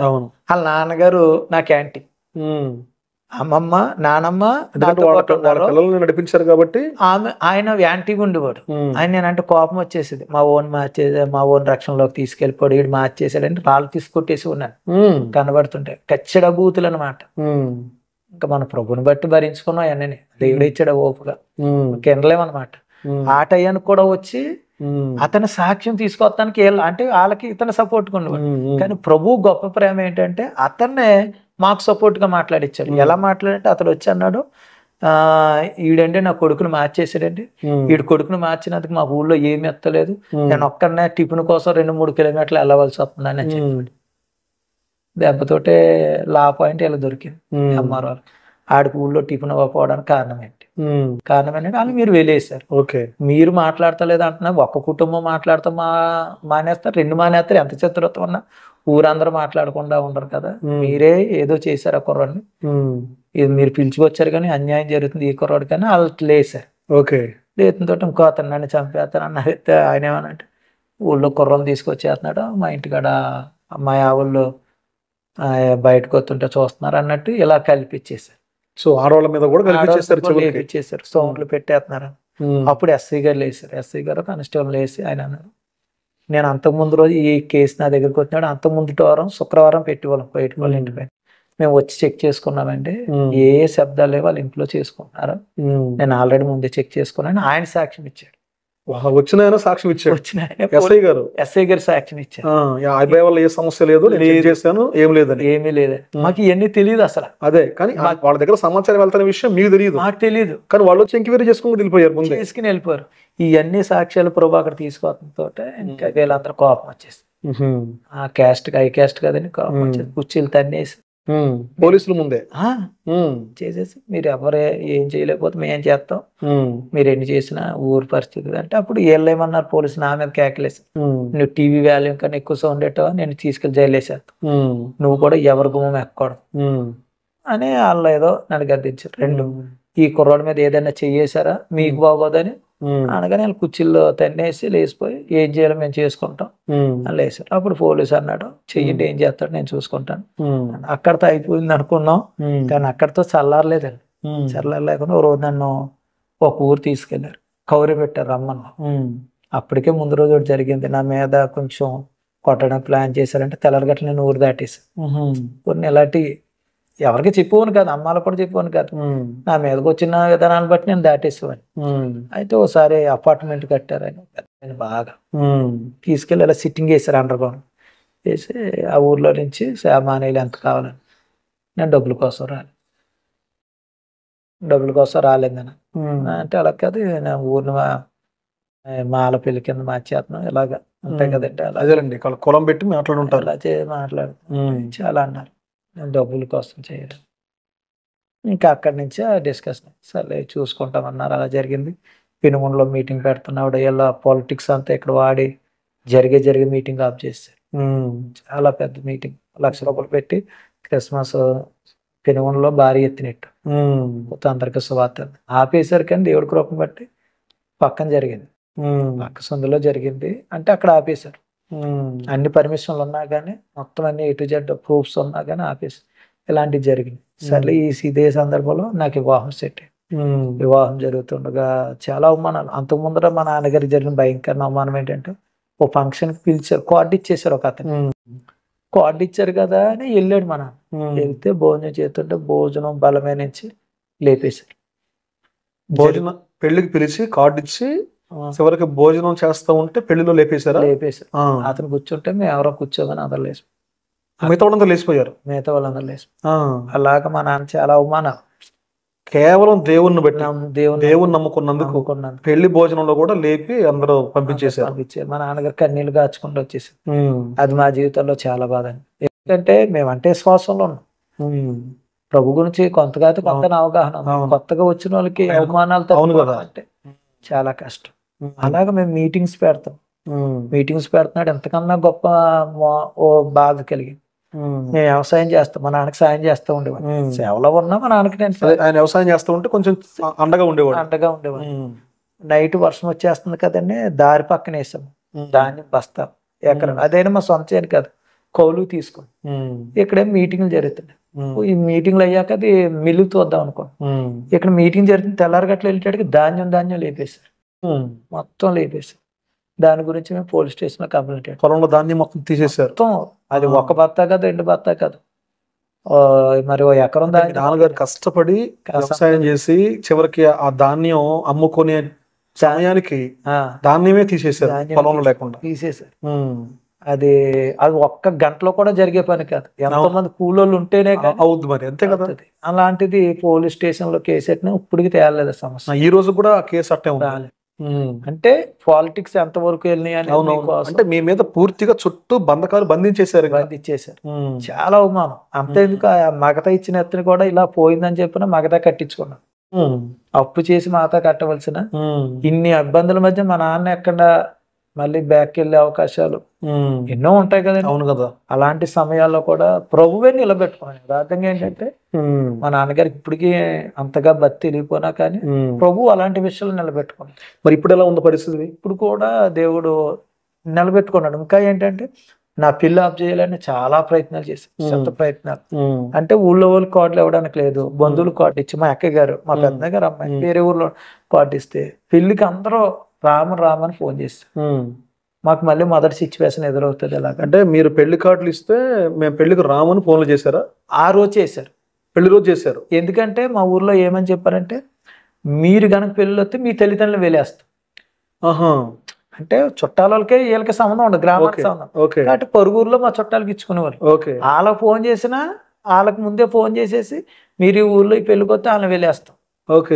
వాళ్ళ నాన్నగారు నాకు యాంటీ, అమ్మమ్మ నానమ్మ నడిపించారు కాబట్టి ఆయన యాంటీగా ఉండేవాడు. ఆయన నేనంటే కోపం వచ్చేసేది, మా ఓన్ రక్షణలోకి తీసుకెళ్ళిపోయాడు, వీడు మార్చేసాడని రాళ్ళు తీసుకొట్టేసి ఉన్నాను కనబడుతుంటే. కచ్చడ బూతులు అనమాట. ఇంకా మన ప్రభుని బట్టి భరించుకున్నాం అవన్నీ, దేవుడు ఇచ్చాడు ఓపుగా, కిందలేమన్నమాట. ఆ టయానికి కూడా వచ్చి అతని సాక్ష్యం తీసుకొస్తానికి అంటే వాళ్ళకి ఇతను సపోర్ట్ ఉండేవాడు. కానీ ప్రభు గొప్ప ప్రేమ ఏంటంటే అతన్నే మాకు సపోర్ట్ గా మాట్లాడిచ్చాడు. ఎలా మాట్లాడంటే అతడు వచ్చి అన్నాడు, ఈడంటే నా కొడుకుని మార్చేసాడండి. వీడి కొడుకుని మార్చినందుకు మా ఊళ్ళో ఏమి ఎత్తలేదు, నేను ఒక్కడనే టిఫిన్ కోసం 2-3 కిలోమీటర్లు వెళ్ళవలసి వస్తుందని చెప్పాడు. దెబ్బతోటే లా పాయింట్ ఇలా దొరికింది ఎంఆర్ఓ. ఆడికి ఊళ్ళో టిఫిన్ ఇవ్వకపోవడానికి కారణం ఏంటి? కారణం ఏంటంటే వాళ్ళు మీరు వెళ్ళేసారు. మీరు మాట్లాడతలేదు అంటున్నా, ఒక్క కుటుంబం మాట్లాడతాం మానేస్తారు, 2 మానేస్తారు. ఎంత చిత్రత్వం ఉన్నా ఊరందరూ మాట్లాడకుండా ఉండరు కదా. మీరే ఏదో చేశారు ఆ కుర్రాడిని, ఇది మీరు పిలిచికొచ్చారు కానీ అన్యాయం జరుగుతుంది ఈ కుర్రాడు కానీ వాళ్ళు లేసారు. లేతంతో ఇంకో అతను నన్ను చంపేస్తాను అన్నారు. ఆయన ఏమనంటే ఊళ్ళో కుర్రలు తీసుకొచ్చేస్తున్నాడు, మా ఇంటికాడ అమ్మాయి ఆవుళ్ళు బయటకు వస్తుంటే చూస్తున్నారు అన్నట్టు ఇలా కల్పించేశారు. సో ఆడవాళ్ళ మీద కూడా కల్పించేశారు, సౌండ్లు పెట్టేస్తున్నారు. అప్పుడు ఎస్ఐ గారు లేసారు. ఎస్ఐ గారు కానిస్టేబుల్ లేసి ఆయన అన్నారు, నేను అంతకుముందు రోజు ఈ కేసు నా దగ్గరికి వచ్చినాడు, అంతకుముందు వారం శుక్రవారం పెట్టేవాళ్ళం బయట వాళ్ళ ఇంటిపై, మేము వచ్చి చెక్ చేసుకున్నామండి, ఏ శబ్దాలు లేవు, వాళ్ళ ఇంట్లో చేసుకుంటున్నారు, నేను ఆల్రెడీ ముందే చెక్ చేసుకున్నాను. ఆయన సాక్ష్యం ఇచ్చాడు. వచ్చిన సాక్ష్యం ఇచ్చాడు. ఎస్ఐ గారు సాక్ష్యం ఇచ్చారు. ఏ సమస్య లేదు, చేశాను, ఏమీ లేదని. మాకు ఇవన్నీ తెలియదు అసలు. అదే కానీ వాళ్ళ దగ్గర సమాచారం వెళ్తున్న విషయం మీకు తెలియదు, మాకు తెలియదు. కానీ వాళ్ళు వచ్చి ఎంక్వైరీ చేసుకుని వెళ్ళిపోయారు. ఇవన్నీ సాక్ష్యాలు ప్రభు అక్కడ తీసుకోవడంతో ఇంకా వీళ్ళందరూ కోపం వచ్చేసి, ఆ క్యాస్ట్ ఐ క్యాస్ట్ కదని కోపం వచ్చేసి కుర్చీలు తన్నేసి పోలీసులు ముందే చేసేసి, మీరు ఎవరు ఏం చేయలేకపోతే మేము చేస్తాం, మీరు ఎన్ని చేసినా ఊరు పరిస్థితి అంటే. అప్పుడు వీళ్ళు ఏమన్నారు, పోలీసు నా మీద కేకలేసి, నువ్వు టీవీ వాల్యూమ్ కన్నా ఎక్కువ సౌండ్ పెట్టావా, నేను తీసుకెళ్లి జైలేసేస్తాను, నువ్వు కూడా ఎవరి గుమ్మం ఎక్కకూడదు అని వాళ్ళు ఏదో నన్ను గద్దించారు. 2 ఈ కుర్రాడి మీద ఏదైనా చెయ్యేశారా మీకు బాగోదని అనగానే వాళ్ళు కుర్చీల్లో తన్నేసి లేచిపోయి, ఏం చేయాలో మేము చేసుకుంటాం అని లేసారు. అప్పుడు పోలీసు అన్నాడు, చెయ్యండి, ఏం చేస్తాడు నేను చూసుకుంటాను. అక్కడితో అయిపోయింది అనుకున్నాం, కానీ అక్కడితో చల్లారలేదండి. చల్లారలేకుండా ఓ రోజు నన్ను ఒక ఊరు తీసుకెళ్లారు, కౌరి పెట్టారు రమ్మన్నా. అప్పటికే ముందు రోజు ఒకటి జరిగింది, నా మీద కొంచెం కొట్టడం ప్లాన్ చేశారంటే తెల్లరగట్ల నేను ఊరు దాటేసాను. కొన్ని ఇలాంటి ఎవరికి చెప్పేవాను కాదు, అమ్మాలకు కూడా చెప్పేవాను కాదు, నా మీదకి వచ్చిన విధానాన్ని బట్టి నేను దాటేసేవాడిని. అయితే ఒకసారి అపార్ట్మెంట్ కట్టారు ఆయన బాగా, తీసుకెళ్ళి అలా సిట్టింగ్ వేసారు అండర్ గ్రౌండ్ వేసి, ఆ ఊర్లో నుంచి సామాన్యులు ఎంత కావాలని, నేను డబ్బుల కోసం రాలేదని అంటే, అలా కాదు నేను ఊరిని మాల పెళ్లి కింద మార్చేస్తున్నాం ఇలాగా ఉంటాయి కదండి. అదేనండి కులం పెట్టి మాట్లాడుంటారు, అలా మాట్లాడుతున్నాం చాలా అన్నారు, డబ్బుల కోసం చేయడం. ఇంకా అక్కడి నుంచి డిస్కషన్, సరే చూసుకుంటామన్నారు. అలా జరిగింది. పెనుగొండలో మీటింగ్ పెడుతున్నాడు, ఇలా పాలిటిక్స్ అంతా ఇక్కడ వాడి జరిగే మీటింగ్ ఆఫ్ చేశారు. చాలా పెద్ద మీటింగ్, 1,00,000 రూపాయలు పెట్టి క్రిస్మస్ పెనుగొండలో భారీ ఎత్తినట్టు అందరికీ సువార్త ఆపేశారు. కానీ దేవుడి కృపను బట్టి పక్కన జరిగింది, పక్క సందులో జరిగింది అంటే అక్కడ ఆపేశారు. అన్ని పర్మిషన్లు ఉన్నా కానీ, మొత్తం అన్ని A to Z ప్రూఫ్స్ ఉన్నా కానీ ఆపేసి ఇలాంటివి జరిగింది. సర్లే ఇదే సందర్భంలో నాకు వివాహం సెట్ అయింది. వివాహం జరుగుతుండగా చాలా అవమానాలు. అంతకుముందర మా నాన్నగారికి జరిగిన భయంకర అవమానం ఏంటంటే, ఓ ఫంక్షన్కి పిలిచారు, కార్డు ఇచ్చేసారు ఒక అతను. కార్డు ఇచ్చారు కదా అని వెళ్ళాడు మా నాన్న. వెళ్తే భోజనం చేస్తుంటే భోజనం బలమే నుంచి లేపేశారు. పెళ్లికి పిలిచి కార్డు ఇచ్చి చివరికి భోజనం చేస్తా ఉంటే పెళ్లిలో లేపేశారు. అతను కూర్చుంటే మేము ఎవరో కూర్చోమని అందరు లేచి, మిగతా వాళ్ళందరూ లేచిపోయారు. అలాగా మా నాన్న చాలా అవమానాలు. కేవలం దేవుణ్ణి బట్టి, దేవుని నమ్ముకున్నందుకు పెళ్లి భోజనంలో కూడా లేపి అందరూ పంపించేశారు. మా నాన్నగారు కన్నీళ్లు కాచుకుంటూ వచ్చేసి, అది మా జీవితంలో చాలా బాధ. ఎందుకంటే మేమంటే శ్వాసంలో ఉన్నాం, ప్రభు గురించి కొంత అవగాహన, కొత్తగా వచ్చిన వాళ్ళకి అవమానాలతో అంటే చాలా కష్టం. అలాగా మేము మీటింగ్స్ పెడుతున్నాడు, ఎంతకన్నా గొప్ప బాధ కలిగింది. నేను వ్యవసాయం చేస్తాం, మా నాన్నకి సాయం చేస్తూ ఉండేవాడు. సేవలో ఉన్నా మా నాన్నకి నేను ఆయన వ్యవసాయం చేస్తూ ఉంటే కొంచెం అండగా ఉండేవాడు. నైట్ వర్షం వచ్చేస్తుంది కదండి, దారి పక్కన వేసాము ధాన్యం బస్తా ఎకరం, అదైనా మా సొంత చేయను కాదు, కౌలు తీసుకుని. ఇక్కడేం మీటింగ్లు జరుగుతున్నాయి. ఈ మీటింగ్లు అయ్యాక అది మిల్లు చూద్దాం అనుకో, ఇక్కడ మీటింగ్ జరుగుతుంది. తెల్లారగట్ల వెళ్ళేటికి ధాన్యం లేపేశారు, మొత్తం లేపేశారు. దాని గురించి మేము పోలీస్ స్టేషన్ లో కంప్లైంట్ చేయాలి. పొలంలో ధాన్యం మొత్తం తీసేశారు. మొత్తం అది ఒక బత్తా కాదు, 2 బత్తా కాదు, మరి ఓ ఎకరం ధాన్యం. నాన్నగారు కష్టపడి వ్యవసాయం చేసి చివరికి ఆ ధాన్యం అమ్ముకునే సమయానికి ధాన్యమే తీసేశారు, పొలంలో లేకుండా తీసేశారు. అది అది ఒక్క గంటలో కూడా జరిగే పని కాదు. ఎంతో మంది కూలోళ్ళు ఉంటేనే కానీ అవుద్ది మరి, అంతే కదా. అవుతుంది. అలాంటిది పోలీస్ స్టేషన్ లో కేసు పెట్టినా ఇప్పటికి తేలలేదు సమస్య. ఈ రోజు కూడా కేసు అట్టే ఉంది. రాలేదు. అంటే పాలిటిక్స్ ఎంత వరకు వెళ్ళినాయి అనేది అవునవును. మీకోసం అంటే మీ మీద పూర్తిగా చుట్టూ బంధకాలు బంధించేశారు ఇంకా. బంధించేశారు. చాలా అవమానం. అంతేందుకు ఆ మగత ఇచ్చిన ఎత్తుని కూడా ఇలా పోయిందని చెప్పిన మగత కట్టించుకున్నాను. అప్పు చేసి మాత కట్టవలసిన ఇన్ని ఇబ్బందుల మధ్య మా నాన్న ఎక్కడ మళ్ళీ బ్యాక్ వెళ్ళే అవకాశాలు ఎన్నో ఉంటాయి కదండి. అవును కదా. అలాంటి సమయాల్లో కూడా ప్రభువే నిలబెట్టుకున్నాను. యథార్థంగా ఏంటంటే మా నాన్నగారికి ఇప్పటికీ అంతగా భక్తి తెలియపోయినా కానీ ప్రభు అలాంటి విషయాలు నిలబెట్టుకున్నాడు. మరి ఇప్పుడు ఎలా ఉంది పరిస్థితి? ఇప్పుడు కూడా దేవుడు నిలబెట్టుకున్నాడు. ఇంకా ఏంటంటే నా పిల్ల ఆఫ్ చేయాలని చాలా ప్రయత్నాలు చేశాను, శత ప్రయత్నాలు. అంటే ఊళ్ళో వాళ్ళు కార్డులు ఇవ్వడానికి లేదు, బంధువులు కార్డు ఇచ్చి మా అక్క గారు మా పెద్ద గారు అమ్మాయి వేరే ఊర్లో కార్డు ఇస్తే పెళ్లికి అందరూ రామని ఫోన్ చేస్తారు. మాకు మళ్ళీ మొదటి సిచ్యువేషన్ ఎదురవుతుంది. ఎలాగ అంటే మీరు పెళ్లి కార్డులు ఇస్తే మేము పెళ్లికి రామని ఫోన్లు చేశారా? ఆ రోజు చేశారు, పెళ్లి రోజు చేశారు. ఎందుకంటే మా ఊర్లో ఏమని చెప్పారంటే మీరు కనుక పెళ్ళి వస్తే మీ తల్లిదండ్రులు వేలేస్తాం. అంటే చుట్టాల వాళ్ళకే వీళ్ళకి సంబంధం ఉండదు, గ్రామానికి సంబంధం. కాబట్టి పొరుగురులో మా చుట్టాలకి ఇచ్చుకునేవారు. వాళ్ళకి ఫోన్ చేసినా వాళ్ళకి ముందే ఫోన్ చేసేసి మీరు ఈ ఊర్లో ఈ పెళ్లికి వస్తే వాళ్ళని వేలేస్తాం,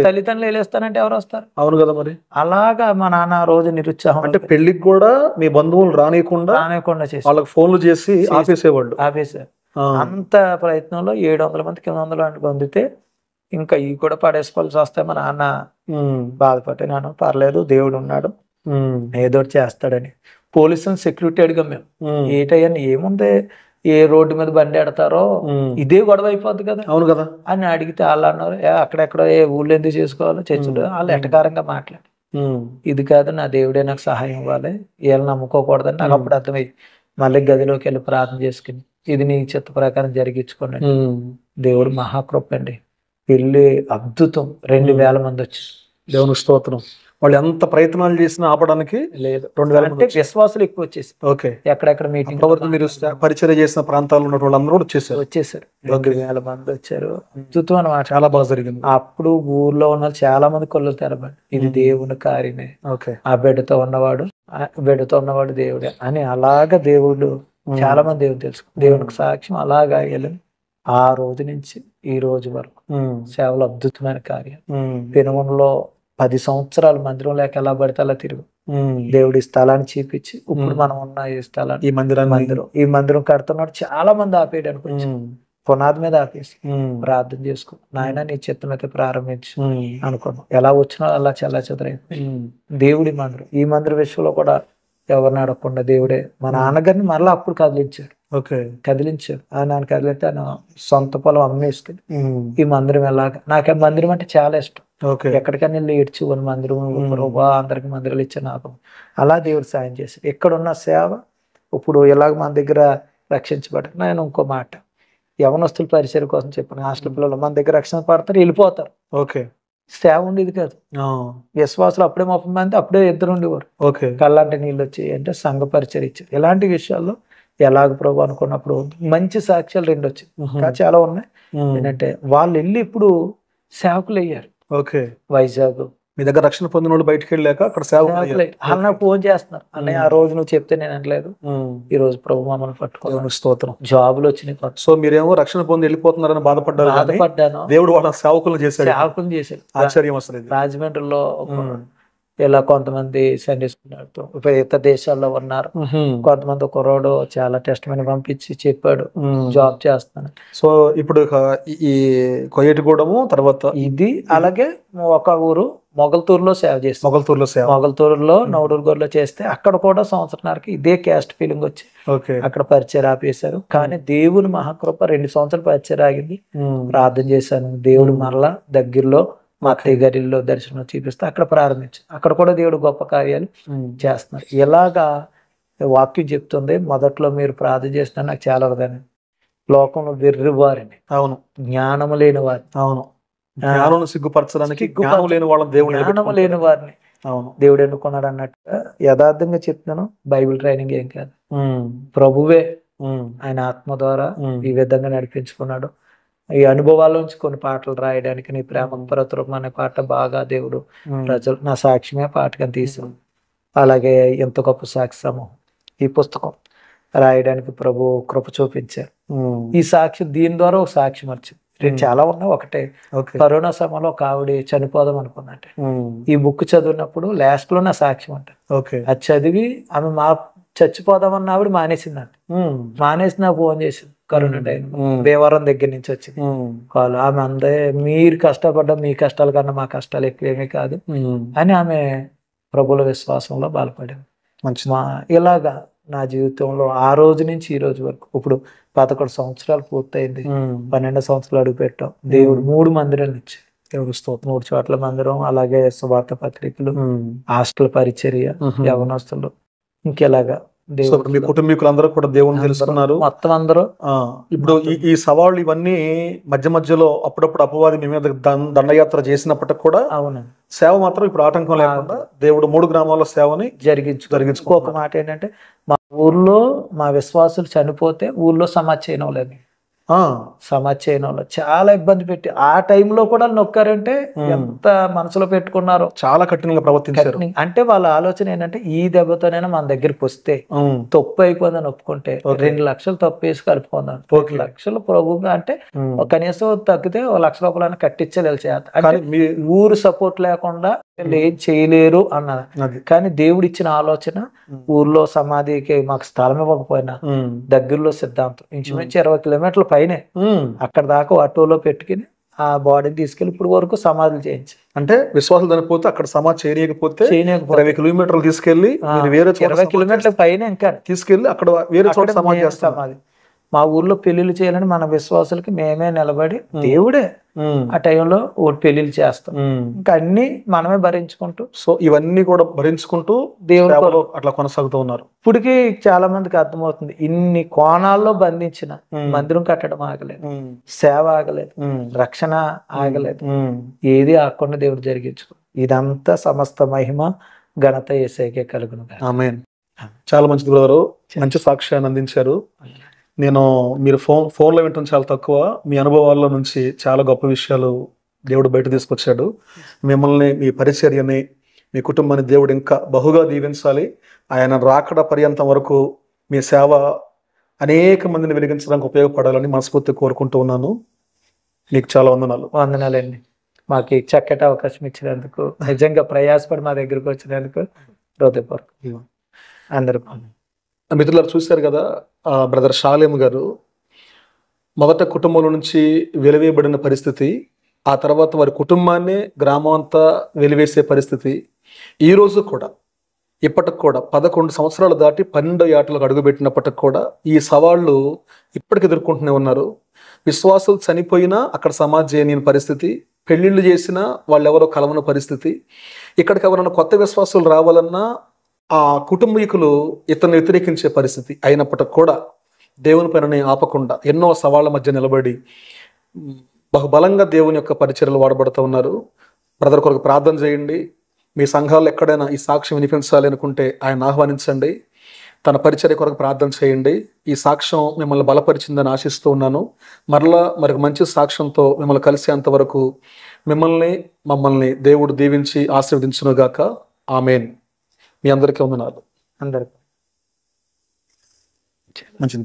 తల్లిదండ్రులు వేలేస్తానంటే ఎవరు వస్తారు? అవును కదా మరి. అలాగా మా నాన్న రోజు నిరుత్సాహం. అంటే పెళ్లికి కూడా మీ బంధువులు రానియకుండా చేసి వాళ్ళకి ఫోన్లు చేసి ఆపేసేవాళ్ళు. ఆపేసారు. అంత ప్రయత్నంలో 700 మందికి 800 పొందితే ఇంకా ఇవి కూడా పడేసుకోవాల్సి వస్తే మా నాన్న బాధపడి, నాన్న పర్లేదు దేవుడు ఉన్నాడు ఏదో చేస్తాడని పోలీసులను సెక్యూరిటీ అడిగాం మేము. ఏటయ్యని ఏముంది, ఏ రోడ్డు మీద బండి ఎడతారో ఇదే గొడవ అయిపోద్ది కదా. అవును కదా అని అడిగితే వాళ్ళు అన్నారు అక్కడెక్కడో ఏ ఊళ్ళో ఎందుకు చేసుకోవాలో చర్చలు. వాళ్ళు ఎటకారంగా మాట్లాడి ఇది కాదు నా దేవుడే నాకు సహాయం ఇవ్వాలి, వీళ్ళని నమ్ముకోకూడదని నాకు అప్పుడు అర్థమయ్యి మళ్ళీ గదిలోకి వెళ్ళి ప్రార్థన చేసుకుని ఇది నీ చిత్త ప్రకారం జరిగించుకోండి. దేవుడు మహాకృప అండి. పెళ్లి అద్భుతం. 2000 మంది వచ్చారు. దేవుని స్తోత్రం. వాళ్ళు ఎంత ప్రయత్నాలు చేసినా ఆపడానికి లేదు. 2000 అంటే విశ్వాసులు ఎక్కువ వచ్చేసి ఎక్కడెక్కడ మీటింగ్ మీరు పరిచయం చేసిన ప్రాంతాల్లో ఉన్న వాళ్ళందరూ వచ్చేసారు. 2000 మంది వచ్చారు. అద్భుతం అన్నమాట. చాలా బాగా జరిగింది. అప్పుడు ఊర్లో ఉన్న చాలా మంది కొళ్ళు తెరబడి ఇది దేవుని కార్యమే, ఆ బిడ్డతో ఉన్నవాడు దేవుడే అని అలాగా దేవుడు చాలా మంది దేవుడు తెలుసు. దేవునికి సాక్ష్యం అలాగా వెళ్ళింది. ఆ రోజు నుంచి ఈ రోజు వరకు సేవలు అద్భుతమైన కార్యం. పెనుమలో 10 సంవత్సరాలు మందిరం లేక ఎలా పడితే అలా తిరుగు దేవుడి స్థలాన్ని చూపించి ఇప్పుడు మనం ఉన్న ఈ స్థలాన్ని ఈ మందిరం కడుతున్నాడు. చాలా మంది ఆపేయడం అనుకోవచ్చు, పునాది మీద ఆపేసి ప్రార్థన చేసుకో నాయన నీ చిత్తం అయితే ప్రారంభించు అనుకున్నాం. ఎలా వచ్చినా అలా చాలా చెదరైంది. దేవుడి మందిరం, ఈ మందిరం విషయంలో కూడా ఎవరిని అడగకుండా దేవుడే మా నాన్నగారిని మరలా అప్పుడు కదిలించాడు. నాన్న కదిలితే ఆయన సొంత పొలం అమ్మేసుకుని ఈ మందిరం ఎలాగా, నాకు మందిరం అంటే చాలా ఇష్టం. ఎక్కడికైనా వెళ్ళి ఏడ్చి మందిరం అందరికి మందిరాలు ఇచ్చే నాకు అలా దేవుడు సాయం చేశాడు. ఎక్కడున్న సేవ ఇప్పుడు ఎలాగ మన దగ్గర రక్షించబడి. నేను ఇంకో మాట యవనస్తుల పరిచయం కోసం చెప్పాను. హాస్టల్ పిల్లలు మన దగ్గర రక్షణ పడతారు, వెళ్ళిపోతారు. సేవ ఉండేది కాదు. విశ్వాసులు అప్పుడే 30 మంది, అప్పుడే 2 ఉండేవారు. కళ్ళంటే నీళ్ళు వచ్చి అంటే సంఘ పరిచయం ఇచ్చారు. ఇలాంటి విషయాల్లో ఎలాగ ప్రభు అనుకున్నప్పుడు మంచి సాక్ష్యాలు 2 వచ్చాయి. ఇంకా చాలా ఉన్నాయి. ఏంటంటే వాళ్ళు వెళ్ళి ఇప్పుడు సేవకులు అయ్యారు. వైజాగ్ మీ దగ్గర రక్షణ పొందిన వాళ్ళు బయటకు వెళ్ళాక అక్కడ సేవకులు నాకు ఫోన్ చేస్తున్నారు. అన్నయ్య ఆ రోజు నువ్వు చెప్తే నేను అనలేదు, ఈ రోజు ప్రభు మమ్మల్ని పట్టుకోవాలి, స్తోత్రం, జాబులు వచ్చినాయి. సో మీరేమో రక్షణ పొంది వెళ్ళిపోతున్నారని బాధపడ్డాను. దేవుడు వాళ్ళ సేవకులు చేశాడు. ఆశ్చర్యం వస్తుంది. రాజమండ్రిలో ఇలా కొంతమంది సందేశకులతో ఇతర దేశాల్లో ఉన్నారు. కొంతమంది కుర్రోడు చాలా టెస్ట్ మెంట్ పంపించి చెప్పాడు జాబ్ చేస్తాను. సో ఇప్పుడు ఈ కొయ్యటిగూడెము తర్వాత ఇది అలాగే ఒక ఊరు మొగల్తూరులో సేవ చేస్తాం. మొగల్తూరులో నవడూరుగోరులో చేస్తే అక్కడ కూడా సంవత్సరానికి ఇదే క్యాస్ట్ ఫీలింగ్ వచ్చి అక్కడ పరిచయం ఆపేశారు. కానీ దేవుని మహాకృప 2 సంవత్సరాలు పరిచయం ఆగింది. ప్రార్థన చేశాను. దేవుడు మరలా దగ్గరలో మా అత్తయ్య గారిలో దర్శనం చూపిస్తే అక్కడ ప్రారంభించారు. అక్కడ కూడా దేవుడు గొప్ప కార్యాలు చేస్తున్నారు. ఇలాగా వాక్యం చెప్తుంది. మొదట్లో మీరు ప్రార్థన చేసినా నాకు చాలా హృదయం. లోకంలో వెర్రి వారిని, జ్ఞానము లేని వారిని, సిగ్గుపరచడానికి జ్ఞానం లేని వారిని దేవుడు ఎన్నుకున్నాడు అన్నట్టుగా యథార్థంగా చెప్తున్నాను. బైబిల్ ట్రైనింగ్ ఏం కాదు, ప్రభువే ఆయన ఆత్మ ద్వారా ఈ విధంగా నడిపించుకున్నాడు. ఈ అనుభవాల్లోంచి కొన్ని పాటలు రాయడానికి నీ ప్రేమ పరతరూపం అనే పాట బాగా దేవుడు ప్రజలు నా సాక్ష్యమే పాటగా తీసాం. అలాగే ఎంత గొప్ప సాక్షి సమూహం ఈ పుస్తకం రాయడానికి ప్రభు కృప చూపించారు. ఈ సాక్ష్యం దీని ద్వారా ఒక సాక్ష్యం వచ్చింది. చాలా ఉన్నాయి. ఒకటే, ఓకే. కరోనా సమయంలో ఒక ఆవిడ చనిపోదాం అనుకుందంటే ఈ బుక్ చదివినప్పుడు లాస్ట్ లో నా సాక్ష్యం అంట. ఓకే. అది చదివి ఆమె చచ్చిపోదామన్న ఆవిడ మానేసిందంట. మానేసి నాకు ఫోన్ చేసింది కరోనా టైం, దేవరం దగ్గర నుంచి వచ్చింది కాల్. ఆమె అందే మీరు కష్టపడ్డా మీ కష్టాల కన్నా మా కష్టాలు ఎక్కువేమీ కాదు అని ఆమె ప్రభుల విశ్వాసంలో బలపడింది. మంచి ఇలాగా నా జీవితంలో ఆ రోజు నుంచి ఈ రోజు వరకు ఇప్పుడు 11 సంవత్సరాలు పూర్తయింది. 12 సంవత్సరాలు అడుగు పెట్టాం. దేవుడు 3 మందిరాలు ఇచ్చాడు. దేవుడు స్తోత్రం. 3 చోట్ల మందిరం, అలాగే సువార్త పత్రికలు, హాస్టల్ పరిచర్య, యవనస్తులు, ఇంకెలాగా మీ కుటుంబీకులందరూ కూడా దేవుని తెలుసుకున్నారు మొత్తం అందరూ. ఇప్పుడు ఈ సవాళ్ళు ఇవన్నీ మధ్య మధ్యలో అప్పుడప్పుడు అపవాది మీ మీద దండయాత్ర చేసినప్పటికి కూడా అవును సేవ మాత్రం ఇప్పుడు ఆటంకం లేకుండా దేవుడు 3 గ్రామాల సేవని జరిగించుకో. ఒక మాట ఏంటంటే, మా ఊర్లో మా విశ్వాసులు చనిపోతే ఊర్లో సమాధి చేయడం లేదు. సమాధి చేయడం వల్ల చాలా ఇబ్బంది పెట్టి ఆ టైంలో కూడా నొక్కారంటే ఎంత మనసులో పెట్టుకున్నారో. చాలా కఠినంగా ప్రవర్తించారు. అంటే వాళ్ళ ఆలోచన ఏంటంటే ఈ దెబ్బతోనైనా మన దగ్గరికి వస్తే తప్పు అయిపోయిందని ఒప్పుకుంటే 2 లక్షలు తప్పు వేసి కలుపుకుందాం. 2 లక్షలు ప్రభుగా అంటే కనీసం తగ్గితే 1 లక్ష రూపాయలు కట్టించాలి చేత. అంటే ఊరు సపోర్ట్ లేకుండా ఏం చేయలేరు అన్నది. కానీ దేవుడు ఇచ్చిన ఆలోచన ఊర్లో సమాధికి మాకు స్థలం ఇవ్వకపోయినా దగ్గరలో సిద్ధాంతం ఇంచుమించు 20 కిలోమీటర్ల పైనే అక్కడ దాకా ఆటోలో పెట్టుకుని ఆ బాడీని తీసుకెళ్లి ఇప్పుడు వరకు సమాధులు చేయించి, అంటే విశ్వాసం చనిపోతే అక్కడ సమాధి చేయకపోతే 20 కిలోమీటర్లు తీసుకెళ్లి వేరే 20 కిలోమీటర్ల పైన ఇంకా తీసుకెళ్లి అక్కడ వేరే చోట సమాధి. మా ఊర్లో పెళ్లిళ్ళు చేయాలని మన విశ్వాసులకి మేమే నిలబడి దేవుడే ఆ టైంలో పెళ్లిళ్ళు చేస్తాం. ఇంకా అన్ని మనమే భరించుకుంటూ, సో ఇవన్నీ కూడా భరించుకుంటూ దేవుడు అట్లా కొనసాగుతూ ఉన్నారు. ఇప్పటికీ చాలా మందికి అర్థమవుతుంది, ఇన్ని కోణాల్లో బంధించిన మందిరం కట్టడం ఆగలేదు, సేవ ఆగలేదు, రక్షణ ఆగలేదు, ఏది ఆకుండా దేవుడు జరిగించుకో. ఇదంతా సమస్త మహిమ ఘనత యేసయ్యకే కలుగును. ఆమేన్. చాలా మంచిది బ్రదరు, మంచి సాక్ష్యాన్ని అందించారు. నేను మీరు ఫోన్లో వింటాం చాలా తక్కువ, మీ అనుభవాల్లో నుంచి చాలా గొప్ప విషయాలు దేవుడు బయట తీసుకొచ్చాడు. మిమ్మల్ని, మీ పరిచర్యని, మీ కుటుంబాన్ని దేవుడు ఇంకా బహుగా దీవించాలి. ఆయన రాకడ పర్యంతం వరకు మీ సేవ అనేక మందిని వెలిగించడానికి ఉపయోగపడాలని మనస్ఫూర్తి కోరుకుంటూ ఉన్నాను. మీకు చాలా వందనాలండి. మాకు చక్కటి అవకాశం ఇచ్చినందుకు, నిజంగా ప్రయాసపడి మా దగ్గరకు వచ్చినందుకు హృదయపూర్వక అందరూ. మిత్రులారు చూశారు కదా, బ్రదర్ షాలేం గారు మొదట కుటుంబంలో నుంచి వెలివేయబడిన పరిస్థితి, ఆ తర్వాత వారి కుటుంబాన్ని గ్రామం అంతా వెలివేసే పరిస్థితి, ఈరోజు కూడా ఇప్పటికి కూడా 11 సంవత్సరాలు దాటి 12 ఏటలకు అడుగుపెట్టినప్పటికి కూడా ఈ సవాళ్ళు ఇప్పటికి ఎదుర్కొంటూనే ఉన్నారు. విశ్వాసులు చనిపోయినా అక్కడ సమాధి చేయని పరిస్థితి, పెళ్లిళ్ళు చేసినా వాళ్ళెవరో కలవని పరిస్థితి, ఇక్కడికి ఎవరైనా కొత్త విశ్వాసులు రావాలన్నా ఆ కుటుంబీకులు ఇతన్ని వ్యతిరేకించే పరిస్థితి అయినప్పటికి కూడా దేవుని పనిని ఆపకుండా ఎన్నో సవాళ్ల మధ్య నిలబడి బహుబలంగా దేవుని యొక్క పరిచర్యలు వాడబడుతూ ఉన్నారు. బ్రదర్ కొరకు ప్రార్థన చేయండి. మీ సంఘాల్లో ఎక్కడైనా ఈ సాక్ష్యం వినిపించాలి అనుకుంటే ఆయన ఆహ్వానించండి. తన పరిచర్య కొరకు ప్రార్థన చేయండి. ఈ సాక్ష్యం మిమ్మల్ని బలపరిచిందని ఆశిస్తూ ఉన్నాను. మరొక మంచి సాక్ష్యంతో మిమ్మల్ని కలిసేంత వరకు మమ్మల్ని దేవుడు దీవించి ఆశీర్వదించునుగాక. ఆమేన్. మీ అందరికీ వందనాలు. అందరికీ మంచిది.